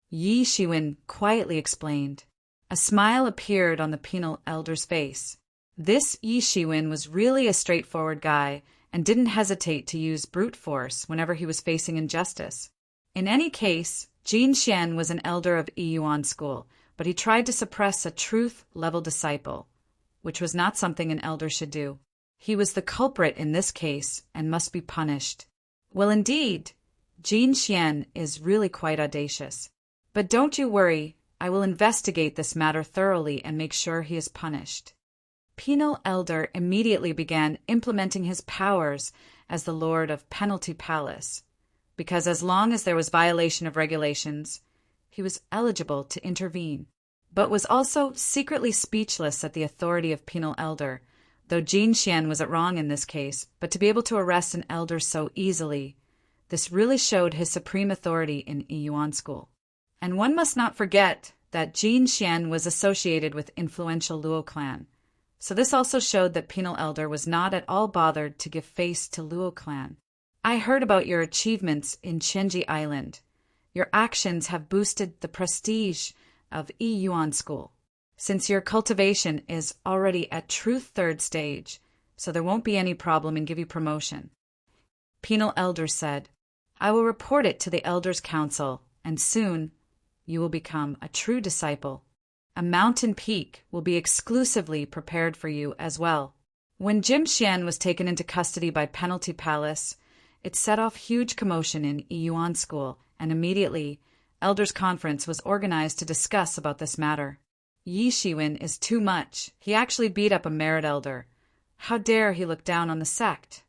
Yi Shiwen quietly explained. A smile appeared on the Penal Elder's face. This Yi Shiwen was really a straightforward guy and didn't hesitate to use brute force whenever he was facing injustice. In any case, Jin Xian was an elder of Yi Yuan School, but he tried to suppress a truth-level disciple, which was not something an elder should do. He was the culprit in this case and must be punished. Well, indeed, Jin Xian is really quite audacious. But don't you worry, I will investigate this matter thoroughly and make sure he is punished. Penal Elder immediately began implementing his powers as the Lord of Penalty Palace, because as long as there was violation of regulations, he was eligible to intervene, but was also secretly speechless at the authority of Penal Elder, though Jin Xian was wrong in this case, but to be able to arrest an elder so easily, this really showed his supreme authority in Yiyuan school. And one must not forget that Jin Xian was associated with influential Luo clan, so this also showed that Penal Elder was not at all bothered to give face to Luo clan. I heard about your achievements in Chenji Island. Your actions have boosted the prestige of Yiyuan school, since your cultivation is already at Truth 3rd stage, so there won't be any problem in give you promotion. Penal Elder said, I will report it to the Elders' Council, and soon you will become a true disciple. A mountain peak will be exclusively prepared for you as well. When Jim Xian was taken into custody by Penalty Palace, it set off huge commotion in Yiyuan school, and immediately, Elders' Conference was organized to discuss about this matter. Yi Shiwen is too much. He actually beat up a merit elder. How dare he look down on the sect?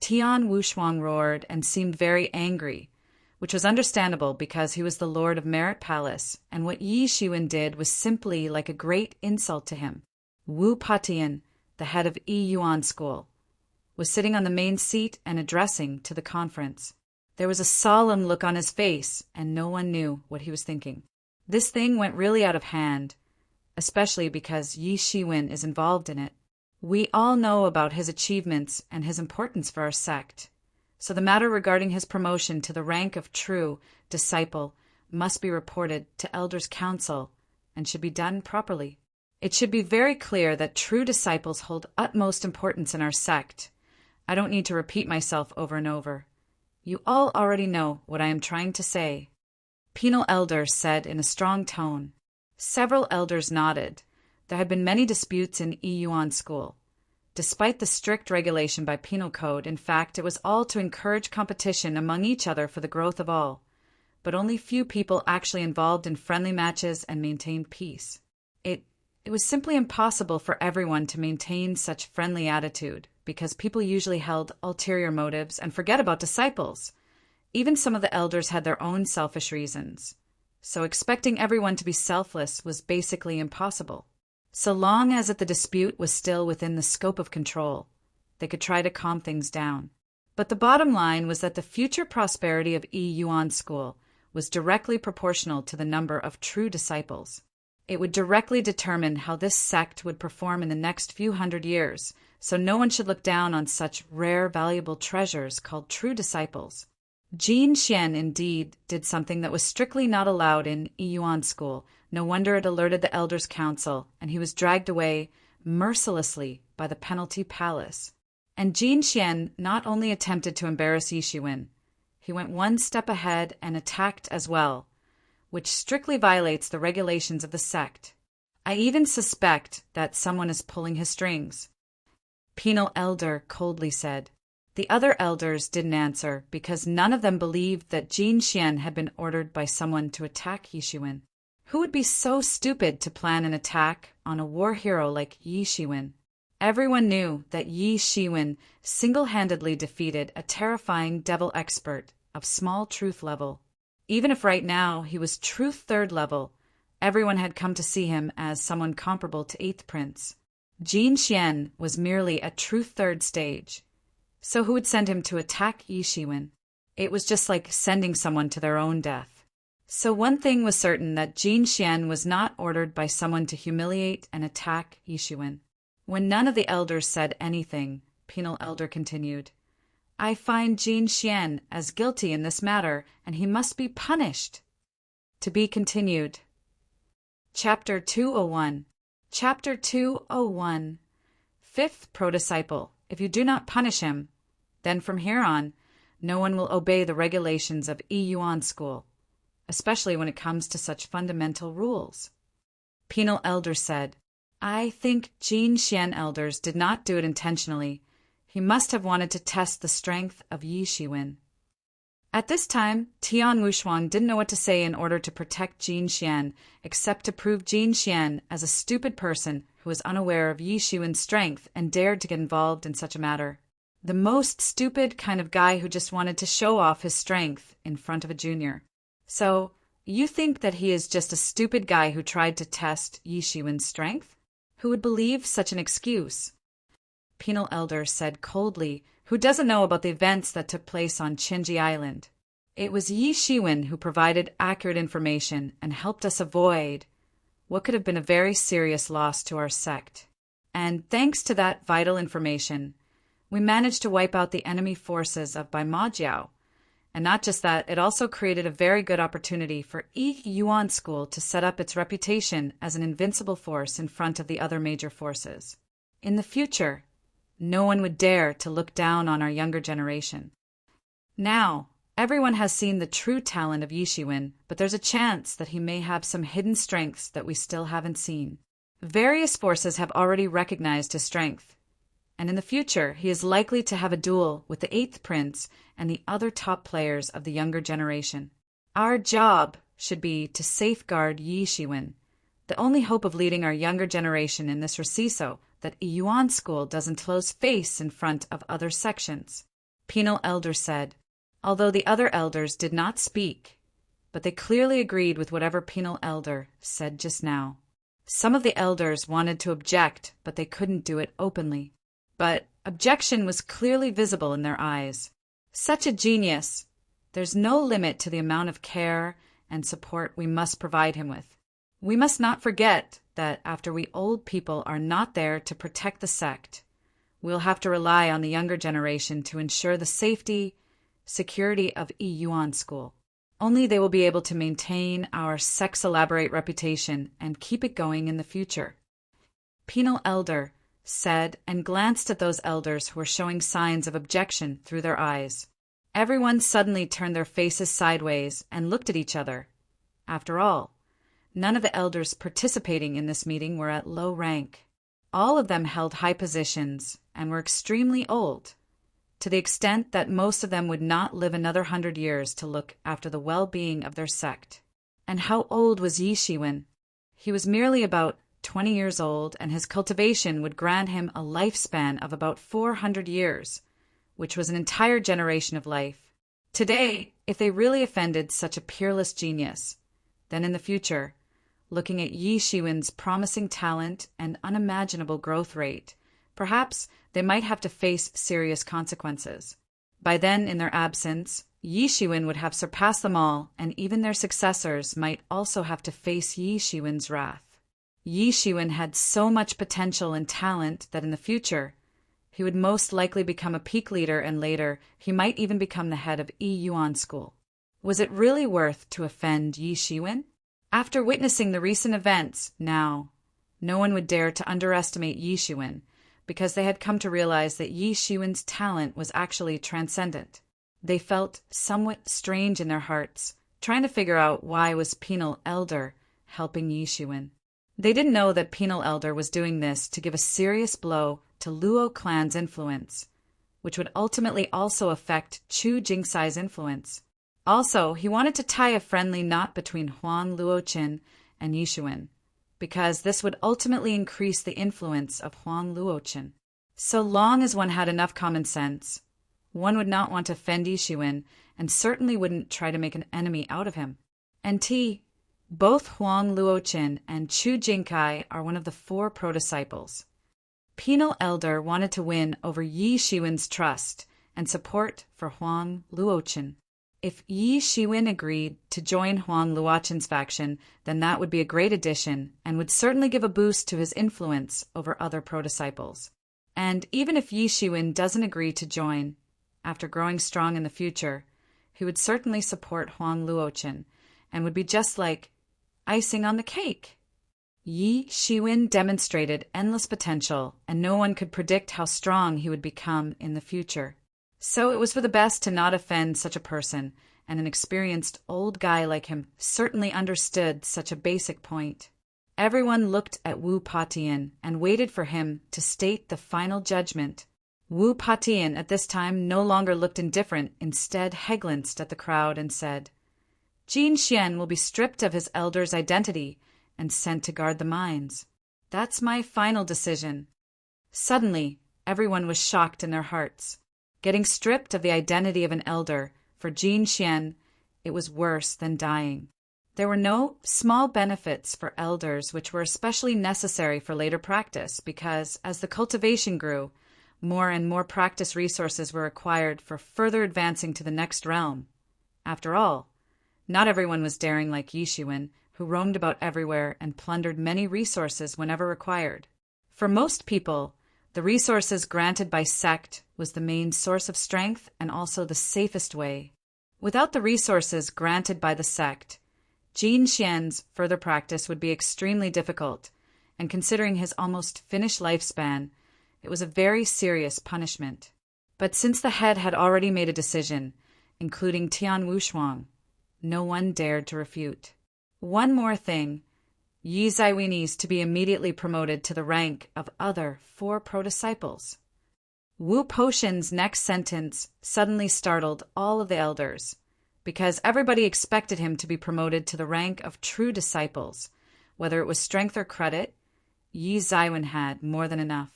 Tian Wushuang roared and seemed very angry, which was understandable because he was the Lord of Merit Palace, and what Yi Shiwen did was simply like a great insult to him. Wu Patian, the head of Yiyuan school, was sitting on the main seat and addressing to the conference. There was a solemn look on his face, and no one knew what he was thinking. This thing went really out of hand, especially because Yi Shiwen is involved in it. We all know about his achievements and his importance for our sect, so the matter regarding his promotion to the rank of true disciple must be reported to Elders' Council and should be done properly. It should be very clear that true disciples hold utmost importance in our sect. I don't need to repeat myself over and over. You all already know what I am trying to say. Penal Elder said in a strong tone. Several elders nodded. There had been many disputes in Yiyuan school. Despite the strict regulation by penal code, in fact, it was all to encourage competition among each other for the growth of all. But only few people actually involved in friendly matches and maintained peace. It was simply impossible for everyone to maintain such friendly attitude, because people usually held ulterior motives and forget about disciples. Even some of the elders had their own selfish reasons. So expecting everyone to be selfless was basically impossible. So long as the dispute was still within the scope of control, they could try to calm things down. But the bottom line was that the future prosperity of Yiyuan school was directly proportional to the number of true disciples. It would directly determine how this sect would perform in the next few hundred years, so no one should look down on such rare, valuable treasures called true disciples. Jin Xian indeed did something that was strictly not allowed in Yiyuan school. No wonder it alerted the Elders' Council, and he was dragged away mercilessly by the Penalty Palace. And Jin Xian not only attempted to embarrass Yi Shiwen, he went one step ahead and attacked as well, which strictly violates the regulations of the sect. I even suspect that someone is pulling his strings. Penal Elder coldly said. The other elders didn't answer because none of them believed that Jin Xian had been ordered by someone to attack Yi Shiwen. Who would be so stupid to plan an attack on a war hero like Yi Shiwen? Everyone knew that Yi Shiwen single-handedly defeated a terrifying devil expert of small truth level. Even if right now he was truth 3rd level, everyone had come to see him as someone comparable to 8th Prince. Jin Xian was merely at truth 3rd stage. So who would send him to attack Yi Shiwen? It was just like sending someone to their own death. So one thing was certain, that Jin Xian was not ordered by someone to humiliate and attack Yi Shiwen. When none of the elders said anything, Penal Elder continued, I find Jin Xian as guilty in this matter, and he must be punished. To be continued. Chapter 201. Chapter 201. 5th Pro-Disciple. If you do not punish him, then from here on, no one will obey the regulations of Yiyuan school, especially when it comes to such fundamental rules. Penal Elder said, I think Jin Xian elders did not do it intentionally. He must have wanted to test the strength of Yi Shiwen. At this time, Tian Wuxuang didn't know what to say in order to protect Jin Xian, except to prove Jin Xian as a stupid person who was unaware of Yi Shiwen's strength and dared to get involved in such a matter. The most stupid kind of guy who just wanted to show off his strength in front of a junior. So, you think that he is just a stupid guy who tried to test Yi Shiwen's strength? Who would believe such an excuse? Penal Elder said coldly, who doesn't know about the events that took place on Qinji Island. It was Yi Shiwen who provided accurate information and helped us avoid what could have been a very serious loss to our sect. And thanks to that vital information, we managed to wipe out the enemy forces of Bai Majiao. And not just that, it also created a very good opportunity for Yi Yuan School to set up its reputation as an invincible force in front of the other major forces. In the future, no one would dare to look down on our younger generation. Now, everyone has seen the true talent of Yi Shiwen, but there's a chance that he may have some hidden strengths that we still haven't seen. Various forces have already recognized his strength, and in the future he is likely to have a duel with the 8th Prince and the other top players of the younger generation. Our job should be to safeguard Yi Shiwen, the only hope of leading our younger generation in this reciso that Yuan School doesn't close face in front of other sections. Penal Elder said, although the other elders did not speak, but they clearly agreed with whatever Penal Elder said just now. Some of the elders wanted to object, but they couldn't do it openly. But objection was clearly visible in their eyes. Such a genius! There's no limit to the amount of care and support we must provide him with. We must not forget that after we old people are not there to protect the sect, we'll have to rely on the younger generation to ensure the security of Yuan School. Only they will be able to maintain our sex-elaborate reputation and keep it going in the future. Penal Elder said and glanced at those elders who were showing signs of objection through their eyes. Everyone suddenly turned their faces sideways and looked at each other. After all, none of the elders participating in this meeting were at low rank. All of them held high positions and were extremely old, to the extent that most of them would not live another 100 years to look after the well-being of their sect. And how old was Yi Shiwen? He was merely about 20 years old, and his cultivation would grant him a lifespan of about 400 years, which was an entire generation of life. Today, if they really offended such a peerless genius, then in the future, looking at Yi Shiwen's promising talent and unimaginable growth rate, perhaps they might have to face serious consequences. By then, in their absence, Yi Shiwen would have surpassed them all, and even their successors might also have to face Yi Shiwen's wrath. Yi Shiwen had so much potential and talent that in the future, he would most likely become a peak leader, and later, he might even become the head of Yuan School. Was it really worth to offend Yi Shiwen? After witnessing the recent events, now, no one would dare to underestimate Yi Shiwen, because they had come to realize that Yi Shiwen's talent was actually transcendent. They felt somewhat strange in their hearts, trying to figure out why was Penal Elder helping Yi Shiwen. They didn't know that Penal Elder was doing this to give a serious blow to Luo clan's influence, which would ultimately also affect Chu Jingsai's influence. Also, he wanted to tie a friendly knot between Huang Luoqin and Yi Shiwen, because this would ultimately increase the influence of Huang Luoqin. So long as one had enough common sense, one would not want to offend Yi Shiwen and certainly wouldn't try to make an enemy out of him. And both Huang Luoqin and Chu Jingkai are one of the 4 pro-disciples. Penal Elder wanted to win over Yi Shiwen's trust and support for Huang Luoqin. If Yi Shiwen agreed to join Huang Luoqin's faction, then that would be a great addition and would certainly give a boost to his influence over other pro-disciples. And even if Yi Shiwen doesn't agree to join, after growing strong in the future, he would certainly support Huang Luoqin and would be just like icing on the cake. Yi Shiwen demonstrated endless potential, and no one could predict how strong he would become in the future. So it was for the best to not offend such a person, and an experienced old guy like him certainly understood such a basic point. Everyone looked at Wu Patian and waited for him to state the final judgment. Wu Patian at this time no longer looked indifferent, instead he glanced at the crowd and said, Jin Xian will be stripped of his elder's identity and sent to guard the mines. That's my final decision. Suddenly, everyone was shocked in their hearts. Getting stripped of the identity of an elder, for Jin Xian, it was worse than dying. There were no small benefits for elders, which were especially necessary for later practice because, as the cultivation grew, more and more practice resources were required for further advancing to the next realm. After all, not everyone was daring like Yixuan, who roamed about everywhere and plundered many resources whenever required. For most people, the resources granted by sect was the main source of strength and also the safest way. Without the resources granted by the sect, Jin Xian's further practice would be extremely difficult, and considering his almost finished lifespan, it was a very serious punishment. But since the head had already made a decision, including Tian Wushuang, no one dared to refute. One more thing, Yi Zaiwen is to be immediately promoted to the rank of other 4 pro-disciples. Wu Potion's next sentence suddenly startled all of the elders, because everybody expected him to be promoted to the rank of true disciples. Whether it was strength or credit, Yi Zaiwen had more than enough.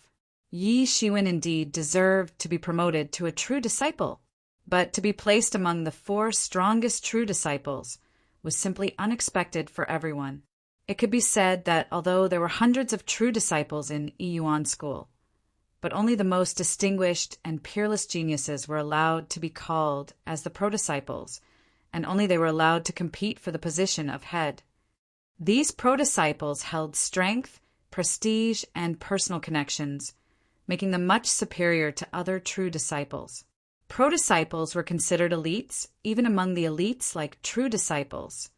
Yi Shiwen indeed deserved to be promoted to a true disciple, but to be placed among the 4 strongest true disciples was simply unexpected for everyone. It could be said that although there were hundreds of true disciples in Yiyuan school, but only the most distinguished and peerless geniuses were allowed to be called as the pro-disciples, and only they were allowed to compete for the position of head. These pro-disciples held strength, prestige, and personal connections, making them much superior to other true disciples. Pro-disciples were considered elites, even among the elites like true disciples.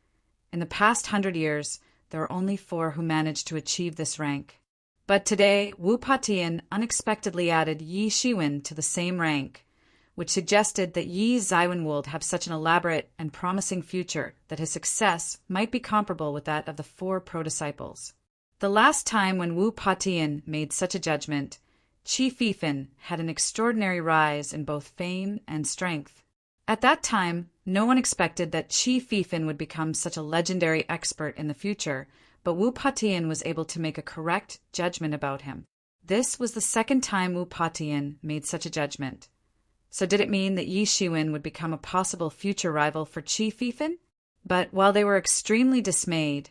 In the past 100 years, there are only 4 who managed to achieve this rank. But today, Wu Patian unexpectedly added Yi Shiwen to the same rank, which suggested that Yi Zaiwen would have such an elaborate and promising future that his success might be comparable with that of the 4 pro-disciples. The last time when Wu Patian made such a judgment, Qi Fifan had an extraordinary rise in both fame and strength. At that time, no one expected that Qi Fifan would become such a legendary expert in the future, but Wu Patian was able to make a correct judgment about him. This was the second time Wu Patian made such a judgment. So did it mean that Yi Shiwen would become a possible future rival for Qi Fifan? But while they were extremely dismayed,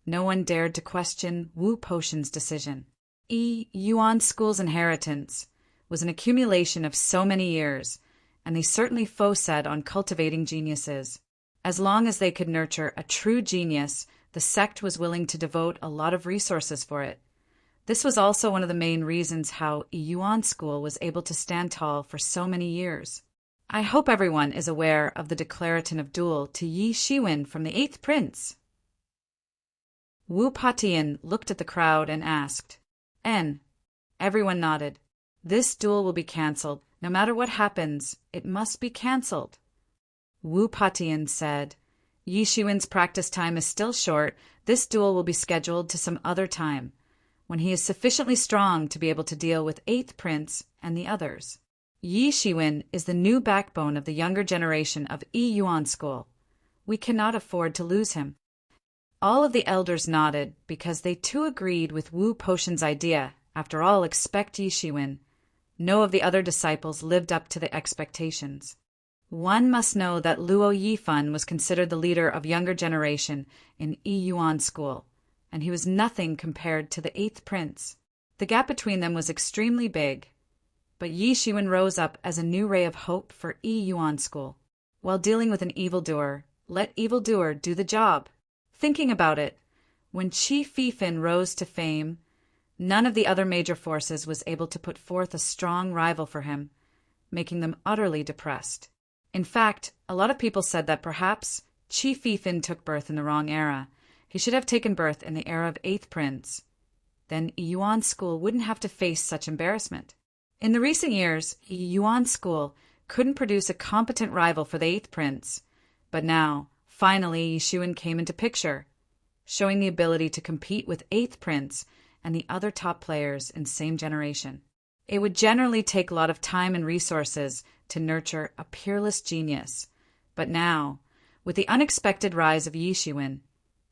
no one dared to question Wu Potion's decision. Yuan School's inheritance was an accumulation of so many years, and they certainly focused on cultivating geniuses. As long as they could nurture a true genius, the sect was willing to devote a lot of resources for it. This was also one of the main reasons how Yuan School was able to stand tall for so many years. I hope everyone is aware of the declaration of duel to Yi Shiwen from the 8th Prince. Wu Patian looked at the crowd and asked, N. Everyone nodded. This duel will be cancelled. No matter what happens, it must be cancelled. Wu Patian said, Yi Shiwen's practice time is still short. This duel will be scheduled to some other time, when he is sufficiently strong to be able to deal with 8th Prince and the others. Yi Shiwen is the new backbone of the younger generation of Yuan School. We cannot afford to lose him. All of the elders nodded because they too agreed with Wu Potion's idea. After all, expect Yi Shiwen. No of the other disciples lived up to the expectations. One must know that Luo Yifan was considered the leader of younger generation in Yuan School, and he was nothing compared to the 8th Prince. The gap between them was extremely big, but Yi Shiwen rose up as a new ray of hope for Yuan School. While dealing with an evildoer, let evildoer do the job. Thinking about it, when Qi Fifan rose to fame, none of the other major forces was able to put forth a strong rival for him, making them utterly depressed. In fact, a lot of people said that perhaps Qi Fifan took birth in the wrong era. He should have taken birth in the era of 8th Prince. Then Yuan School wouldn't have to face such embarrassment. In the recent years, Yuan School couldn't produce a competent rival for the 8th Prince, but now, finally, Yi Shiwen came into picture, showing the ability to compete with 8th Prince and the other top players in same generation. It would generally take a lot of time and resources to nurture a peerless genius. But now, with the unexpected rise of Yi Shiwen,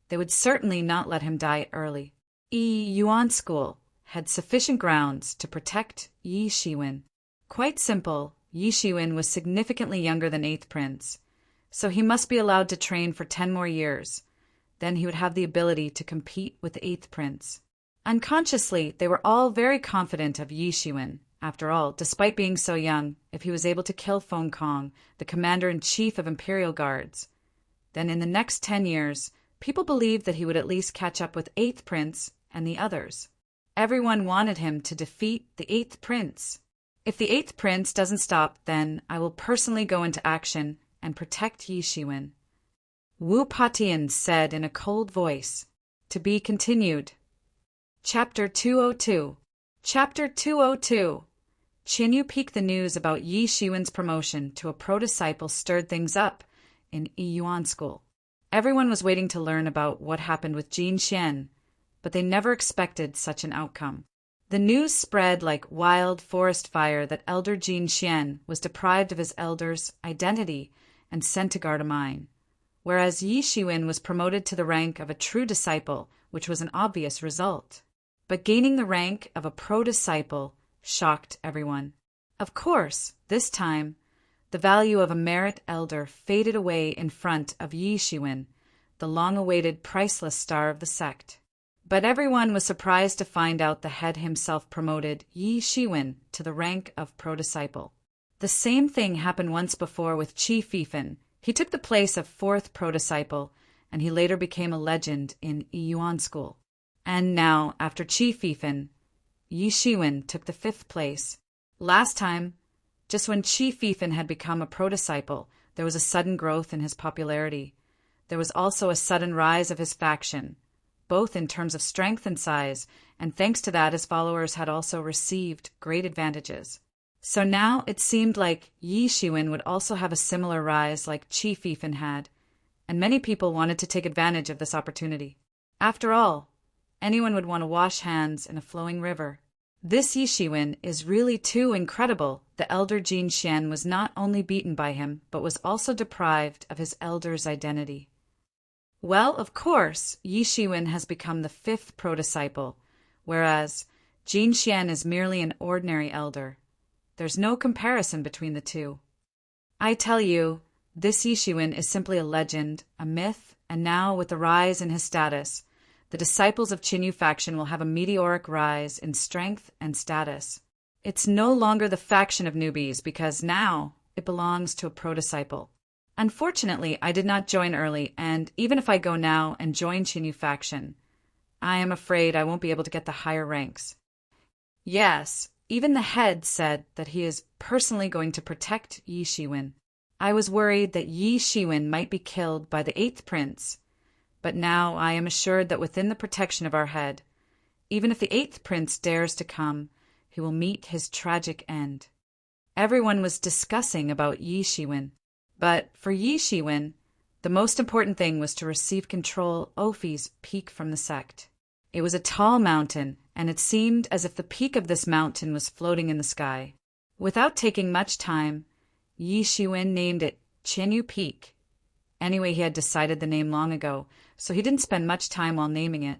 they would certainly not let him die early. Yi Yuan School had sufficient grounds to protect Yi Shiwen. Quite simple, Yi Shiwen was significantly younger than 8th Prince, so he must be allowed to train for 10 more years. Then he would have the ability to compete with the 8th Prince. Unconsciously, they were all very confident of Yi Shiwen. After all, despite being so young, if he was able to kill Feng Kong, the commander-in-chief of Imperial Guards, then in the next 10 years, people believed that he would at least catch up with 8th Prince and the others. Everyone wanted him to defeat the 8th Prince. If the 8th Prince doesn't stop, then I will personally go into action and protect Yi Shiwen. Wu Patian said in a cold voice. To be continued. Chapter 202. Chapter 202. Qinyu Peak. The news about Yi Shiwen's promotion to a pro-disciple stirred things up in Yi Yuan School. Everyone was waiting to learn about what happened with Jin Xian, but they never expected such an outcome. The news spread like wild forest fire that Elder Jin Xian was deprived of his elder's identity and sent to guard a mine, whereas Yi Shiwen was promoted to the rank of a true disciple, which was an obvious result. But gaining the rank of a pro-disciple shocked everyone. Of course, this time, the value of a merit elder faded away in front of Yi Shiwen, the long-awaited priceless star of the sect. But everyone was surprised to find out the head himself promoted Yi Shiwen to the rank of pro-disciple. The same thing happened once before with Qi Fifan. He took the place of 4th pro-disciple, and he later became a legend in Yi Yuan School. And now, after Qi Fifan, Yi Shiwen took the 5th place. Last time, just when Qi Fifan had become a pro-disciple, there was a sudden growth in his popularity. There was also a sudden rise of his faction, both in terms of strength and size, and thanks to that his followers had also received great advantages. So now it seemed like Yi Shiwen would also have a similar rise like Qi Fifan had, and many people wanted to take advantage of this opportunity. After all, anyone would want to wash hands in a flowing river. This Yi Shiwen is really too incredible. The elder Jin Xian was not only beaten by him, but was also deprived of his elder's identity. Well, of course, Yi Shiwen has become the 5th pro-disciple, whereas Jin Xian is merely an ordinary elder. There's no comparison between the two. I tell you, this Yi Shiwen is simply a legend, a myth, and now with the rise in his status, the disciples of Qinyu faction will have a meteoric rise in strength and status. It's no longer the faction of newbies because now it belongs to a pro-disciple. Unfortunately, I did not join early, and even if I go now and join Qinyu faction, I am afraid I won't be able to get the higher ranks. Yes, even the head said that he is personally going to protect Yi Shiwen. I was worried that Yi Shiwen might be killed by the 8th Prince, but now I am assured that within the protection of our head, even if the 8th Prince dares to come, he will meet his tragic end. Everyone was discussing about Yi Shiwen, but for Yi Shiwen, the most important thing was to receive control Ophi's peak from the sect. It was a tall mountain, and it seemed as if the peak of this mountain was floating in the sky. Without taking much time, Yi Shiwen named it Qinyu Peak. Anyway, he had decided the name long ago, so he didn't spend much time while naming it.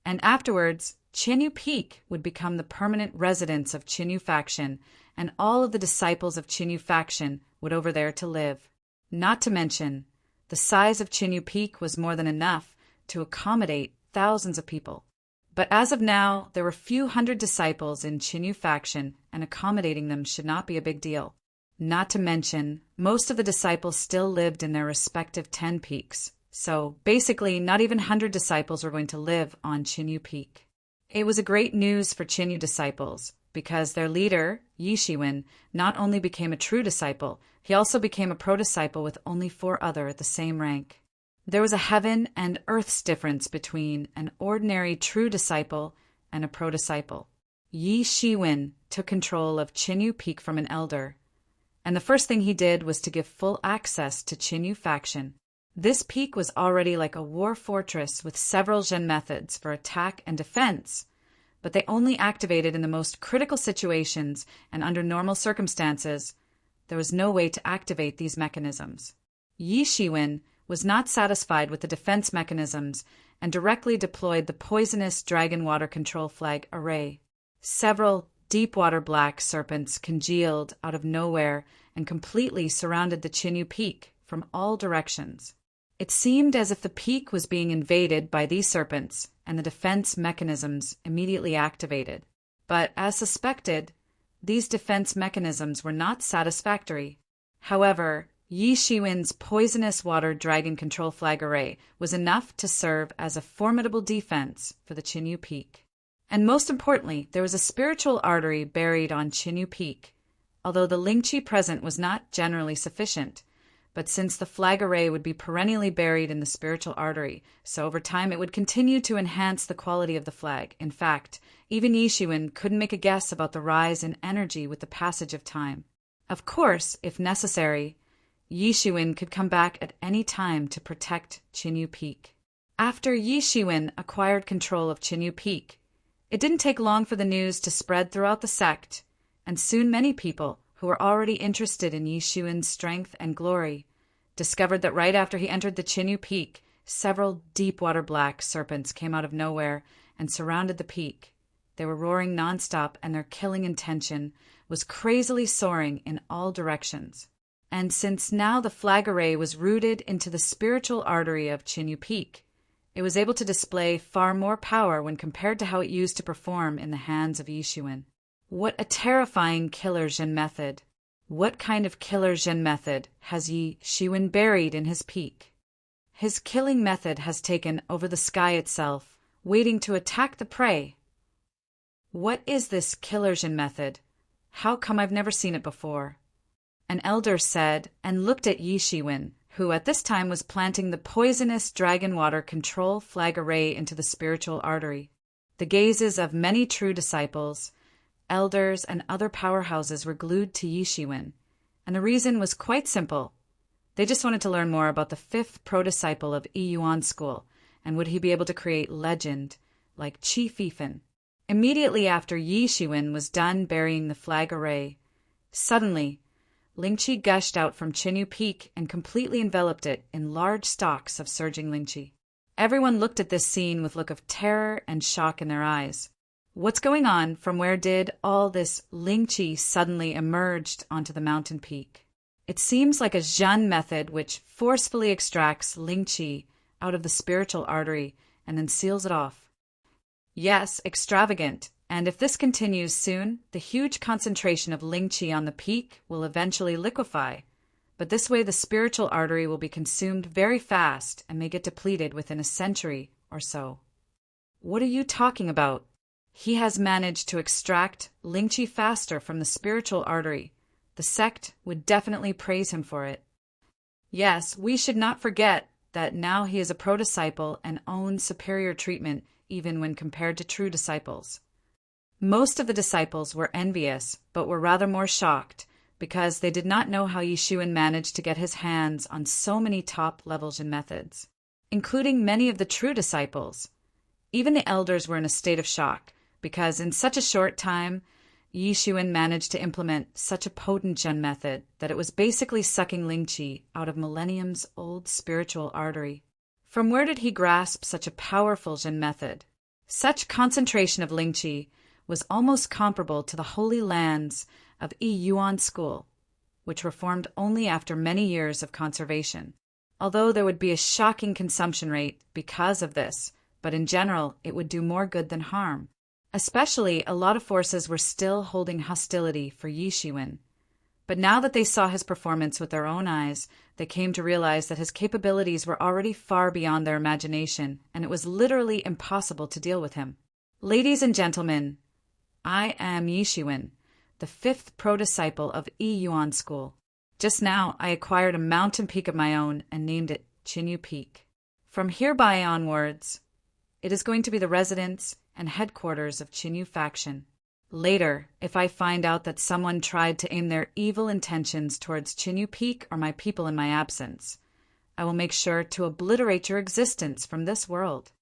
And afterwards, Qinyu Peak would become the permanent residence of Qinyu faction, and all of the disciples of Qinyu faction would over there to live. Not to mention, the size of Qinyu Peak was more than enough to accommodate thousands of people. But as of now, there were few hundred disciples in Qinyu faction, and accommodating them should not be a big deal. Not to mention, most of the disciples still lived in their respective 10 peaks, so basically not even 100 disciples were going to live on Qinyu Peak. It was a great news for Qinyu disciples, because their leader, Yi Shiwen, not only became a true disciple, he also became a pro-disciple with only 4 other at the same rank. There was a heaven and earth's difference between an ordinary true disciple and a pro-disciple. Yi Shiwen took control of Qinyu Peak from an elder, and the first thing he did was to give full access to Qinyu faction. This peak was already like a war fortress with several Zhen methods for attack and defense, but they only activated in the most critical situations, and under normal circumstances, there was no way to activate these mechanisms. Yi Shiwen was not satisfied with the defense mechanisms and directly deployed the poisonous dragon water control flag array. Several deep-water black serpents congealed out of nowhere and completely surrounded the Chinyu Peak from all directions. It seemed as if the peak was being invaded by these serpents, and the defense mechanisms immediately activated. But, as suspected, these defense mechanisms were not satisfactory. However, Yi Shiwen's poisonous water dragon control flag array was enough to serve as a formidable defense for the Chinyu Peak. And most importantly, there was a spiritual artery buried on Chinyu Peak, although the Lingqi present was not generally sufficient. But since the flag array would be perennially buried in the spiritual artery, so over time it would continue to enhance the quality of the flag. In fact, even Yi Shiwen couldn't make a guess about the rise in energy with the passage of time. Of course, if necessary, Yi Shiwen could come back at any time to protect Chinyu Peak. After Yi Shiwen acquired control of Chinyu Peak, it didn't take long for the news to spread throughout the sect, and soon many people who were already interested in Yi Shiwen's strength and glory discovered that right after he entered the Chinyu Peak, several deep-water black serpents came out of nowhere and surrounded the peak. They were roaring nonstop, and their killing intention was crazily soaring in all directions. And since now the flag array was rooted into the spiritual artery of Chinyu Peak, it was able to display far more power when compared to how it used to perform in the hands of Yi Shiwen. What a terrifying killer Zhen method! What kind of killer Zhen method has Yi Shiwen buried in his peak? His killing method has taken over the sky itself, waiting to attack the prey. What is this killer Zhen method? How come I've never seen it before? An elder said, and looked at Yi Shiwen, who at this time was planting the poisonous dragon water control flag array into the spiritual artery. The gazes of many true disciples, elders, and other powerhouses were glued to Yi Shiwen, and the reason was quite simple. They just wanted to learn more about the fifth pro-disciple of Yi Yuan school, and would he be able to create legend like Qi Fifan. Immediately after Yi Shiwen was done burying the flag array, suddenly Lingqi gushed out from Chinyu Peak and completely enveloped it in large stalks of surging Lingqi. Everyone looked at this scene with a look of terror and shock in their eyes. What's going on? From where did all this Lingqi suddenly emerged onto the mountain peak? It seems like a Zhen method which forcefully extracts Lingqi out of the spiritual artery and then seals it off. Yes, extravagant. And if this continues soon, the huge concentration of Lingqi on the peak will eventually liquefy. But this way the spiritual artery will be consumed very fast and may get depleted within a century or so. What are you talking about? He has managed to extract Lingqi faster from the spiritual artery. The sect would definitely praise him for it. Yes, we should not forget that now he is a pro-disciple and owns superior treatment even when compared to true disciples. Most of the disciples were envious, but were rather more shocked because they did not know how Yi Shiwen managed to get his hands on so many top-level Zhen methods, including many of the true disciples. Even the elders were in a state of shock, because in such a short time, Yi Shiwen managed to implement such a potent Zhen method that it was basically sucking Lingqi out of millenniums' old spiritual artery. From where did he grasp such a powerful Zhen method? Such concentration of Lingqi was almost comparable to the holy lands of Yi Yuan school, which were formed only after many years of conservation. Although there would be a shocking consumption rate because of this, but in general it would do more good than harm. Especially, a lot of forces were still holding hostility for Yi Shiwen. But now that they saw his performance with their own eyes, they came to realize that his capabilities were already far beyond their imagination, and it was literally impossible to deal with him. Ladies and gentlemen, I am Yi Shiwen, the fifth pro-disciple of Yi Yuan school. Just now, I acquired a mountain peak of my own and named it Chinyu Peak. From hereby onwards, it is going to be the residence and headquarters of Chinyu faction. Later, if I find out that someone tried to aim their evil intentions towards Chinyu Peak or my people in my absence, I will make sure to obliterate your existence from this world.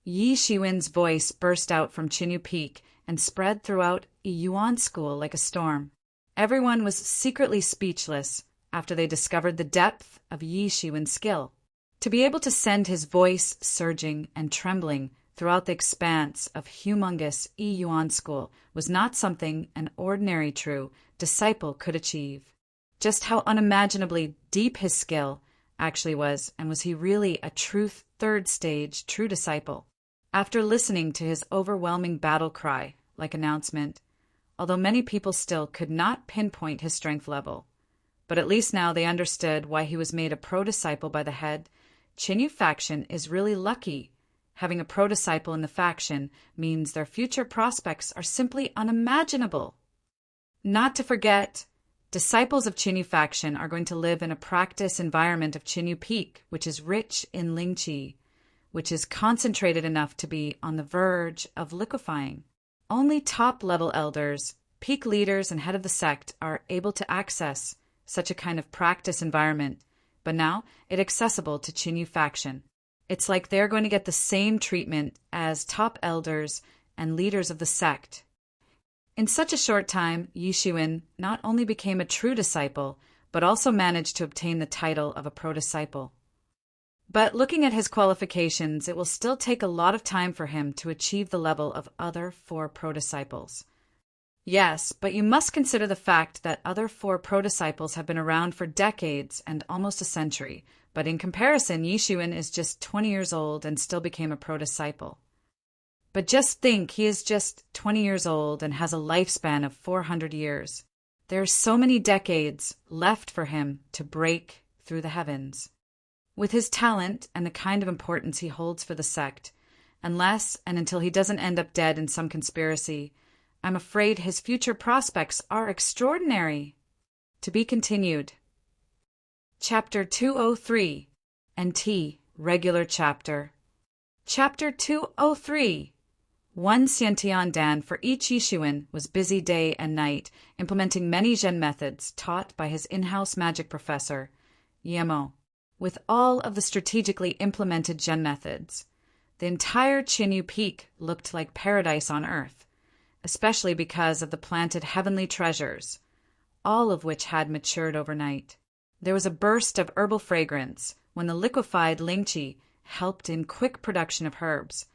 Yi Shiwen's voice burst out from Chinyu Peak and spread throughout Yuan School like a storm. Everyone was secretly speechless after they discovered the depth of Yi Shiwen's skill. To be able to send his voice surging and trembling throughout the expanse of humongous Yuan School was not something an ordinary true disciple could achieve. Just how unimaginably deep his skill actually was, and was he really a true third stage true disciple? After listening to his overwhelming battle cry-like announcement, although many people still could not pinpoint his strength level, but at least now they understood why he was made a pro-disciple by the head, Chinyu faction is really lucky. Having a pro-disciple in the faction means their future prospects are simply unimaginable. Not to forget, disciples of Chinyu faction are going to live in a practice environment of Chinyu Peak, which is rich in Ling Qi, which is concentrated enough to be on the verge of liquefying. Only top-level elders, peak leaders, and head of the sect are able to access such a kind of practice environment, but now it's accessible to Chinyu faction. It's like they're going to get the same treatment as top elders and leaders of the sect. In such a short time, Yi Shiwen not only became a true disciple, but also managed to obtain the title of a pro-disciple. But looking at his qualifications, it will still take a lot of time for him to achieve the level of other 4 pro-disciples. Yes, but you must consider the fact that other 4 pro-disciples have been around for decades and almost a century, but in comparison, Yi Shiwen is just 20 years old and still became a pro-disciple. But just think, he is just 20 years old and has a lifespan of 400 years. There are so many decades left for him to break through the heavens. With his talent and the kind of importance he holds for the sect, unless and until he doesn't end up dead in some conspiracy, I'm afraid his future prospects are extraordinary. To be continued. Chapter 203, NT, Regular Chapter. Chapter 203. One Xiantian Dan for each Yi Shiwen was busy day and night, implementing many Zhen methods taught by his in-house magic professor, Yemo. With all of the strategically implemented Zhen methods, the entire Chinyu Peak looked like paradise on earth, especially because of the planted heavenly treasures, all of which had matured overnight. There was a burst of herbal fragrance when the liquefied Ling Qi helped in quick production of herbs,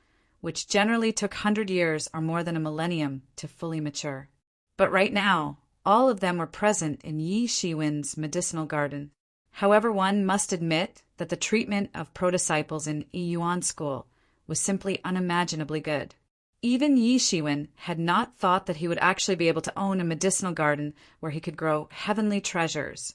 which generally took 100 years or more than a millennium to fully mature. But right now, all of them were present in Yi Shiwen's medicinal garden. However, one must admit that the treatment of pro-disciples in Yuan School was simply unimaginably good. Even Yi Shiwen had not thought that he would actually be able to own a medicinal garden where he could grow heavenly treasures.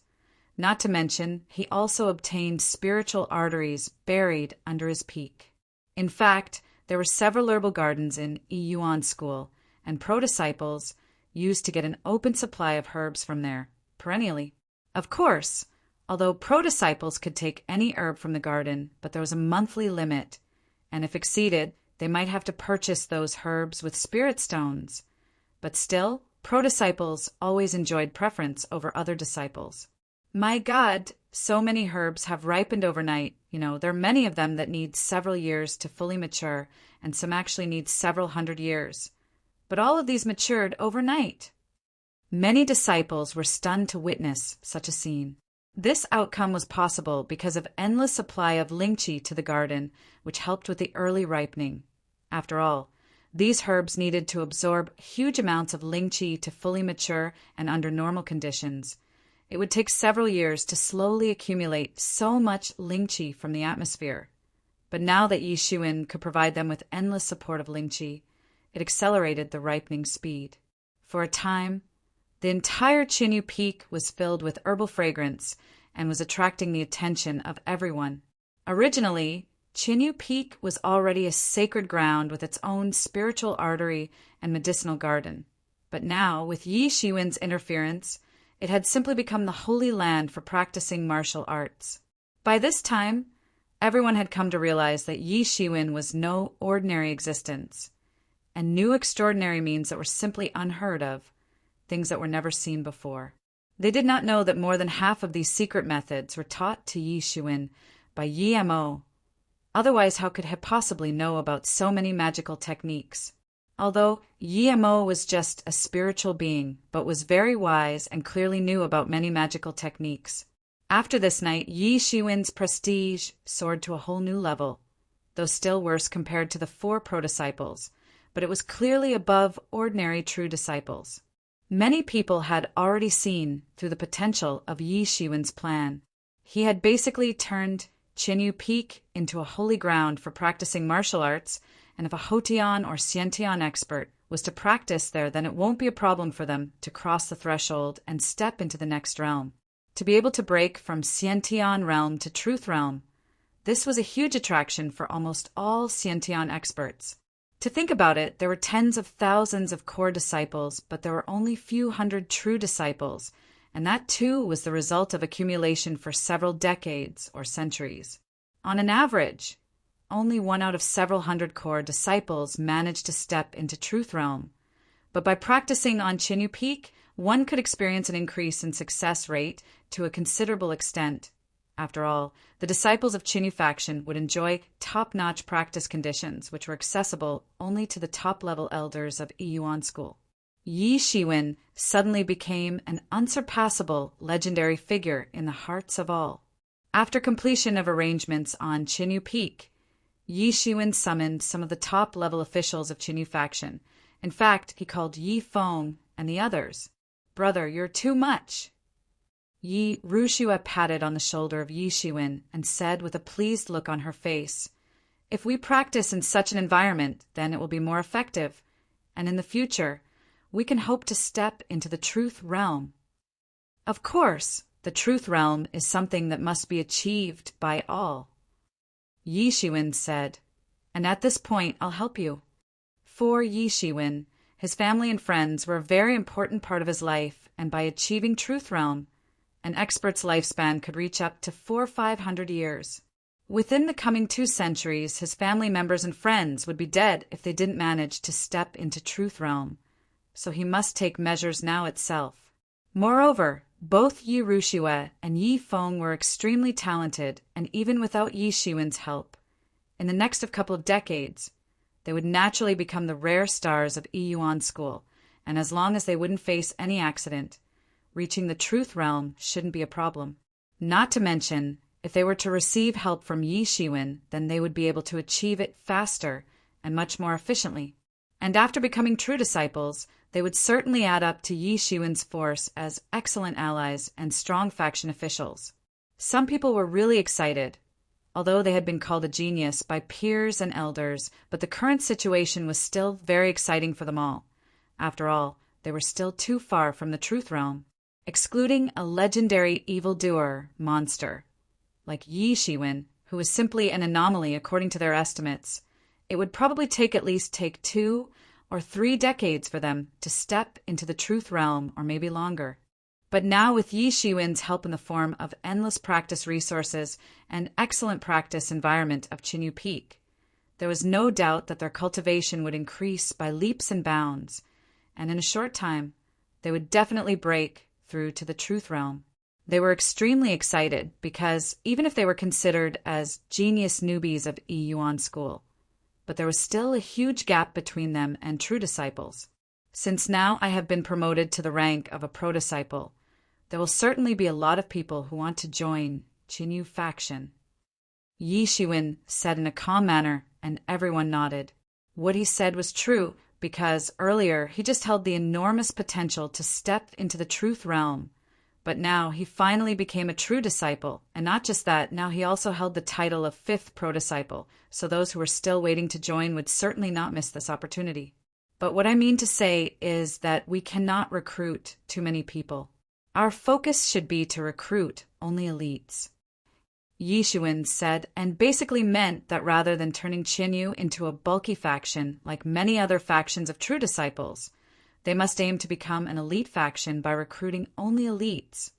Not to mention, he also obtained spiritual arteries buried under his peak. In fact, there were several herbal gardens in Yuan School, and pro-disciples used to get an open supply of herbs from there, perennially. Of course, although pro-disciples could take any herb from the garden, but there was a monthly limit, and if exceeded, they might have to purchase those herbs with spirit stones. But still, pro-disciples always enjoyed preference over other disciples. My God, so many herbs have ripened overnight. There are many of them that need several years to fully mature, and some actually need several hundred years. But all of these matured overnight. Many disciples were stunned to witness such a scene. This outcome was possible because of endless supply of Ling Qi to the garden, which helped with the early ripening. After all, these herbs needed to absorb huge amounts of Ling Qi to fully mature, and under normal conditions, it would take several years to slowly accumulate so much Ling Qi from the atmosphere. But now that Yi Shiwen could provide them with endless support of Ling Qi, it accelerated the ripening speed. For a time, the entire Chinyu Peak was filled with herbal fragrance and was attracting the attention of everyone. Originally, Chinyu Peak was already a sacred ground with its own spiritual artery and medicinal garden. But now, with Yi Shiwen's interference, it had simply become the holy land for practicing martial arts. By this time, everyone had come to realize that Yi Shiwen was no ordinary existence, and knew extraordinary means that were simply unheard of, things that were never seen before. They did not know that more than half of these secret methods were taught to Yi Shiwen by Yi Mo, Otherwise, how could he possibly know about so many magical techniques? Although Yi Mo was just a spiritual being, but was very wise and clearly knew about many magical techniques. After this night, Yi Shiwen's prestige soared to a whole new level, though still worse compared to the 4 pro-disciples, but it was clearly above ordinary true disciples. Many people had already seen through the potential of Yi Shiwen's plan. He had basically turned Qinyu Peak into a holy ground for practicing martial arts, and if a Hotian or Xiantian expert was to practice there, then it won't be a problem for them to cross the threshold and step into the next realm. To be able to break from Xiantian realm to Truth realm, this was a huge attraction for almost all Xiantian experts. To think about it, there were tens of thousands of core disciples, but there were only few hundred true disciples, and that too was the result of accumulation for several decades or centuries. On an average, only 1 out of several hundred core disciples managed to step into Truth realm. But by practicing on Qinyu Peak, one could experience an increase in success rate to a considerable extent. After all, the disciples of Qinyu faction would enjoy top-notch practice conditions which were accessible only to the top-level elders of Yiyuan school. Yi Shiwen suddenly became an unsurpassable legendary figure in the hearts of all. After completion of arrangements on Qinyu Peak, Yi Shiwen summoned some of the top-level officials of Qinyu faction. In fact, he called Yi Feng and the others. "Brother, you're too much." Yi Rushua patted on the shoulder of Yi Shiwen and said with a pleased look on her face, "If we practice in such an environment, then it will be more effective, and in the future, we can hope to step into the Truth realm." Of course, the Truth realm is something that must be achieved by all. Yi Shiwen said, "And at this point, I'll help you." For Yi Shiwen, his family and friends were a very important part of his life, and by achieving Truth realm, an expert's lifespan could reach up to 400 or 500 years. Within the coming 2 centuries, his family members and friends would be dead if they didn't manage to step into Truth realm, so he must take measures now itself. Moreover, both Yi Rushua and Yi Feng were extremely talented, and even without Yi Shiwen's help, in the next couple of decades, they would naturally become the rare stars of Yiyuan school, and as long as they wouldn't face any accident, reaching the Truth realm shouldn't be a problem. Not to mention, if they were to receive help from Yi Shiwen, then they would be able to achieve it faster and much more efficiently. And after becoming true disciples, they would certainly add up to Yi Shiwen's force as excellent allies and strong faction officials. Some people were really excited, although they had been called a genius by peers and elders, but the current situation was still very exciting for them all. After all, they were still too far from the Truth realm. Excluding a legendary evildoer monster, like Yi Shiwen, who was simply an anomaly according to their estimates, it would probably take 2 or 3 decades for them to step into the Truth realm, or maybe longer. But now with Yi Shiwen's help in the form of endless practice resources and excellent practice environment of Qinyu Peak, there was no doubt that their cultivation would increase by leaps and bounds, and in a short time, they would definitely break through to the Truth realm. They were extremely excited because even if they were considered as genius newbies of Yiyuan school, but there was still a huge gap between them and true disciples. Since now I have been promoted to the rank of a pro-disciple, there will certainly be a lot of people who want to join Qinyu faction. Yi Shiwen said in a calm manner, and everyone nodded. What he said was true, because earlier he just held the enormous potential to step into the Truth realm, but now he finally became a true disciple, and not just that, now he also held the title of 5th pro-disciple, so those who were still waiting to join would certainly not miss this opportunity. But what I mean to say is that we cannot recruit too many people. Our focus should be to recruit only elites. Yi Shiwen said, and basically meant that rather than turning Qinyu into a bulky faction like many other factions of true disciples, they must aim to become an elite faction by recruiting only elites.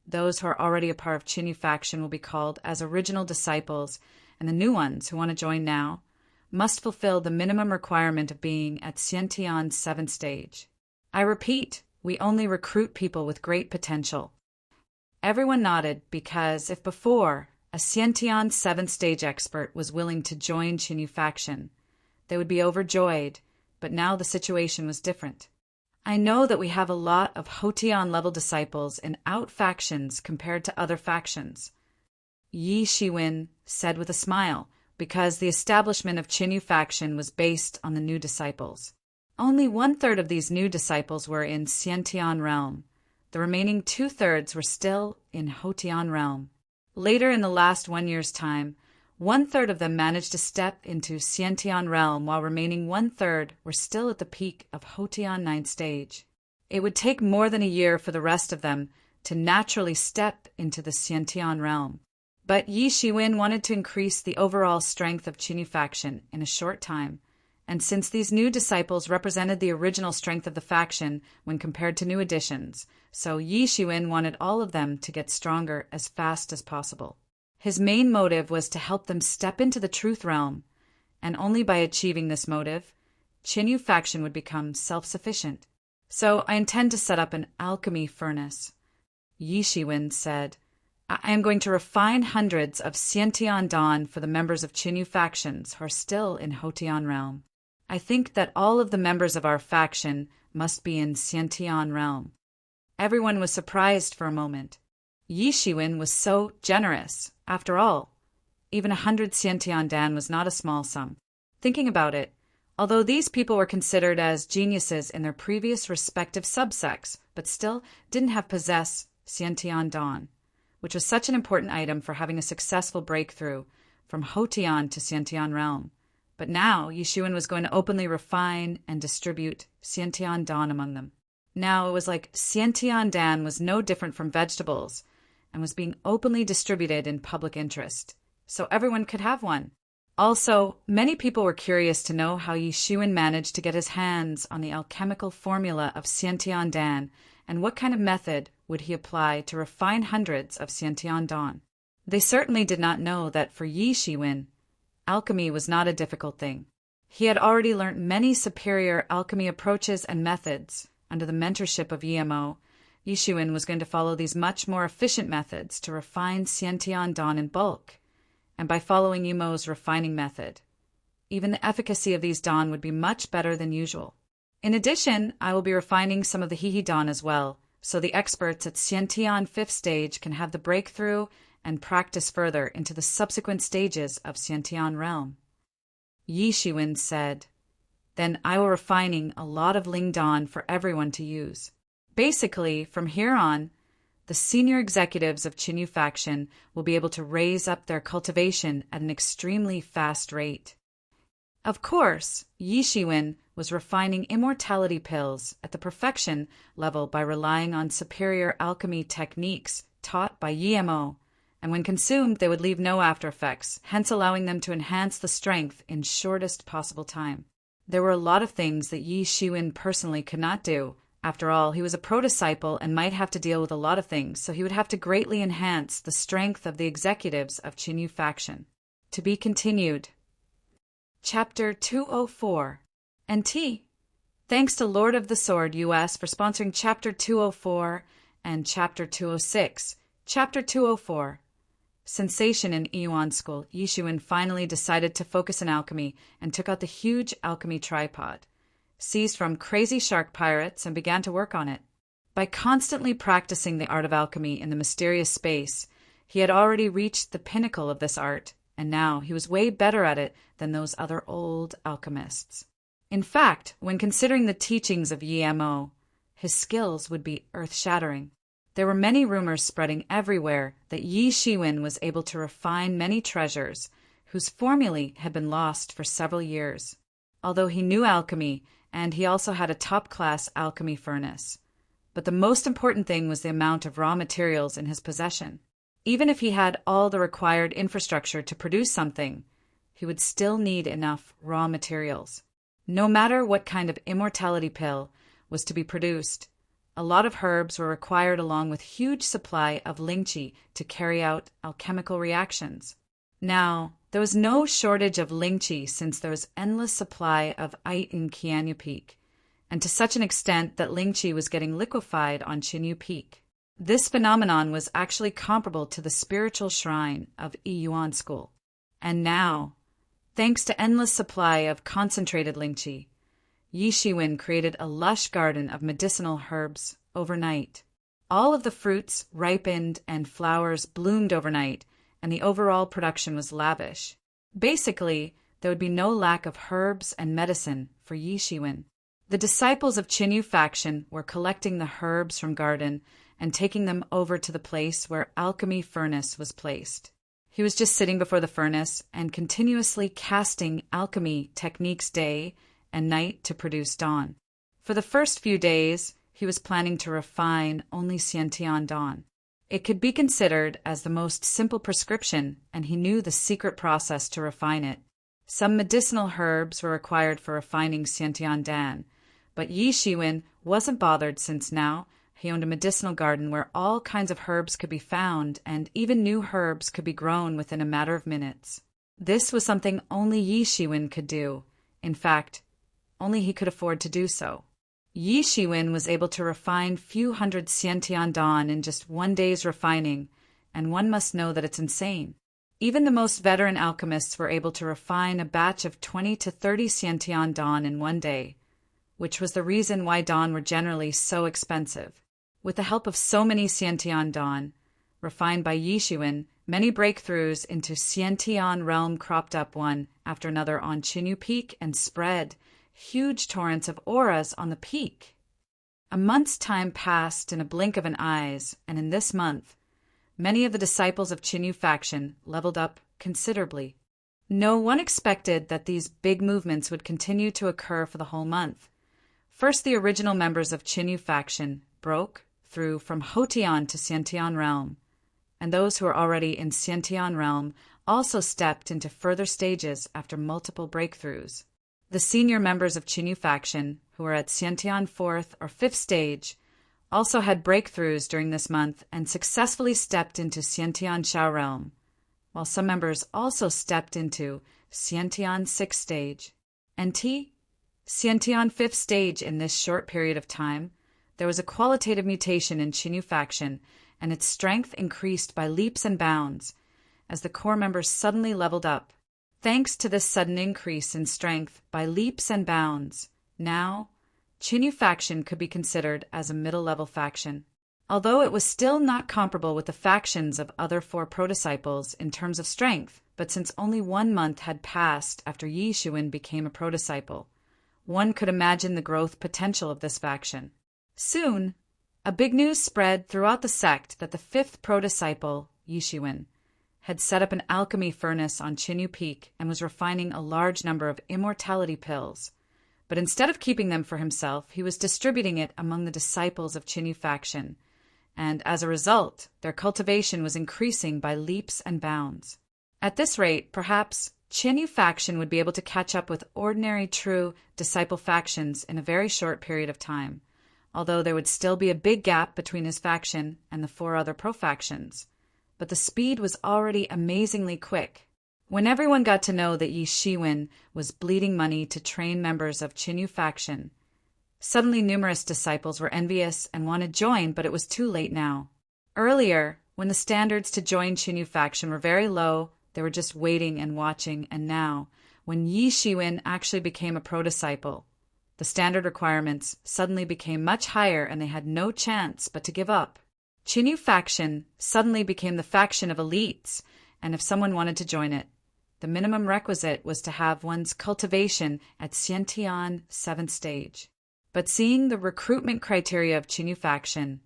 Those who are already a part of Qinyu faction will be called as original disciples, and the new ones who want to join now must fulfill the minimum requirement of being at Xiantian's 7th stage. I repeat, we only recruit people with great potential. Everyone nodded because if before, a Xiantian 7th stage expert was willing to join Qinyu faction. They would be overjoyed, but now the situation was different. I know that we have a lot of Hotian level disciples in out factions compared to other factions, Yi Shiwen said with a smile, because the establishment of Qinyu faction was based on the new disciples. Only 1/3 of these new disciples were in Xiantian realm. The remaining 2/3 were still in Hotian realm. Later in the last 1 year's time, 1/3 of them managed to step into Xiantian realm, while remaining 1/3 were still at the peak of Hotian 9th stage. It would take more than a year for the rest of them to naturally step into the Xiantian realm. But Yi Shiwen wanted to increase the overall strength of Qinyu faction in a short time, and since these new disciples represented the original strength of the faction when compared to new additions, so Yi Shiwen wanted all of them to get stronger as fast as possible. His main motive was to help them step into the truth realm, and only by achieving this motive, Qinyu faction would become self-sufficient. So I intend to set up an alchemy furnace. Yi Shiwen said, I am going to refine hundreds of Xiantian Dan for the members of Qinyu factions who are still in Hotian realm. I think that all of the members of our faction must be in Xiantian realm. Everyone was surprised for a moment. Yi Shiwen was so generous. After all, even 100 Xiantian Dan was not a small sum. Thinking about it, although these people were considered as geniuses in their previous respective subsects, but still didn't have possess Xiantian Dan, which was such an important item for having a successful breakthrough from Hotian to Xiantian realm. But now Yi Shiwen was going to openly refine and distribute Xiantian Dan among them. Now it was like Xiantian Dan was no different from vegetables and was being openly distributed in public interest, so everyone could have one. Also, many people were curious to know how Yi Shiwen managed to get his hands on the alchemical formula of Xiantian Dan, and what kind of method would he apply to refine hundreds of Xiantian Dan. They certainly did not know that for Yi Shiwen, alchemy was not a difficult thing. He had already learnt many superior alchemy approaches and methods. Under the mentorship of Yimo, Yi Shiwen was going to follow these much more efficient methods to refine Xiantian Dan in bulk, and by following Yimo's refining method, even the efficacy of these Dan would be much better than usual. In addition, I will be refining some of the Hihi Dan as well, so the experts at Xiantian 5th stage can have the breakthrough and practice further into the subsequent stages of Xiantian realm. Yi Shiwen said, Then I will refining a lot of Ling Dan for everyone to use. Basically, from here on, the senior executives of Qinyu faction will be able to raise up their cultivation at an extremely fast rate. Of course, Yi Shiwen was refining immortality pills at the perfection level by relying on superior alchemy techniques taught by Yimo, and when consumed they would leave no after effects, hence allowing them to enhance the strength in shortest possible time. There were a lot of things that Yi Shiwen personally could not do. After all, he was a pro-disciple and might have to deal with a lot of things, so he would have to greatly enhance the strength of the executives of Qinyu faction. To be continued. Chapter 204. NT. Thanks to Lord of the Sword US for sponsoring Chapter 204 and Chapter 206. Chapter 204. Sensation in Yuan School. Yi Shiwen finally decided to focus on alchemy and took out the huge alchemy tripod, seized from crazy shark pirates, and began to work on it. By constantly practicing the art of alchemy in the mysterious space, he had already reached the pinnacle of this art, and now he was way better at it than those other old alchemists. In fact, when considering the teachings of Yimo, his skills would be earth-shattering. There were many rumors spreading everywhere that Yi Shiwen was able to refine many treasures whose formulae had been lost for several years. Although he knew alchemy, and he also had a top-class alchemy furnace. But the most important thing was the amount of raw materials in his possession. Even if he had all the required infrastructure to produce something, he would still need enough raw materials. No matter what kind of immortality pill was to be produced, a lot of herbs were required along with huge supply of lingqi to carry out alchemical reactions. Now, there was no shortage of lingqi since there was endless supply of ite in Qianyu Peak, and to such an extent that lingqi was getting liquefied on Qinyu Peak. This phenomenon was actually comparable to the spiritual shrine of Yuan school. And now, thanks to endless supply of concentrated lychee, Yi Shiwen created a lush garden of medicinal herbs overnight. All of the fruits ripened and flowers bloomed overnight, and the overall production was lavish. Basically, there would be no lack of herbs and medicine for Yi Shiwen. The disciples of Qinyu faction were collecting the herbs from garden and taking them over to the place where alchemy furnace was placed. He was just sitting before the furnace and continuously casting alchemy techniques day and night to produce dawn. For the first few days, he was planning to refine only Xiantian dawn. It could be considered as the most simple prescription, and he knew the secret process to refine it. Some medicinal herbs were required for refining Xiantian dan, but Yi Shiwen wasn't bothered since now he owned a medicinal garden where all kinds of herbs could be found, and even new herbs could be grown within a matter of minutes. This was something only Yi Shiwen could do. In fact, only he could afford to do so. Yi Shiwen was able to refine few hundred Xiantian dan in just one day's refining, and one must know that it's insane. Even the most veteran alchemists were able to refine a batch of 20 to 30 Xiantian dan in one day, which was the reason why dan were generally so expensive. With the help of so many Xiantian dan, refined by Yi Shiwen, many breakthroughs into Xiantian realm cropped up one after another on Qinyu Peak and spread huge torrents of auras on the peak. A month's time passed in a blink of an eye, and in this month, many of the disciples of Qinyu faction leveled up considerably. No one expected that these big movements would continue to occur for the whole month. First, the original members of Qinyu faction broke through from Hotian to Xiantian realm, and those who were already in Xiantian realm also stepped into further stages after multiple breakthroughs. The senior members of Qinyu faction, who were at Xiantian 4th or 5th stage, also had breakthroughs during this month and successfully stepped into Xiantian Shao realm, while some members also stepped into Xiantian 6th stage. NT, Xiantian 5th stage. In this short period of time, there was a qualitative mutation in Qinyu faction, and its strength increased by leaps and bounds as the core members suddenly leveled up. Thanks to this sudden increase in strength by leaps and bounds, now, Qinyu faction could be considered as a middle-level faction. Although it was still not comparable with the factions of other 4 prodisciples in terms of strength, but since only 1 month had passed after Yi Shiwen became a prodisciple, one could imagine the growth potential of this faction. Soon, a big news spread throughout the sect that the 5th prodisciple, Yi Shiwen, had set up an alchemy furnace on Qinyu Peak and was refining a large number of immortality pills. But instead of keeping them for himself, he was distributing it among the disciples of Qinyu faction, and as a result, their cultivation was increasing by leaps and bounds. At this rate, perhaps Qinyu faction would be able to catch up with ordinary true disciple factions in a very short period of time, although there would still be a big gap between his faction and the 4 other pro-factions. But the speed was already amazingly quick. When everyone got to know that Yi Shiwen was bleeding money to train members of Qinyu faction, suddenly numerous disciples were envious and wanted to join, but it was too late now. Earlier, when the standards to join Qinyu faction were very low, they were just waiting and watching, and now, when Yi Shiwen actually became a pro-disciple, the standard requirements suddenly became much higher and they had no chance but to give up. Qinyu faction suddenly became the faction of elites, and if someone wanted to join it, the minimum requisite was to have one's cultivation at Xiantian 7th stage. But seeing the recruitment criteria of Qinyu faction,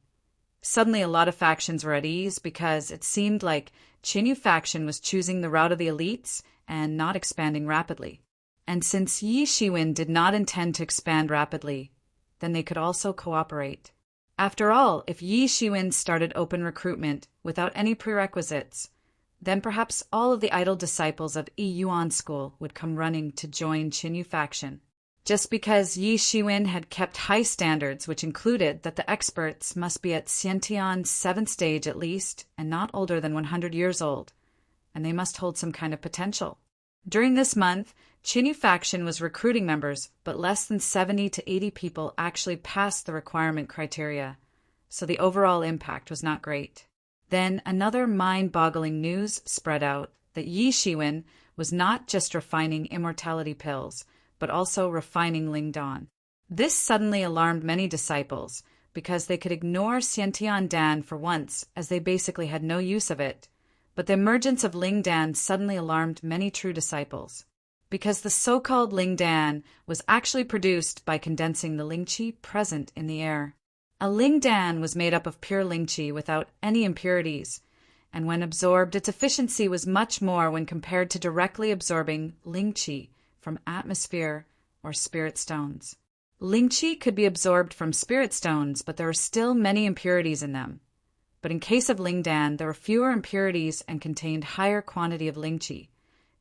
suddenly a lot of factions were at ease because it seemed like Qinyu faction was choosing the route of the elites and not expanding rapidly. And since Yi Shiwen did not intend to expand rapidly, then they could also cooperate. After all, if Yi Shiwen started open recruitment without any prerequisites, then perhaps all of the idle disciples of Yuan school would come running to join Qinyu faction. Just because Yi Shiwen had kept high standards, which included that the experts must be at Xiantian 7th stage at least, and not older than 100 years old, and they must hold some kind of potential. During this month, Qinyu faction was recruiting members, but less than 70 to 80 people actually passed the requirement criteria, so the overall impact was not great. Then another mind-boggling news spread out that Yi Shiwen was not just refining immortality pills, but also refining Lingdan. This suddenly alarmed many disciples, because they could ignore Xiantian Dan for once, as they basically had no use of it. But the emergence of Lingdan suddenly alarmed many true disciples, because the so-called Lingdan was actually produced by condensing the Lingqi present in the air. A Lingdan was made up of pure Lingqi without any impurities, and when absorbed, its efficiency was much more when compared to directly absorbing Lingqi from atmosphere or spirit stones. Lingqi could be absorbed from spirit stones, but there are still many impurities in them. But in case of Lingdan, there were fewer impurities and contained higher quantity of Lingqi,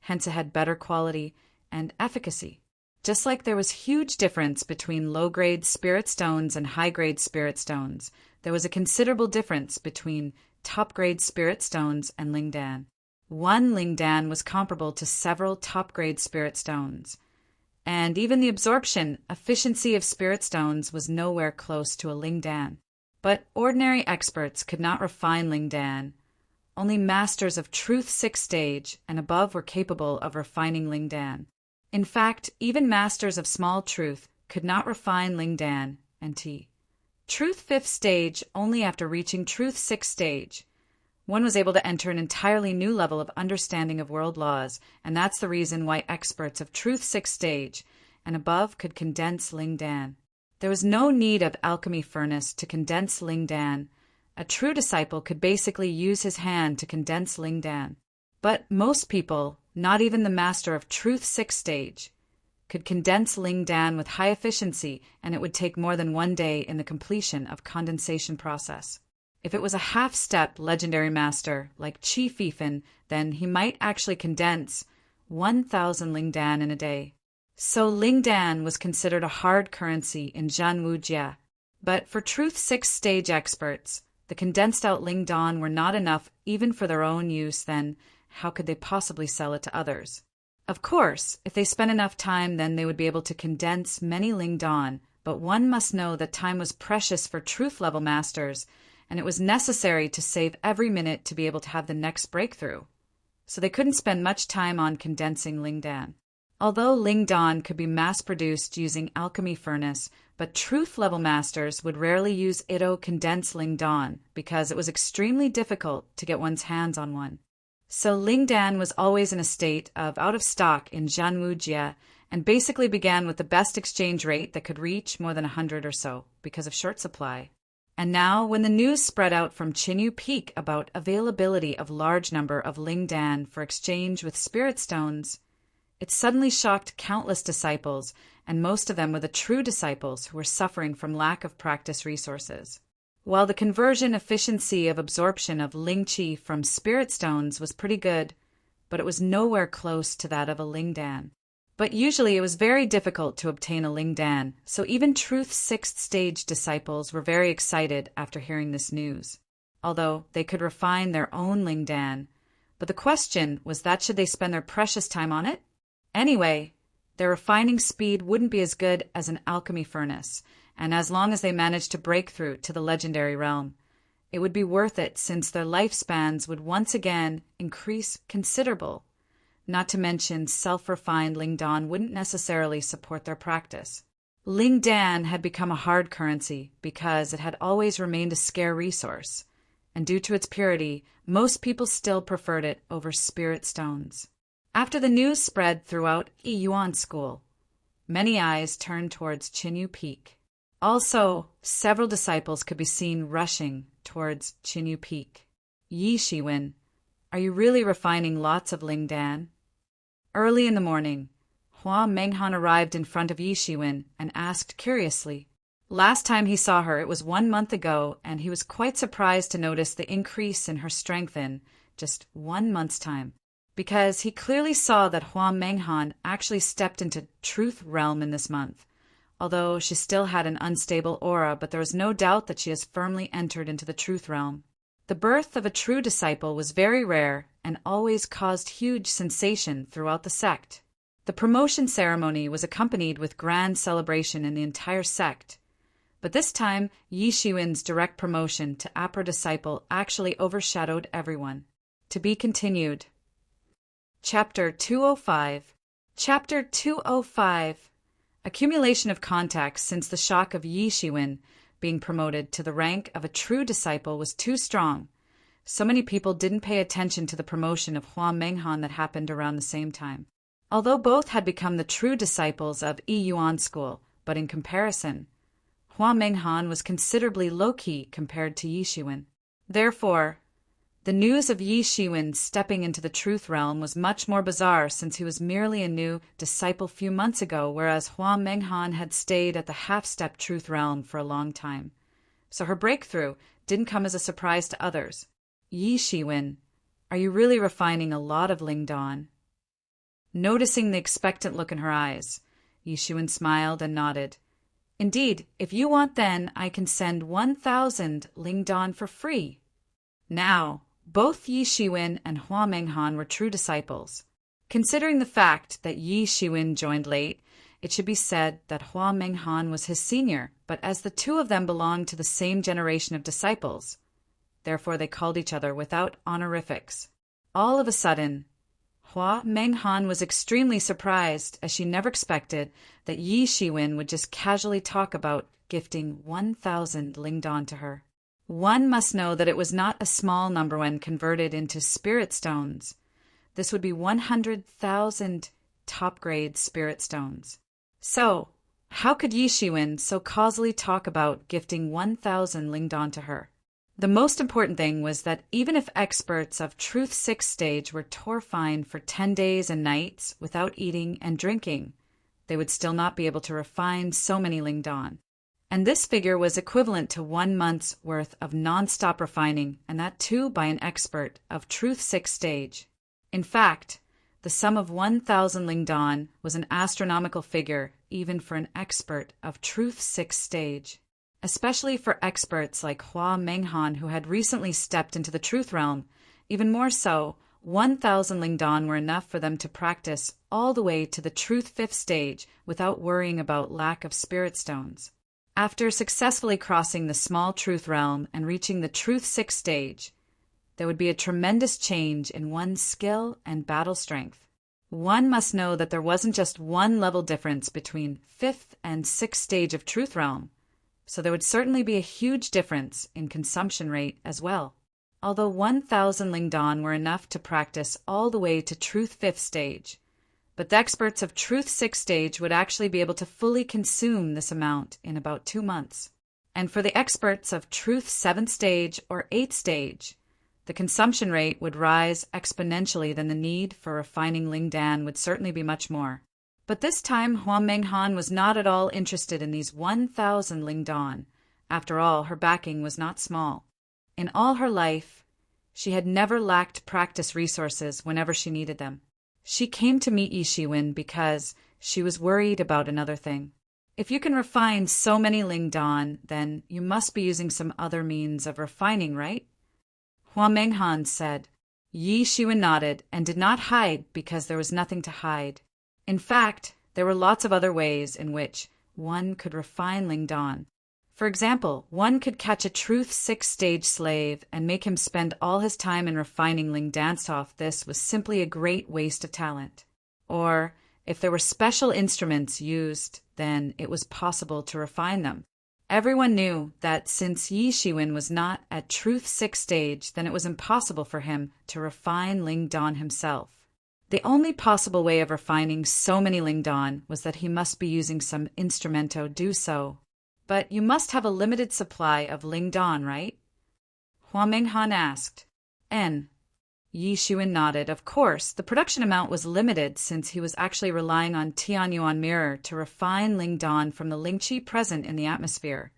hence it had better quality and efficacy. Just like there was huge difference between low-grade spirit stones and high-grade spirit stones, there was a considerable difference between top-grade spirit stones and Lingdan. One Lingdan was comparable to several top-grade spirit stones, and even the absorption efficiency of spirit stones was nowhere close to a Lingdan. But ordinary experts could not refine Lingdan. Only masters of Truth 6th stage and above were capable of refining Lingdan. In fact, even masters of small truth could not refine Lingdan and T. Truth 5th stage only after reaching Truth 6th stage. One was able to enter an entirely new level of understanding of world laws, and that's the reason why experts of Truth 6th stage and above could condense Lingdan. There was no need of alchemy furnace to condense Lingdan. A true disciple could basically use his hand to condense Lingdan. But most people, not even the master of Truth 6th stage, could condense Lingdan with high efficiency, and it would take more than one day in the completion of condensation process. If it was a half-step legendary master like Qi Fifan, then he might actually condense 1,000 Lingdan in a day. So Lingdan was considered a hard currency in Zhanwu Jia. But for Truth 6th stage experts, the condensed-out Lingdan were not enough even for their own use, then how could they possibly sell it to others? Of course, if they spent enough time, then they would be able to condense many Lingdan, but one must know that time was precious for truth-level masters, and it was necessary to save every minute to be able to have the next breakthrough. So they couldn't spend much time on condensing Lingdan. Although Lingdan could be mass-produced using alchemy furnace, but truth-level masters would rarely use Itto condensed Lingdan because it was extremely difficult to get one's hands on one. So Lingdan was always in a state of out of stock in Zhanwu Jia and basically began with the best exchange rate that could reach more than 100 or so because of short supply. And now, when the news spread out from Qinyu Peak about availability of large number of Lingdan for exchange with spirit stones, it suddenly shocked countless disciples, and most of them were the true disciples who were suffering from lack of practice resources. While the conversion efficiency of absorption of Lingqi from spirit stones was pretty good, but it was nowhere close to that of a Lingdan. But usually it was very difficult to obtain a Lingdan, so even Truth 6th stage disciples were very excited after hearing this news, although they could refine their own Lingdan. But the question was that should they spend their precious time on it? Anyway, their refining speed wouldn't be as good as an alchemy furnace, and as long as they managed to break through to the legendary realm, it would be worth it since their lifespans would once again increase considerable. Not to mention self-refined Lingdan wouldn't necessarily support their practice. Lingdan had become a hard currency because it had always remained a scarce resource, and due to its purity, most people still preferred it over spirit stones. After the news spread throughout Yiyuan School, many eyes turned towards Qinyu Peak. Also, several disciples could be seen rushing towards Qinyu Peak. Yi Shiwen, are you really refining lots of Lingdan? Early in the morning, Hua Menghan arrived in front of Yi Shiwen and asked curiously. Last time he saw her, it was 1 month ago, and he was quite surprised to notice the increase in her strength in just 1 month's time, because he clearly saw that Hua Menghan actually stepped into truth realm in this month. Although she still had an unstable aura, but there was no doubt that she has firmly entered into the truth realm. The birth of a true disciple was very rare and always caused huge sensation throughout the sect. The promotion ceremony was accompanied with grand celebration in the entire sect. But this time, Yi Shiwen's direct promotion to Upper Disciple actually overshadowed everyone. To be continued. Chapter 205. Chapter 205. Accumulation of contacts since the shock of Yi Shiwen being promoted to the rank of a true disciple was too strong. So many people didn't pay attention to the promotion of Hua Menghan that happened around the same time. Although both had become the true disciples of Yi Yuan school, but in comparison, Hua Menghan was considerably low-key compared to Yi Shiwen. Therefore, the news of Yi Shiwen stepping into the truth realm was much more bizarre since he was merely a new disciple few months ago, whereas Hua Menghan had stayed at the half-step truth realm for a long time. So her breakthrough didn't come as a surprise to others. Yi Shiwen, are you really refining a lot of Lingdan? Noticing the expectant look in her eyes, Yi Shiwen smiled and nodded. Indeed, if you want then, I can send 1,000 Lingdan for free. Now, both Yi Shiwen and Hua Menghan were true disciples. Considering the fact that Yi Shiwen joined late, it should be said that Hua Menghan was his senior, but as the two of them belonged to the same generation of disciples, therefore they called each other without honorifics. All of a sudden, Hua Menghan was extremely surprised, as she never expected that Yi Shiwen would just casually talk about gifting 1,000 Lingdan to her. One must know that it was not a small number when converted into spirit stones. This would be 100,000 top-grade spirit stones. So, how could Yi Shiwen so causally talk about gifting 1,000 Lingdan to her? The most important thing was that even if experts of Truth 6 stage were torfined for 10 days and nights without eating and drinking, they would still not be able to refine so many Lingdan. And this figure was equivalent to 1 month's worth of non-stop refining, and that too by an expert of Truth 6 stage. In fact, the sum of 1,000 Lingdan was an astronomical figure even for an expert of Truth 6 stage. Especially for experts like Hua Menghan who had recently stepped into the truth realm. Even more so, 1,000 Lingdan were enough for them to practice all the way to the Truth 5th stage without worrying about lack of spirit stones. After successfully crossing the small truth realm and reaching the Truth 6 stage, there would be a tremendous change in one's skill and battle strength. One must know that there wasn't just one level difference between 5th and 6th stage of truth realm. So there would certainly be a huge difference in consumption rate as well. Although 1,000 Lingdan were enough to practice all the way to Truth 5th stage, but the experts of Truth 6 stage would actually be able to fully consume this amount in about 2 months. And for the experts of Truth 7th stage or 8th stage, the consumption rate would rise exponentially, then the need for refining Lingdan would certainly be much more. But this time, Hua Menghan was not at all interested in these 1,000 Lingdan. After all, her backing was not small. In all her life, she had never lacked practice resources whenever she needed them. She came to meet Yi Shiwen because she was worried about another thing. If you can refine so many Lingdan, then you must be using some other means of refining, right? Hua Menghan said. Yi Shiwen nodded and did not hide because there was nothing to hide. In fact, there were lots of other ways in which one could refine Lingdan. For example, one could catch a Truth 6 stage slave and make him spend all his time in refining Lingdan. This was simply a great waste of talent. Or, if there were special instruments used, then it was possible to refine them. Everyone knew that since Yi Shiwen was not at Truth 6 stage, then it was impossible for him to refine Lingdan himself. The only possible way of refining so many Lingdan was that he must be using some instrumento do so. But you must have a limited supply of Lingdan, right? Hua Menghan asked. Yi Shiwen nodded. Of course, the production amount was limited since he was actually relying on Tianyuan mirror to refine Lingdan from the Lingqi present in the atmosphere.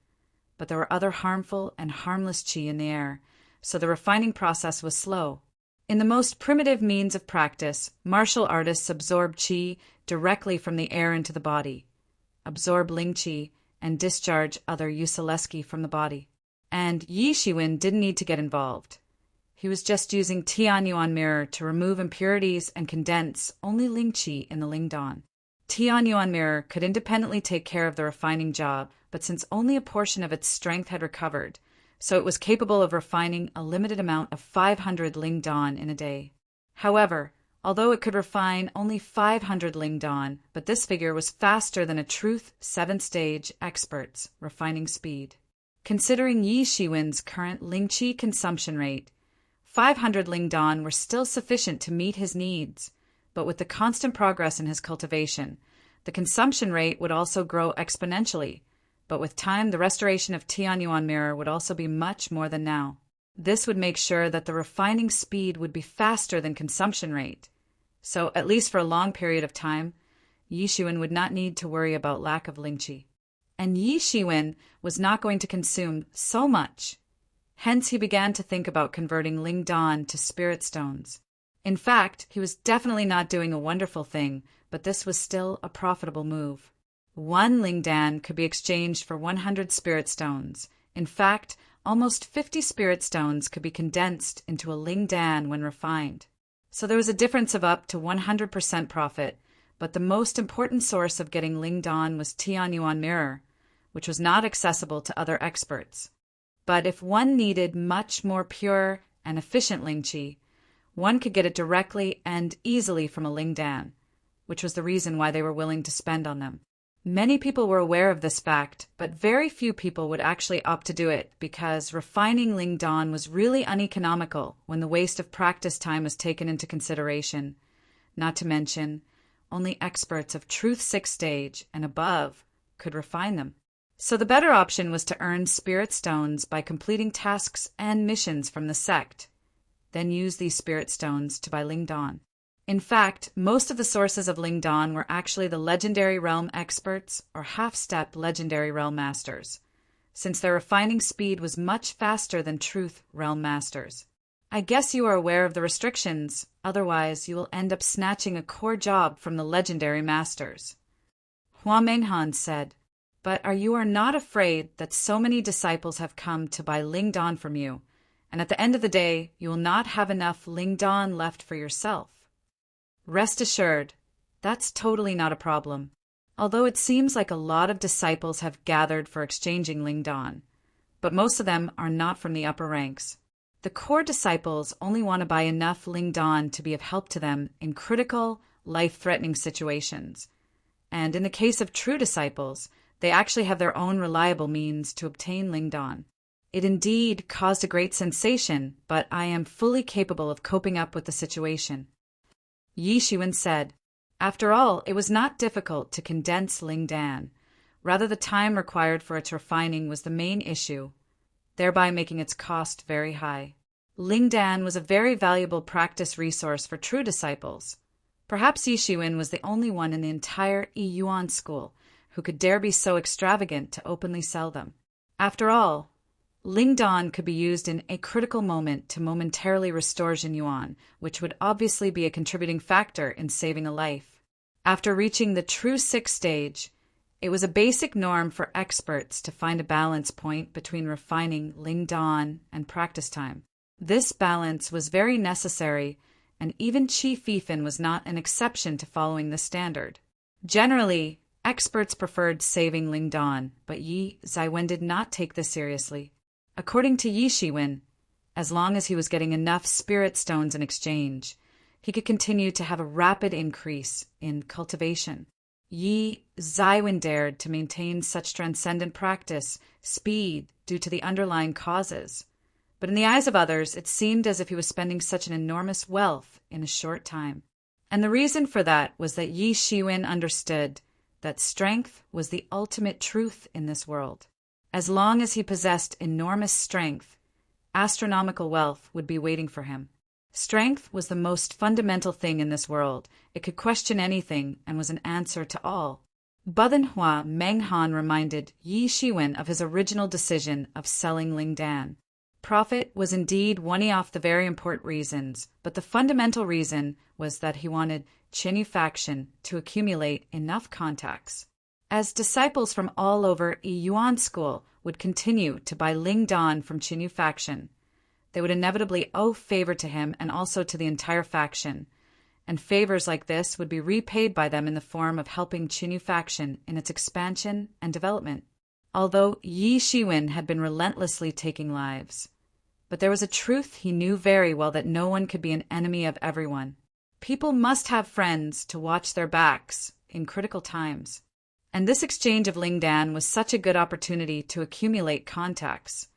But there were other harmful and harmless qi in the air, so the refining process was slow. In the most primitive means of practice, martial artists absorb qi directly from the air into the body, absorb ling qi, and discharge other Usileski from the body. And Yi Shiwen didn't need to get involved. He was just using Tianyuan mirror to remove impurities and condense only ling qi in the Lingdan. Tianyuan mirror could independently take care of the refining job, but since only a portion of its strength had recovered, so it was capable of refining a limited amount of 500 lingdan in a day. However, although it could refine only 500 lingdan, but this figure was faster than a truth 7th-stage expert's refining speed. Considering Yi Shiwen's current lingqi consumption rate, 500 lingdan were still sufficient to meet his needs, but with the constant progress in his cultivation, the consumption rate would also grow exponentially, but with time the restoration of Tianyuan mirror would also be much more than now. This would make sure that the refining speed would be faster than consumption rate, so at least for a long period of time, Yi Shiwen would not need to worry about lack of lingqi. And Yi Shiwen was not going to consume so much. Hence he began to think about converting lingdan to spirit stones. In fact, he was definitely not doing a wonderful thing, but this was still a profitable move. 1 lingdan could be exchanged for 100 spirit stones. In fact, almost 50 spirit stones could be condensed into a lingdan when refined. So there was a difference of up to 100% profit, but the most important source of getting lingdan was Tianyuan mirror, which was not accessible to other experts. But if one needed much more pure and efficient lingqi, one could get it directly and easily from a lingdan, which was the reason why they were willing to spend on them. Many people were aware of this fact, but very few people would actually opt to do it because refining lingdan was really uneconomical when the waste of practice time was taken into consideration. Not to mention, only experts of Truth 6th stage and above could refine them. So the better option was to earn spirit stones by completing tasks and missions from the sect, then use these spirit stones to buy lingdan. In fact, most of the sources of lingdan were actually the legendary realm experts or half-step legendary realm masters, since their refining speed was much faster than truth realm masters. I guess you are aware of the restrictions, otherwise you will end up snatching a core job from the legendary masters. Hua Menghan said, "But you are not afraid that so many disciples have come to buy lingdan from you, and at the end of the day you will not have enough lingdan left for yourself?" Rest assured, that's totally not a problem. Although it seems like a lot of disciples have gathered for exchanging lingdan, but most of them are not from the upper ranks. The core disciples only want to buy enough lingdan to be of help to them in critical, life-threatening situations. And in the case of true disciples, they actually have their own reliable means to obtain lingdan. It indeed caused a great sensation, but I am fully capable of coping up with the situation. Yi Shiwen said, "After all, it was not difficult to condense lingdan. Rather, the time required for its refining was the main issue, thereby making its cost very high. Lingdan was a very valuable practice resource for true disciples. Perhaps Yi Shiwen was the only one in the entire Yuan school who could dare be so extravagant to openly sell them. After all, lingdan could be used in a critical moment to momentarily restore Jinyuan, which would obviously be a contributing factor in saving a life. After reaching the true 6th stage, it was a basic norm for experts to find a balance point between refining lingdan and practice time. This balance was very necessary, and even Qi Fifan was not an exception to following the standard. Generally, experts preferred saving lingdan, but Yi Zaiwen did not take this seriously. According to Yi Shiwen, as long as he was getting enough spirit stones in exchange, he could continue to have a rapid increase in cultivation. Yi Zaiwen dared to maintain such transcendent practice, speed, due to the underlying causes. But in the eyes of others, it seemed as if he was spending such an enormous wealth in a short time. And the reason for that was that Yi Shiwen understood that strength was the ultimate truth in this world. As long as he possessed enormous strength, astronomical wealth would be waiting for him. Strength was the most fundamental thing in this world. It could question anything and was an answer to all. Hua Menghan reminded Yi Shiwen of his original decision of selling lingdan. Profit was indeed one of the very important reasons, but the fundamental reason was that he wanted Qinyu faction to accumulate enough contacts. As disciples from all over Yuan school would continue to buy lingdan from Qinyu faction, they would inevitably owe favor to him and also to the entire faction, and favors like this would be repaid by them in the form of helping Qinyu faction in its expansion and development. Although Yi Shiwen had been relentlessly taking lives. But there was a truth he knew very well, that no one could be an enemy of everyone. People must have friends to watch their backs in critical times. And this exchange of Lingdan was such a good opportunity to accumulate contacts.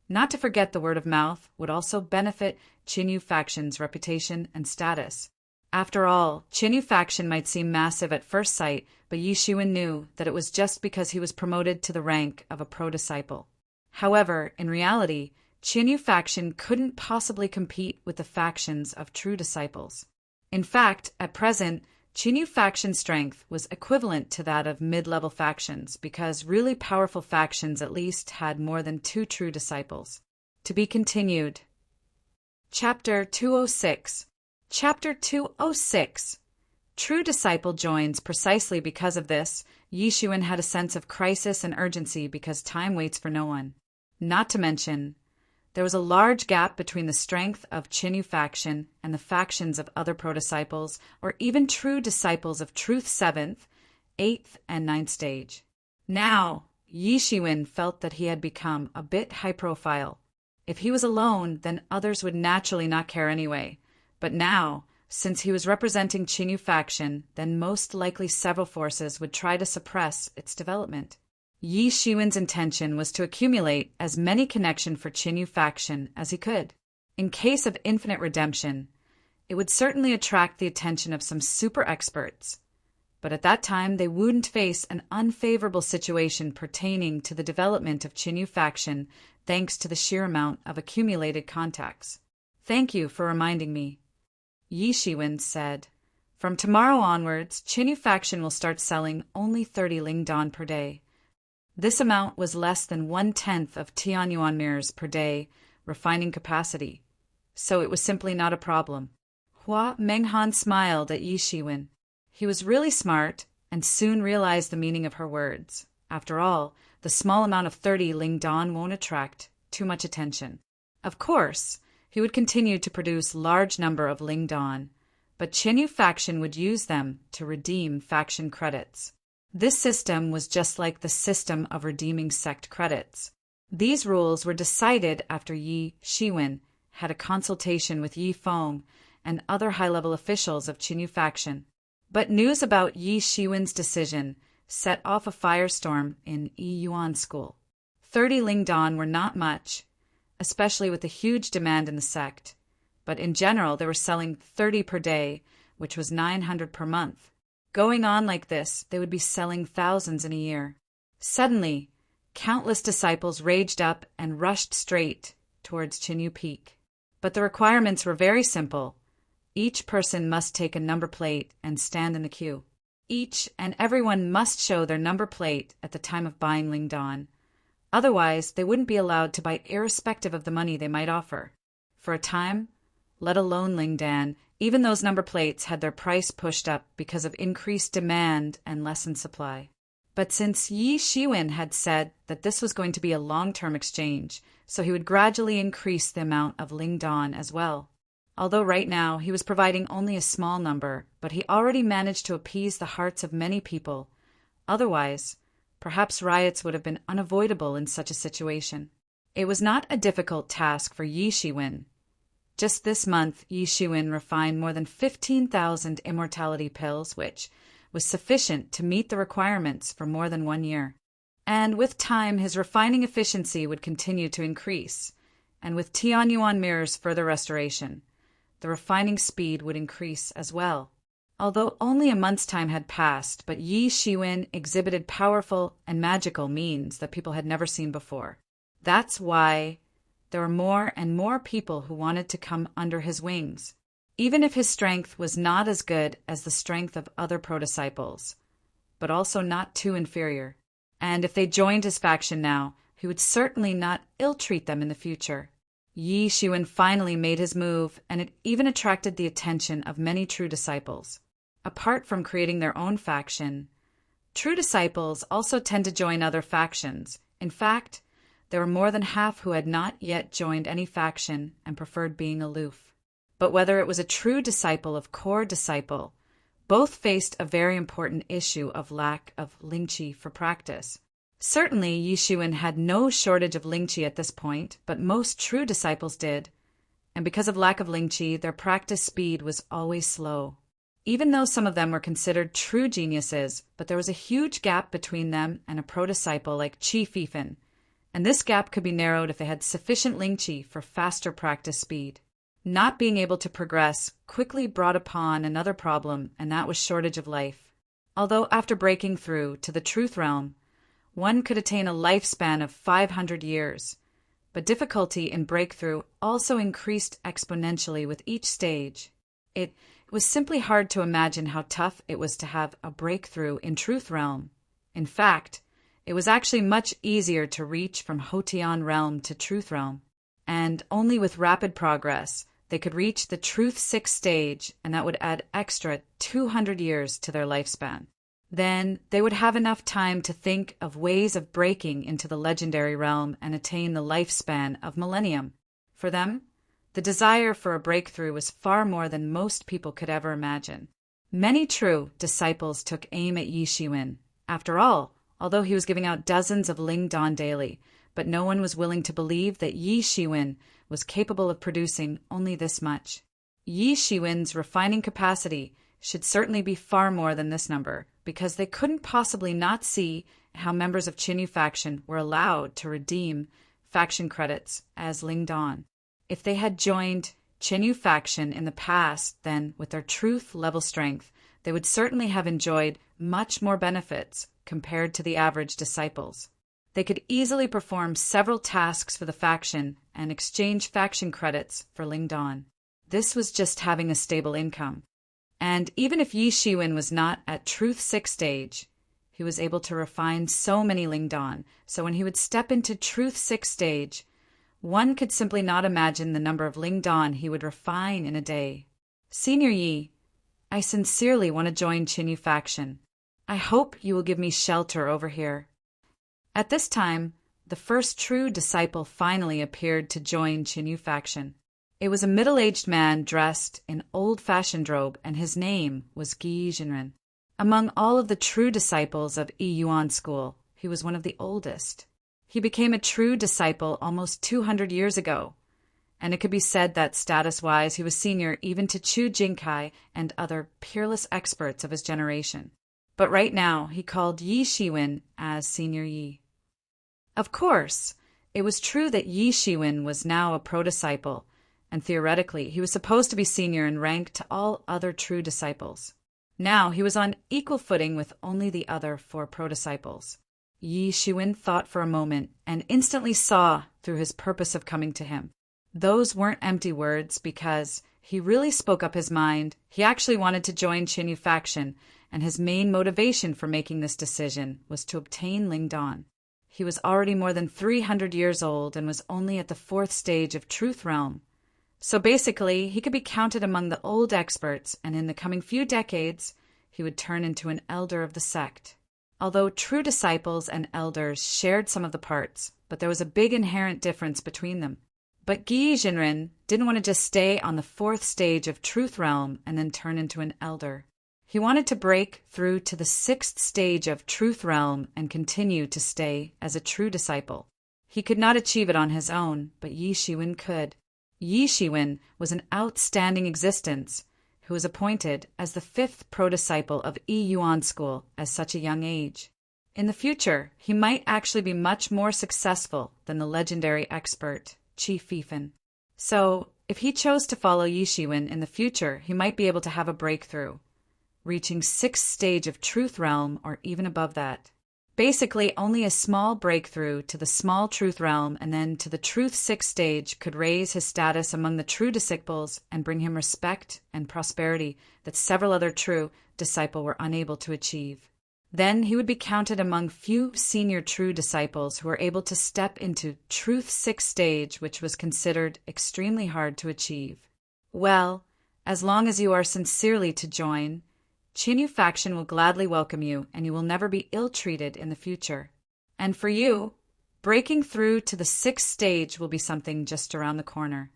Not to forget, the word of mouth would also benefit Qinyu faction's reputation and status. After all, Qinyu faction might seem massive at first sight, but Yi Shiwen knew that it was just because he was promoted to the rank of a pro-disciple. However, in reality, Qinyu faction couldn't possibly compete with the factions of true disciples. In fact, at present, Qinyu faction strength was equivalent to that of mid-level factions, because really powerful factions at least had more than 2 true disciples. To be continued. Chapter 206. Chapter 206. True disciple joins. Precisely because of this, Yi Shiwen had a sense of crisis and urgency, because time waits for no one. Not to mention, there was a large gap between the strength of Qinyu faction and the factions of other pro-disciples, or even true disciples of Truth's 7th, 8th, and 9th stage. Now, Yi Shiwen felt that he had become a bit high-profile. If he was alone, then others would naturally not care anyway. But now, since he was representing Qinyu faction, then most likely several forces would try to suppress its development. Yi Shiwen's intention was to accumulate as many connections for Qinyu faction as he could. In case of infinite redemption, it would certainly attract the attention of some super experts. But at that time, they wouldn't face an unfavorable situation pertaining to the development of Qinyu faction, thanks to the sheer amount of accumulated contacts. Thank you for reminding me, Yi Shiwen said. From tomorrow onwards, Qinyu faction will start selling only 30 Lingdan per day. This amount was less than 1/10 of Tianyuan mirrors per day refining capacity, so it was simply not a problem. Hua Menghan smiled at Yi Shiwen. He was really smart and soon realized the meaning of her words. After all, the small amount of 30 Lingdan won't attract too much attention. Of course, he would continue to produce large number of Lingdan, but Qinyu faction would use them to redeem faction credits. This system was just like the system of redeeming sect credits. These rules were decided after Yi Shiwen had a consultation with Yi Feng and other high-level officials of Qinyu faction. But news about Yi Shiwen's decision set off a firestorm in Yi Yuan school. 30 Lingdan were not much, especially with the huge demand in the sect, but in general they were selling 30 per day, which was 900 per month. Going on like this, they would be selling thousands in a year. Suddenly, countless disciples raged up and rushed straight towards Qinyu Peak. But the requirements were very simple. Each person must take a number plate and stand in the queue. Each and everyone must show their number plate at the time of buying Lingdan. Otherwise, they wouldn't be allowed to buy irrespective of the money they might offer. For a time, let alone Lingdan, even those number plates had their price pushed up because of increased demand and lessened supply. But since Yi Shiwen had said that this was going to be a long-term exchange, so he would gradually increase the amount of Lingdan as well. Although right now he was providing only a small number, but he already managed to appease the hearts of many people. Otherwise, perhaps riots would have been unavoidable in such a situation. It was not a difficult task for Yi Shiwen. Just this month, Yi Shiwen refined more than 15,000 immortality pills, which was sufficient to meet the requirements for more than 1 year. And with time, his refining efficiency would continue to increase, and with Tianyuan mirrors' further restoration, the refining speed would increase as well. Although only a month's time had passed, but Yi Shiwen exhibited powerful and magical means that people had never seen before. That's why there were more and more people who wanted to come under his wings, even if his strength was not as good as the strength of other pro-disciples, but also not too inferior. And if they joined his faction now, he would certainly not ill-treat them in the future. Yi Shiwen finally made his move, and it even attracted the attention of many true disciples. Apart from creating their own faction, true disciples also tend to join other factions. In fact, there were more than half who had not yet joined any faction and preferred being aloof. But whether it was a true disciple of core disciple, both faced a very important issue of lack of lingqi for practice. Certainly, Yi Shiwen had no shortage of lingqi at this point, but most true disciples did, and because of lack of lingqi, their practice speed was always slow. Even though some of them were considered true geniuses, but there was a huge gap between them and a pro-disciple like Qi Fifan, and this gap could be narrowed if they had sufficient lingqi for faster practice speed. Not being able to progress quickly brought upon another problem, and that was shortage of life. Although after breaking through to the truth realm, one could attain a lifespan of 500 years, but difficulty in breakthrough also increased exponentially with each stage. It was simply hard to imagine how tough it was to have a breakthrough in truth realm. In fact, it was actually much easier to reach from Hotian realm to truth realm, and only with rapid progress they could reach the truth 6th stage, and that would add extra 200 years to their lifespan. Then they would have enough time to think of ways of breaking into the legendary realm and attain the lifespan of millennium. For them, the desire for a breakthrough was far more than most people could ever imagine. Many true disciples took aim at Yi Shiwen. After all, although he was giving out dozens of Ling Dan daily, but no one was willing to believe that Yi Shiwen was capable of producing only this much. Yi Shiwen's refining capacity should certainly be far more than this number, because they couldn't possibly not see how members of Qinyu faction were allowed to redeem faction credits as Ling Dan. If they had joined Qinyu faction in the past, then with their truth level strength, they would certainly have enjoyed much more benefits compared to the average disciples. They could easily perform several tasks for the faction and exchange faction credits for Ling Dan. This was just having a stable income. And even if Yi Shiwen was not at Truth 6 stage, he was able to refine so many Ling Dan, so when he would step into Truth 6 stage, one could simply not imagine the number of Ling Dan he would refine in a day. Senior Yi, I sincerely want to join Qinyu faction. I hope you will give me shelter over here. At this time, the first true disciple finally appeared to join Qinyu faction. It was a middle-aged man dressed in old-fashioned robe, and his name was Gi Jinren. Among all of the true disciples of Yi Yuan school, he was one of the oldest. He became a true disciple almost 200 years ago, and it could be said that status-wise he was senior even to Chu Jingkai and other peerless experts of his generation. But right now he called Yi Shiwen as Senior Yi. Of course, it was true that Yi Shiwen was now a pro-disciple, and theoretically he was supposed to be senior in rank to all other true disciples. Now he was on equal footing with only the other 4 pro-disciples. Yi Shiwen thought for a moment and instantly saw through his purpose of coming to him. Those weren't empty words, because he really spoke up his mind. He actually wanted to join Qinyu faction, and his main motivation for making this decision was to obtain Ling Dan. He was already more than 300 years old and was only at the 4th stage of Truth Realm. So basically, he could be counted among the old experts, and in the coming few decades, he would turn into an elder of the sect. Although true disciples and elders shared some of the parts, but there was a big inherent difference between them. But Gi Jinren didn't want to just stay on the 4th stage of Truth Realm and then turn into an elder. He wanted to break through to the 6th stage of Truth Realm and continue to stay as a true disciple. He could not achieve it on his own, but Yi Shiwen could. Yi Shiwen was an outstanding existence who was appointed as the 5th pro-disciple of Yi Yuan school at such a young age. In the future, he might actually be much more successful than the legendary expert Qi Fifan. So, if he chose to follow Yi Shiwen in the future, he might be able to have a breakthrough, reaching 6th stage of Truth Realm or even above that. Basically, only a small breakthrough to the small Truth Realm and then to the Truth 6th stage could raise his status among the true disciples and bring him respect and prosperity that several other true disciples were unable to achieve. Then he would be counted among few senior true disciples who were able to step into Truth 6th stage, which was considered extremely hard to achieve. Well, as long as you are sincerely to join, Qinyu faction will gladly welcome you, and you will never be ill-treated in the future. And for you, breaking through to the 6th stage will be something just around the corner.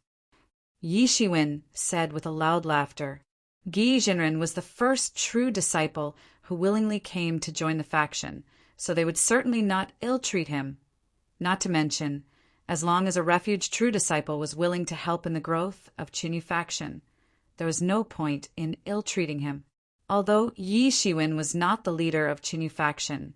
Yi Shiwen said with a loud laughter. Gi Jinren was the first true disciple who willingly came to join the faction, so they would certainly not ill-treat him. Not to mention, as long as a refuge true disciple was willing to help in the growth of Qinyu faction, there was no point in ill-treating him. Although Yi Shiwen was not the leader of Qinyu faction,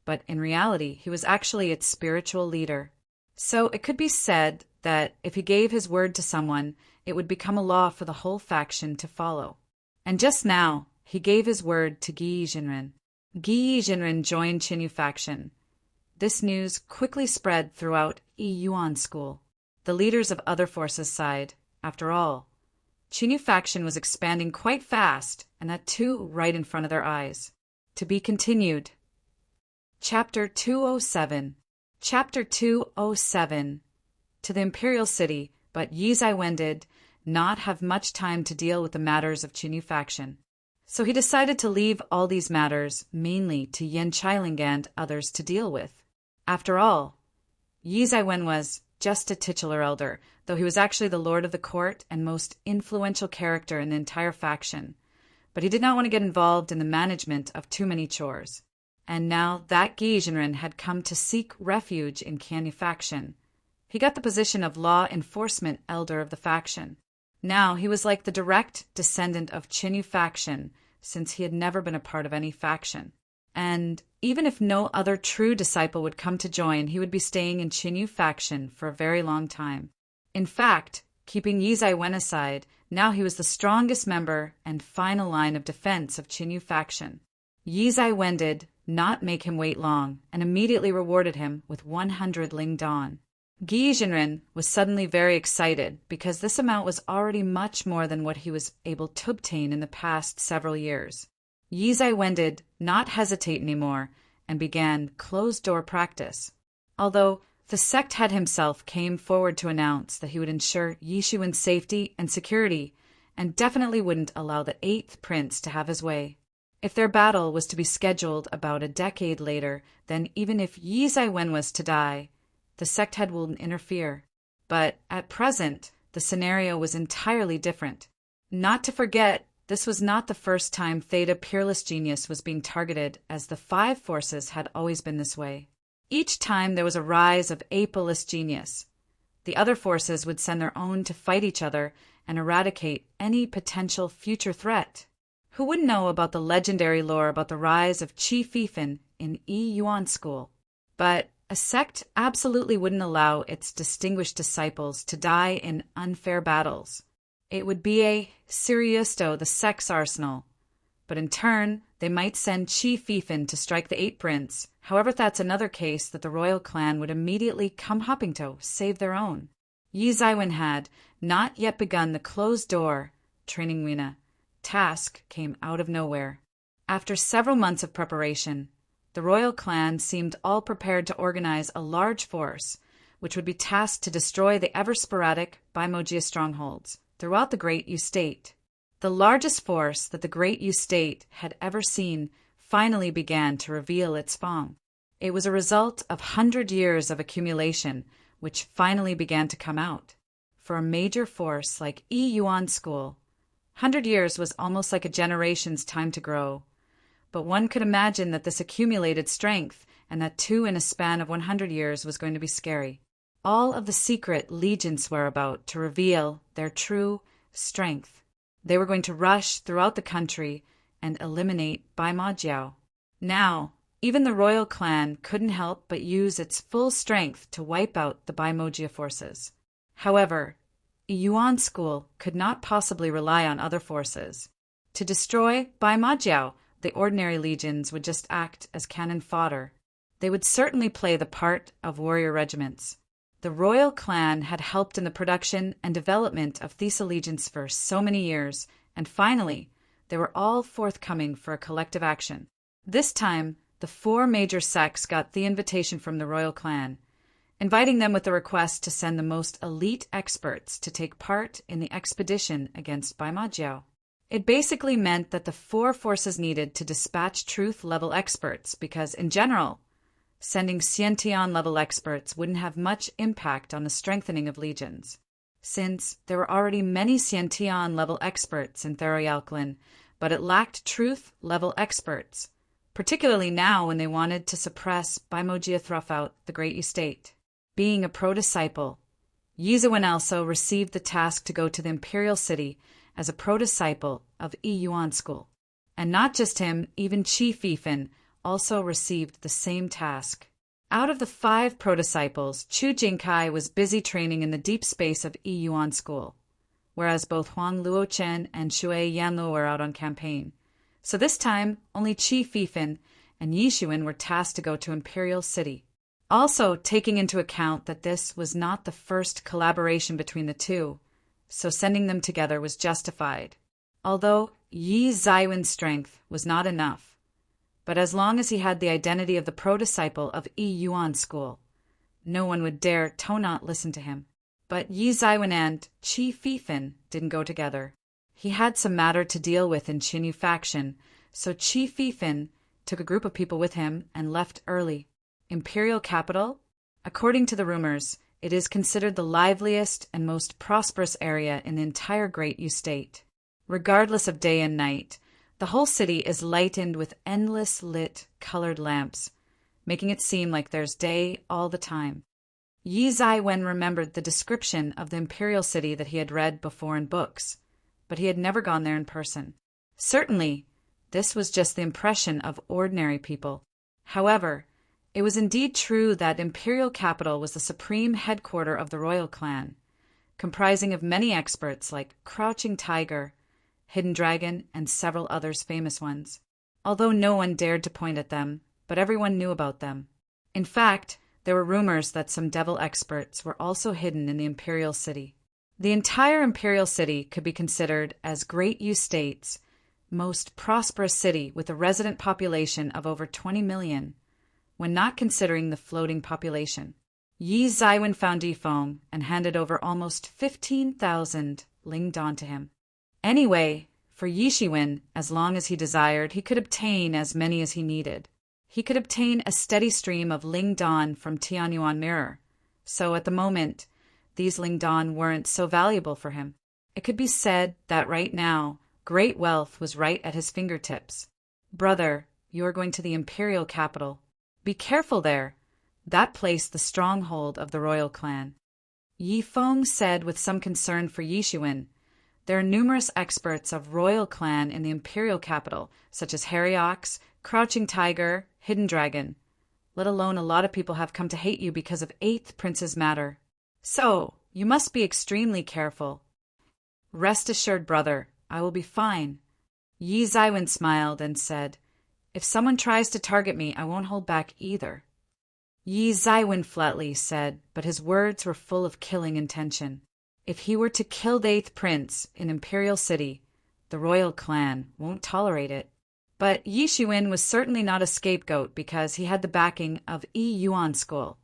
but in reality he was actually its spiritual leader. So it could be said that if he gave his word to someone, it would become a law for the whole faction to follow. And just now, he gave his word to Gi Jinren. Gi Jinren joined Qinyu faction. This news quickly spread throughout Yuan School. The leaders of other forces sighed. After all, Qinyu faction was expanding quite fast, and that too right in front of their eyes. To be continued. Chapter 207. Chapter 207. To the imperial city, but Yi Zaiwen did not have much time to deal with the matters of Qinyu faction. So he decided to leave all these matters mainly to Yan Qiling and others to deal with. After all, Yi Zaiwen was just a titular elder, though he was actually the lord of the court and most influential character in the entire faction. But he did not want to get involved in the management of too many chores. And now that Gi Jinren had come to seek refuge in Qinyu faction, he got the position of law enforcement elder of the faction. Now he was like the direct descendant of Qinyu faction, since he had never been a part of any faction. And even if no other true disciple would come to join, he would be staying in Qinyu faction for a very long time. In fact, keeping Yi Zaiwen aside, now he was the strongest member and final line of defense of Qinyu faction. Yi Zaiwen did not make him wait long, and immediately rewarded him with 100 Lingdan. Gi Jinren was suddenly very excited because this amount was already much more than what he was able to obtain in the past several years. Yi Zaiwen did not hesitate anymore and began closed-door practice. Although the sect head himself came forward to announce that he would ensure Yi Shiwen's safety and security and definitely wouldn't allow the 8th prince to have his way. If their battle was to be scheduled about a decade later, then even if Yi Zaiwen was to die, the sect head wouldn't interfere. But at present, the scenario was entirely different. Not to forget, this was not the first time Theta Peerless Genius was being targeted, as the 5 forces had always been this way. Each time there was a rise of Apeless Genius. The other forces would send their own to fight each other and eradicate any potential future threat. Who wouldn't know about the legendary lore about the rise of Qi Fifan in Yuan School? But a sect absolutely wouldn't allow its distinguished disciples to die in unfair battles. It would be a Siriusto, the sect's arsenal. But in turn, they might send Qi Fifan to strike the 8th prince. However, that's another case that the royal clan would immediately come hopping to save their own. Yi Zaiwen had not yet begun the closed-door training arena. Task came out of nowhere. After several months of preparation, the royal clan seemed all prepared to organize a large force, which would be tasked to destroy the ever-sporadic Bimojia strongholds throughout the Great Yu State. The largest force that the Great Yu State had ever seen finally began to reveal its form. It was a result of 100 years of accumulation, which finally began to come out. For a major force like Yuan School, 100 years was almost like a generation's time to grow. But one could imagine that this accumulated strength, and that too in a span of 100 years, was going to be scary. All of the secret legions were about to reveal their true strength. They were going to rush throughout the country and eliminate Bai Ma Jiao. Now, even the royal clan couldn't help but use its full strength to wipe out the Bimojia forces. However, Yuan School could not possibly rely on other forces. To destroy Bai Ma Jiao, the ordinary legions would just act as cannon fodder. They would certainly play the part of warrior regiments. The royal clan had helped in the production and development of Thesa legions for so many years, and finally, they were all forthcoming for a collective action. This time, the 4 major sects got the invitation from the royal clan, inviting them with the request to send the most elite experts to take part in the expedition against Bai Ma Jiao. It basically meant that the 4 forces needed to dispatch truth-level experts because, in general, sending Xiantian-level experts wouldn't have much impact on the strengthening of legions. since there were already many Xiantian-level experts in Theroyalclin, but it lacked truth-level experts, particularly now when they wanted to suppress Bimogia Thruffout, the Great Estate. Being a pro-disciple, Yizuan also received the task to go to the imperial city as a pro-disciple of Yi Yuan school. And not just him, even Qi Fifan also received the same task. Out of the 5 pro-disciples, Chu Jingkai was busy training in the deep space of Yi Yuan school, whereas both Huang Luochen and Shui Yanluo were out on campaign. So this time, only Qi Fifan and Yi Xuan were tasked to go to Imperial City. Also, taking into account that this was not the first collaboration between the two, so sending them together was justified. Although Yi Zaiwen's strength was not enough, but as long as he had the identity of the pro-disciple of Yi Yuan school, no one would dare to not listen to him. But Yi Zaiwen and Qi Fifan didn't go together. He had some matter to deal with in Qinyu faction, so Qi Fifan took a group of people with him and left early. Imperial capital? According to the rumors, it is considered the liveliest and most prosperous area in the entire Great Yu State. Regardless of day and night, the whole city is lightened with endless lit, colored lamps, making it seem like there's day all the time. Yi Zaiwen remembered the description of the imperial city that he had read before in books, but he had never gone there in person. Certainly, this was just the impression of ordinary people. However, it was indeed true that imperial capital was the supreme headquarter of the royal clan, comprising of many experts like Crouching Tiger, Hidden Dragon, and several others famous ones, although no one dared to point at them, but everyone knew about them. In fact, there were rumors that some devil experts were also hidden in the imperial city. The entire imperial city could be considered as Great Yu State's most prosperous city with a resident population of over 20 million, when not considering the floating population. Yi Zaiwen found Yifeng and handed over almost 15,000 Ling Dan to him. Anyway, for Yi Shiwen, as long as he desired, he could obtain as many as he needed. He could obtain a steady stream of Ling Dan from Tianyuan Mirror, so at the moment, these Ling Dan weren't so valuable for him. It could be said that right now, great wealth was right at his fingertips. Brother, you are going to the imperial capital. Be careful there. That place the stronghold of the royal clan. Yi Feng said with some concern for Yi Shiwen, there are numerous experts of royal clan in the imperial capital, such as Hairy Ox, Crouching Tiger, Hidden Dragon. Let alone a lot of people have come to hate you because of 8th Prince's matter. So, you must be extremely careful. Rest assured, brother, I will be fine. Yi Zaiwen smiled and said, if someone tries to target me, I won't hold back either. Yi Zaiwen flatly said, but his words were full of killing intention. If he were to kill the 8th Prince in Imperial City, the royal clan won't tolerate it. But Yi Shiwen was certainly not a scapegoat because he had the backing of Yi Yuan School,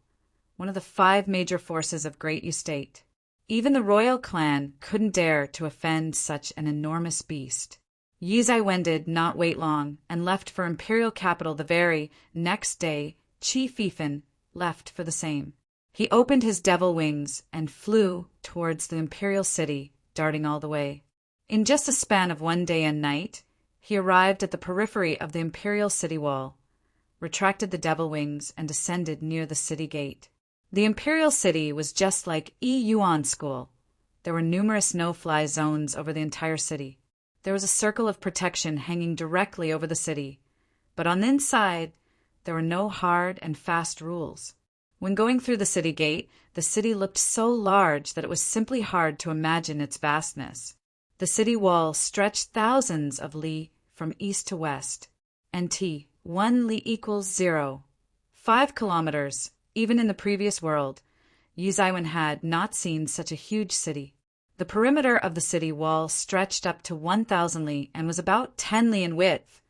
one of the 5 major forces of Great Yu State. Even the royal clan couldn't dare to offend such an enormous beast. Yi Zaiwen did not wait long and left for imperial capital the very next day. Qi Fifan left for the same. He opened his devil wings and flew towards the imperial city, darting all the way. In just a span of one day and night, he arrived at the periphery of the imperial city wall, retracted the devil wings, and descended near the city gate. The imperial city was just like Yi Yuan School. There were numerous no-fly zones over the entire city. There was a circle of protection hanging directly over the city, but on the inside, there were no hard and fast rules. When going through the city gate, the city looked so large that it was simply hard to imagine its vastness. The city wall stretched thousands of li from east to west. NT, 1 li equals 0. 5 kilometers. Even in the previous world, Yi Zaiwen had not seen such a huge city. The perimeter of the city wall stretched up to 1,000 li and was about 10 li in width.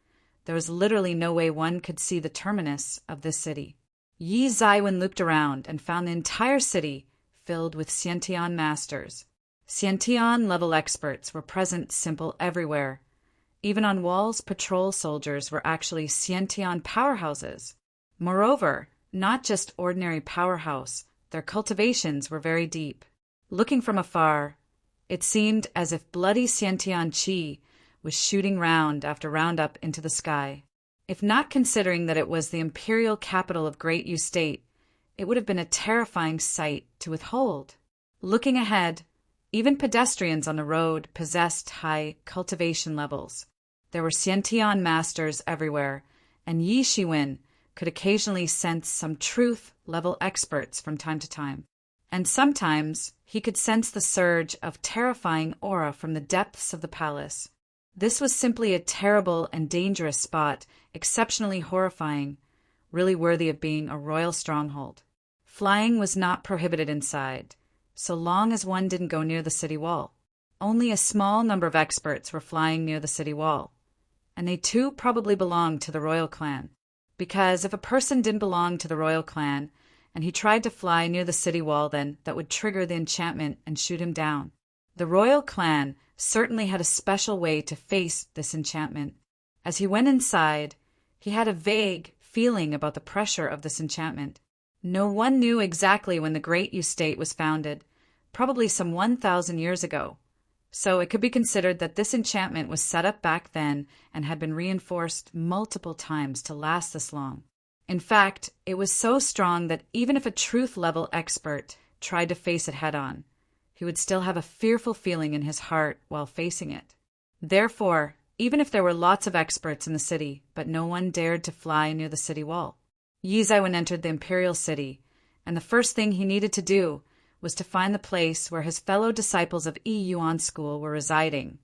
There was literally no way one could see the terminus of this city. Yi Zaiwen looked around and found the entire city filled with Xiantian masters. Xiantian level experts were present simple everywhere. Even on walls, patrol soldiers were actually Xiantian powerhouses. Moreover, not just ordinary powerhouse, their cultivations were very deep. Looking from afar, it seemed as if bloody Xiantian Qi was shooting round after round up into the sky. If not considering that it was the imperial capital of Great Yu State, it would have been a terrifying sight to withhold. Looking ahead, even pedestrians on the road possessed high cultivation levels. There were Xiantian masters everywhere, and Yi Shiwen could occasionally sense some truth-level experts from time to time. And sometimes he could sense the surge of terrifying aura from the depths of the palace. This was simply a terrible and dangerous spot, exceptionally horrifying, really worthy of being a royal stronghold. Flying was not prohibited inside, so long as one didn't go near the city wall. Only a small number of experts were flying near the city wall, and they too probably belonged to the royal clan. Because if a person didn't belong to the royal clan, and he tried to fly near the city wall, then that would trigger the enchantment and shoot him down. The royal clan certainly had a special way to face this enchantment. As he went inside, he had a vague feeling about the pressure of this enchantment. No one knew exactly when the Great Yu State was founded, probably some 1,000 years ago. So it could be considered that this enchantment was set up back then and had been reinforced multiple times to last this long. In fact, it was so strong that even if a truth-level expert tried to face it head-on, he would still have a fearful feeling in his heart while facing it. Therefore, even if there were lots of experts in the city, but no one dared to fly near the city wall, Yi Zaiwen entered the imperial city, and the first thing he needed to do was to find the place where his fellow disciples of Yi Yuan School were residing.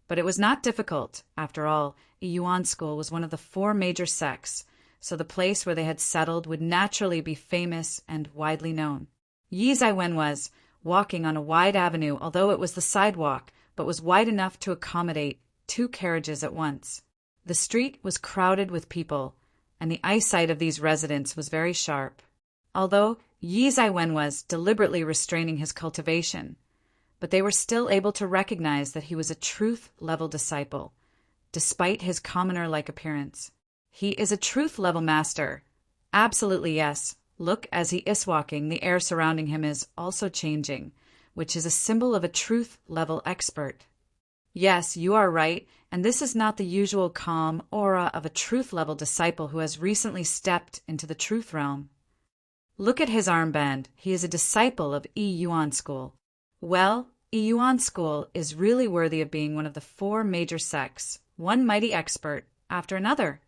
But it was not difficult. After all, Yi Yuan School was one of the 4 major sects, so the place where they had settled would naturally be famous and widely known. Yi Zaiwen was walking on a wide avenue, although it was the sidewalk, but was wide enough to accommodate 2 carriages at once. The street was crowded with people, and the eyesight of these residents was very sharp. Although Yi Zaiwen was deliberately restraining his cultivation, but they were still able to recognize that he was a truth-level disciple, despite his commoner-like appearance. He is a truth-level master. Absolutely, yes. Look, as he is walking, the air surrounding him is also changing, which is a symbol of a truth-level expert. Yes, you are right, and this is not the usual calm aura of a truth-level disciple who has recently stepped into the truth realm. Look at his armband. He is a disciple of Yi Yuan School. Well, Yi Yuan School is really worthy of being one of the 4 major sects, one mighty expert after another.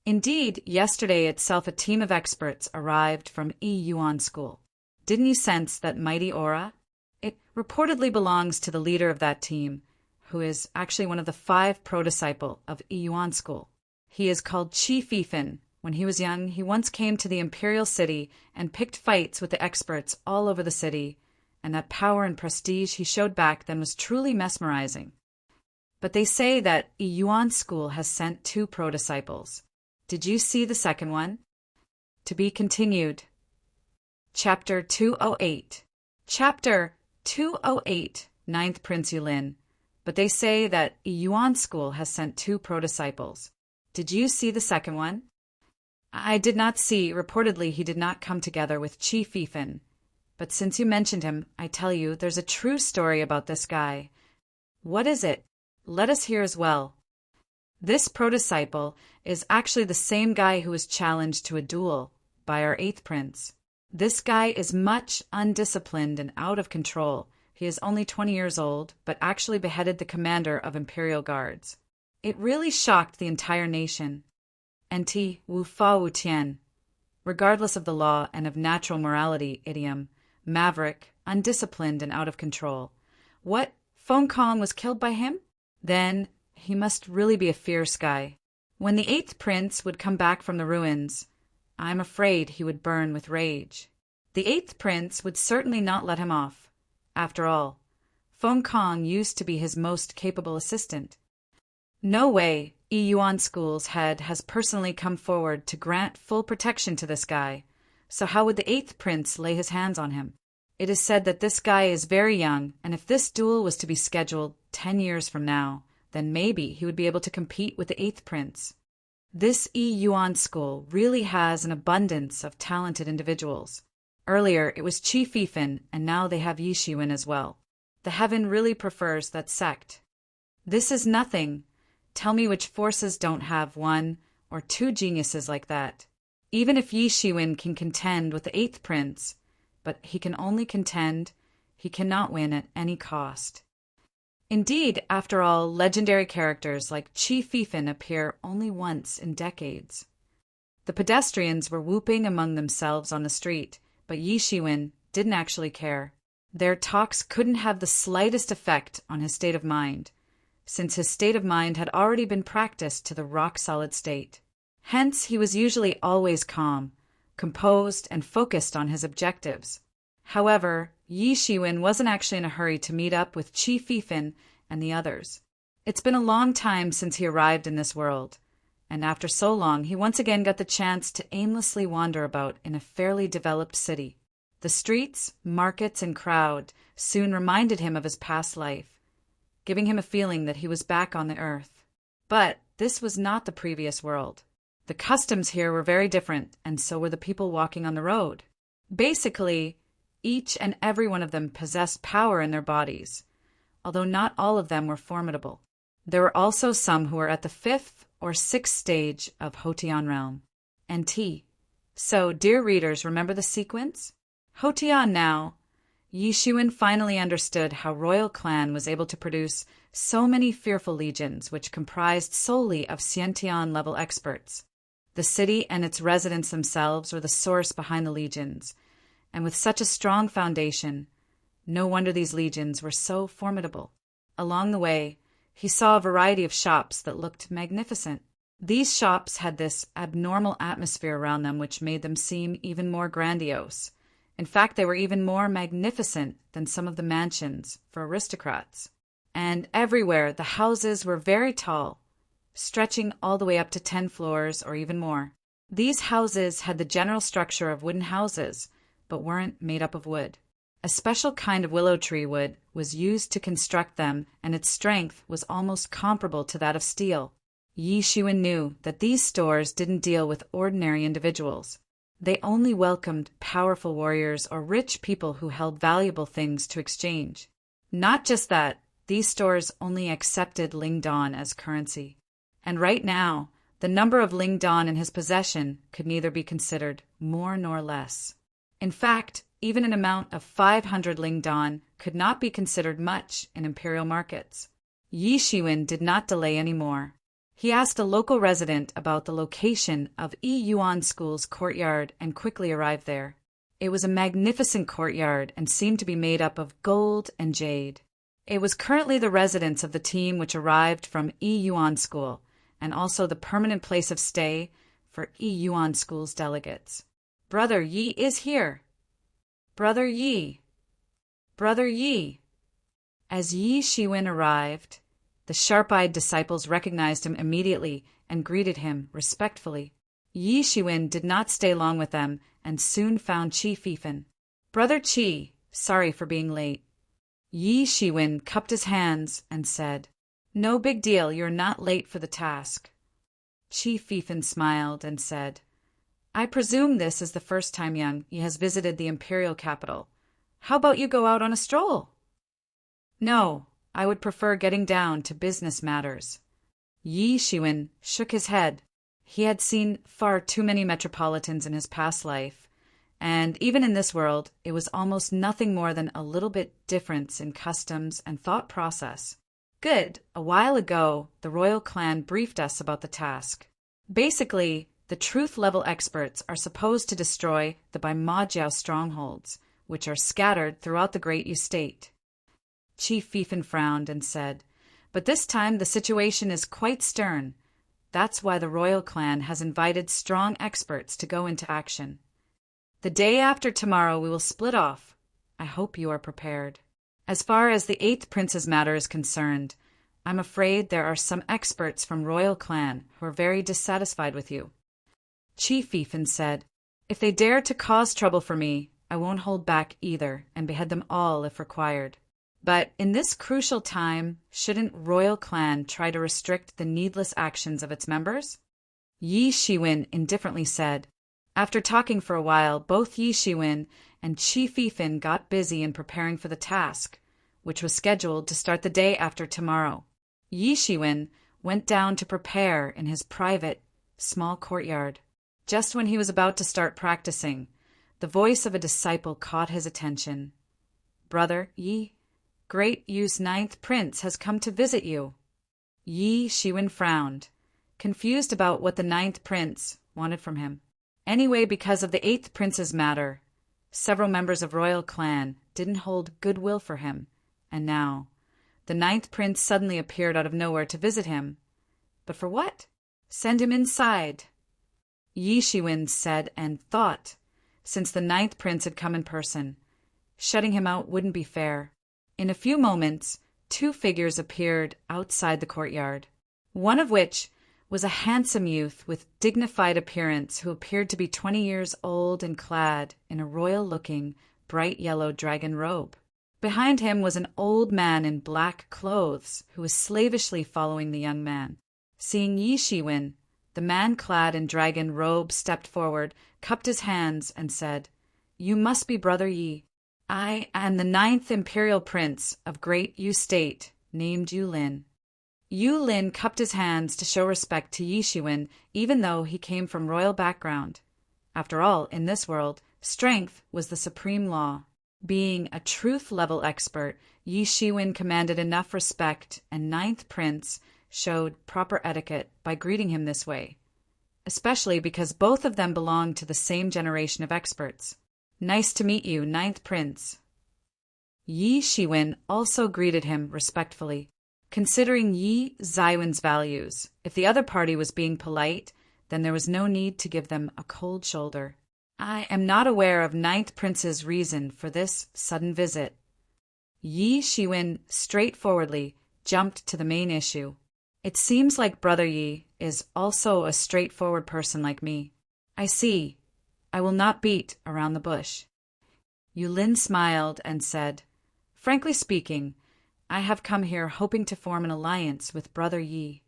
Indeed, yesterday itself a team of experts arrived from Yi Yuan School. Didn't you sense that mighty aura? It reportedly belongs to the leader of that team, who is actually one of the 5 pro-disciple of Yi Yuan School. He is called Qi Fifan. When he was young, he once came to the imperial city and picked fights with the experts all over the city, and that power and prestige he showed back then was truly mesmerizing. But they say that Yi Yuan School has sent 2 pro-disciples. Did you see the second one? To be continued. Chapter 208. Chapter 208, 9th Prince Yulin. But they say that Yi Yuan School has sent 2 pro-disciples. Did you see the second one? I did not see. Reportedly, he did not come together with Qi Fifan. But since you mentioned him, I tell you, there's a true story about this guy. What is it? Let us hear as well. This pro-disciple is actually the same guy who was challenged to a duel by our 8th prince. This guy is much undisciplined and out of control. He is only 20 years old, but actually beheaded the commander of imperial guards. It really shocked the entire nation. Nt. Wu Fa Wu Tian. Regardless of the law and of natural morality idiom, maverick, undisciplined, and out of control. What? Feng Kong was killed by him? Then he must really be a fierce guy. When the 8th prince would come back from the ruins, I'm afraid he would burn with rage. The 8th prince would certainly not let him off. After all, Feng Kong used to be his most capable assistant. No way. Yi Yuan School's head has personally come forward to grant full protection to this guy, so how would the 8th prince lay his hands on him? It is said that this guy is very young, and if this duel was to be scheduled 10 years from now, then maybe he would be able to compete with the 8th prince. This Yi Yuan School really has an abundance of talented individuals. Earlier, it was Chi Fifin, and now they have Yi Shiwen as well. The heaven really prefers that sect. This is nothing. Tell me which forces don't have one or two geniuses like that. Even if Yi Shiwen can contend with the eighth prince, but he can only contend, he cannot win at any cost. Indeed, after all, legendary characters like Chi Fifin appear only once in decades. The pedestrians were whooping among themselves on the street, but Yi Shiwen didn't actually care. Their talks couldn't have the slightest effect on his state of mind, since his state of mind had already been practiced to the rock-solid state. Hence, he was usually always calm, composed, and focused on his objectives. However, Yi Shiwen wasn't actually in a hurry to meet up with Chi Fifin and the others. It's been a long time since he arrived in this world, and after so long he once again got the chance to aimlessly wander about in a fairly developed city. The streets, markets, and crowd soon reminded him of his past life, giving him a feeling that he was back on the earth. But this was not the previous world. The customs here were very different, and so were the people walking on the road. Basically, each and every one of them possessed power in their bodies, although not all of them were formidable. There were also some who were at the 5th or 6th stage of Hotian realm, NT. So, dear readers, remember the sequence? Hotian now. Yi Shiwen finally understood how Royal Clan was able to produce so many fearful legions, which comprised solely of Xiantian-level experts. The city and its residents themselves were the source behind the legions, and with such a strong foundation, no wonder these legions were so formidable. Along the way, he saw a variety of shops that looked magnificent. These shops had this abnormal atmosphere around them which made them seem even more grandiose. In fact, they were even more magnificent than some of the mansions for aristocrats. And everywhere, the houses were very tall, stretching all the way up to 10 floors or even more. These houses had the general structure of wooden houses, but weren't made up of wood. A special kind of willow tree wood was used to construct them, and its strength was almost comparable to that of steel. Yi Shiwen knew that these stores didn't deal with ordinary individuals. They only welcomed powerful warriors or rich people who held valuable things to exchange. Not just that, these stores only accepted Lingdan as currency. And right now, the number of Lingdan in his possession could neither be considered more nor less. In fact, even an amount of 500 Lingdan could not be considered much in imperial markets. Yi Shiwen did not delay any more. He asked a local resident about the location of Yi Yuan School's courtyard and quickly arrived there. It was a magnificent courtyard and seemed to be made up of gold and jade. It was currently the residence of the team which arrived from Yi Yuan School, and also the permanent place of stay for Yi Yuan School's delegates. Brother Yi is here. Brother Yi. Brother Yi. As Yi Shiwen arrived, the sharp-eyed disciples recognized him immediately and greeted him respectfully. Yi Shiwen did not stay long with them and soon found Chi Fifin. Brother Chi, sorry for being late. Yi Shiwen cupped his hands and said, No big deal, you're not late for the task. Chi Fifin smiled and said, I presume this is the first time Yi has visited the imperial capital. How about you go out on a stroll? No, I would prefer getting down to business matters. Yi Shiwen shook his head. He had seen far too many metropolitans in his past life, and even in this world, it was almost nothing more than a little bit difference in customs and thought process. Good. A while ago, the royal clan briefed us about the task. Basically, the truth-level experts are supposed to destroy the Baimajiao strongholds, which are scattered throughout the Great Estate. Chi Fifin frowned and said, But this time the situation is quite stern. That's why the royal clan has invited strong experts to go into action. The day after tomorrow we will split off. I hope you are prepared. As far as the 8th prince's matter is concerned, I'm afraid there are some experts from royal clan who are very dissatisfied with you. Chi Fifin said, If they dare to cause trouble for me, I won't hold back either and behead them all if required. But in this crucial time, shouldn't royal clan try to restrict the needless actions of its members? Yi Shiwen indifferently said, After talking for a while, both Yi Shiwen and Qi Fifin got busy in preparing for the task, which was scheduled to start the day after tomorrow. Yi Shiwen went down to prepare in his private, small courtyard. Just when he was about to start practicing, the voice of a disciple caught his attention. "Brother Yi, Great Yu's 9th prince has come to visit you." Yi Shiwen frowned, confused about what the 9th prince wanted from him. Anyway, because of the 8th prince's matter, several members of royal clan didn't hold goodwill for him, and now the 9th prince suddenly appeared out of nowhere to visit him. But for what? Send him inside, Yi Shiwen said and thought, since the 9th prince had come in person. Shutting him out wouldn't be fair. In a few moments, 2 figures appeared outside the courtyard, one of which was a handsome youth with dignified appearance who appeared to be 20 years old and clad in a royal-looking, bright yellow dragon robe. Behind him was an old man in black clothes who was slavishly following the young man. Seeing Yi Shiwen, the man clad in dragon robe stepped forward, cupped his hands, and said, "You must be Brother Yi. I am the 9th imperial prince of Great Yu State, named Yu Lin." Yu Lin cupped his hands to show respect to Yi Shiwen, even though he came from royal background. After all, in this world, strength was the supreme law. Being a truth-level expert, Yi Shiwen commanded enough respect, and 9th prince showed proper etiquette by greeting him this way, especially because both of them belonged to the same generation of experts. "Nice to meet you, 9th prince." Yi Shiwen also greeted him respectfully. Considering Yi Zaiwen's values, if the other party was being polite, then there was no need to give them a cold shoulder. "I am not aware of 9th prince's reason for this sudden visit." Yi Shiwen straightforwardly jumped to the main issue. "It seems like Brother Yi is also a straightforward person like me. I see. I will not beat around the bush." Yulin smiled and said, "Frankly speaking, I have come here hoping to form an alliance with Brother Yi."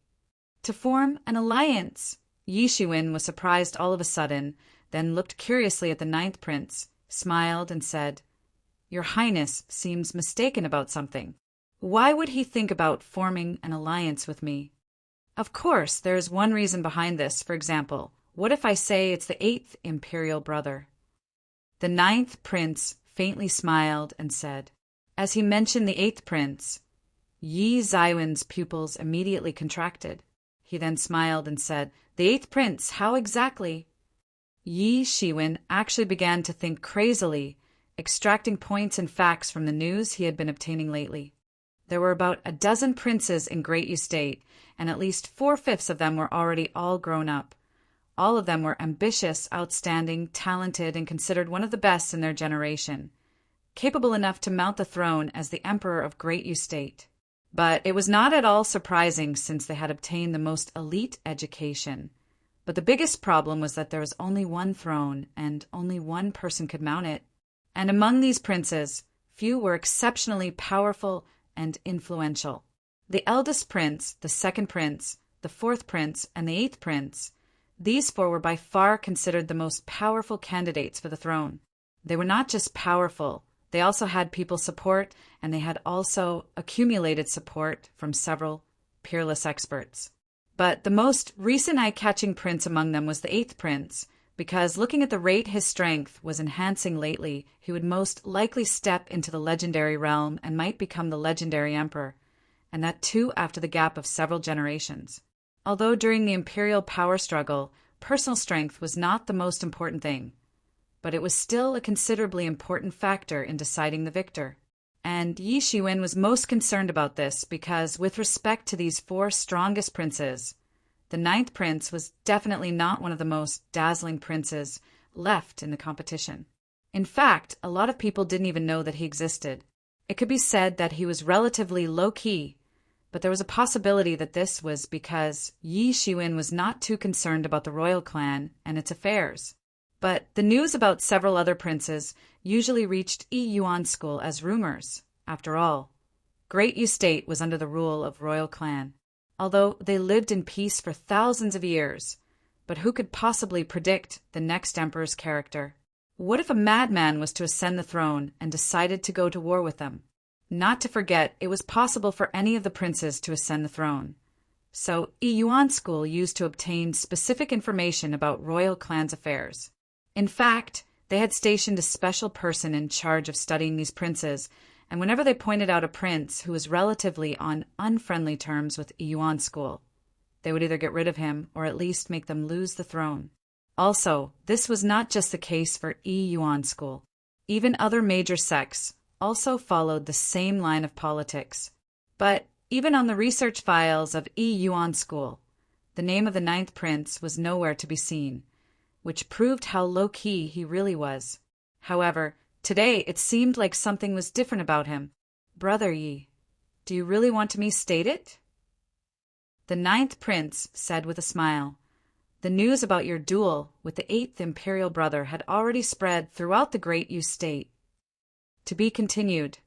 "To form an alliance?" Yi Shiwen was surprised all of a sudden, then looked curiously at the 9th prince, smiled, and said, "Your Highness seems mistaken about something. Why would he think about forming an alliance with me?" "Of course, there is one reason behind this. For example, what if I say it's the 8th imperial brother?" The 9th prince faintly smiled and said, as he mentioned the 8th prince, Yi Zaiwen's pupils immediately contracted. He then smiled and said, "The 8th prince, how exactly?" Yi Shiwen actually began to think crazily, extracting points and facts from the news he had been obtaining lately. There were about a dozen princes in Great Yu State, and at least 4/5 of them were already all grown up. All of them were ambitious, outstanding, talented, and considered one of the best in their generation, capable enough to mount the throne as the emperor of Great Yu State. But it was not at all surprising since they had obtained the most elite education. But the biggest problem was that there was only one throne, and only one person could mount it. And among these princes, few were exceptionally powerful and influential. The eldest prince, the 2nd prince, the 4th prince, and the 8th prince, these 4 were by far considered the most powerful candidates for the throne. They were not just powerful, they also had people's support, and they had also accumulated support from several peerless experts. But the most recent eye-catching prince among them was the 8th prince, because looking at the rate his strength was enhancing lately, he would most likely step into the legendary realm and might become the legendary emperor, and that too after the gap of several generations. Although during the imperial power struggle, personal strength was not the most important thing, but it was still a considerably important factor in deciding the victor. And Yi Shiwen was most concerned about this because, with respect to these 4 strongest princes, the 9th prince was definitely not one of the most dazzling princes left in the competition. In fact, a lot of people didn't even know that he existed. It could be said that he was relatively low-key, but there was a possibility that this was because Yi Shiwen was not too concerned about the royal clan and its affairs. But the news about several other princes usually reached Yi Yuan School as rumors. After all, Great Yu State was under the rule of royal clan, although they lived in peace for thousands of years. but who could possibly predict the next emperor's character? What if a madman was to ascend the throne and decided to go to war with them? Not to forget, it was possible for any of the princes to ascend the throne. So Yuan School used to obtain specific information about royal clan's affairs. In fact, they had stationed a special person in charge of studying these princes, and whenever they pointed out a prince who was relatively on unfriendly terms with Yuan School, they would either get rid of him or at least make them lose the throne. Also, this was not just the case for Yuan School. Even other major sects also followed the same line of politics. But even on the research files of Yuan School, the name of the 9th prince was nowhere to be seen, which proved how low-key he really was. However, today it seemed like something was different about him. Brother Yi, do you really want me to state it? The 9th prince said with a smile. The news about your duel with the 8th imperial brother had already spread throughout the great Yu state. To be continued.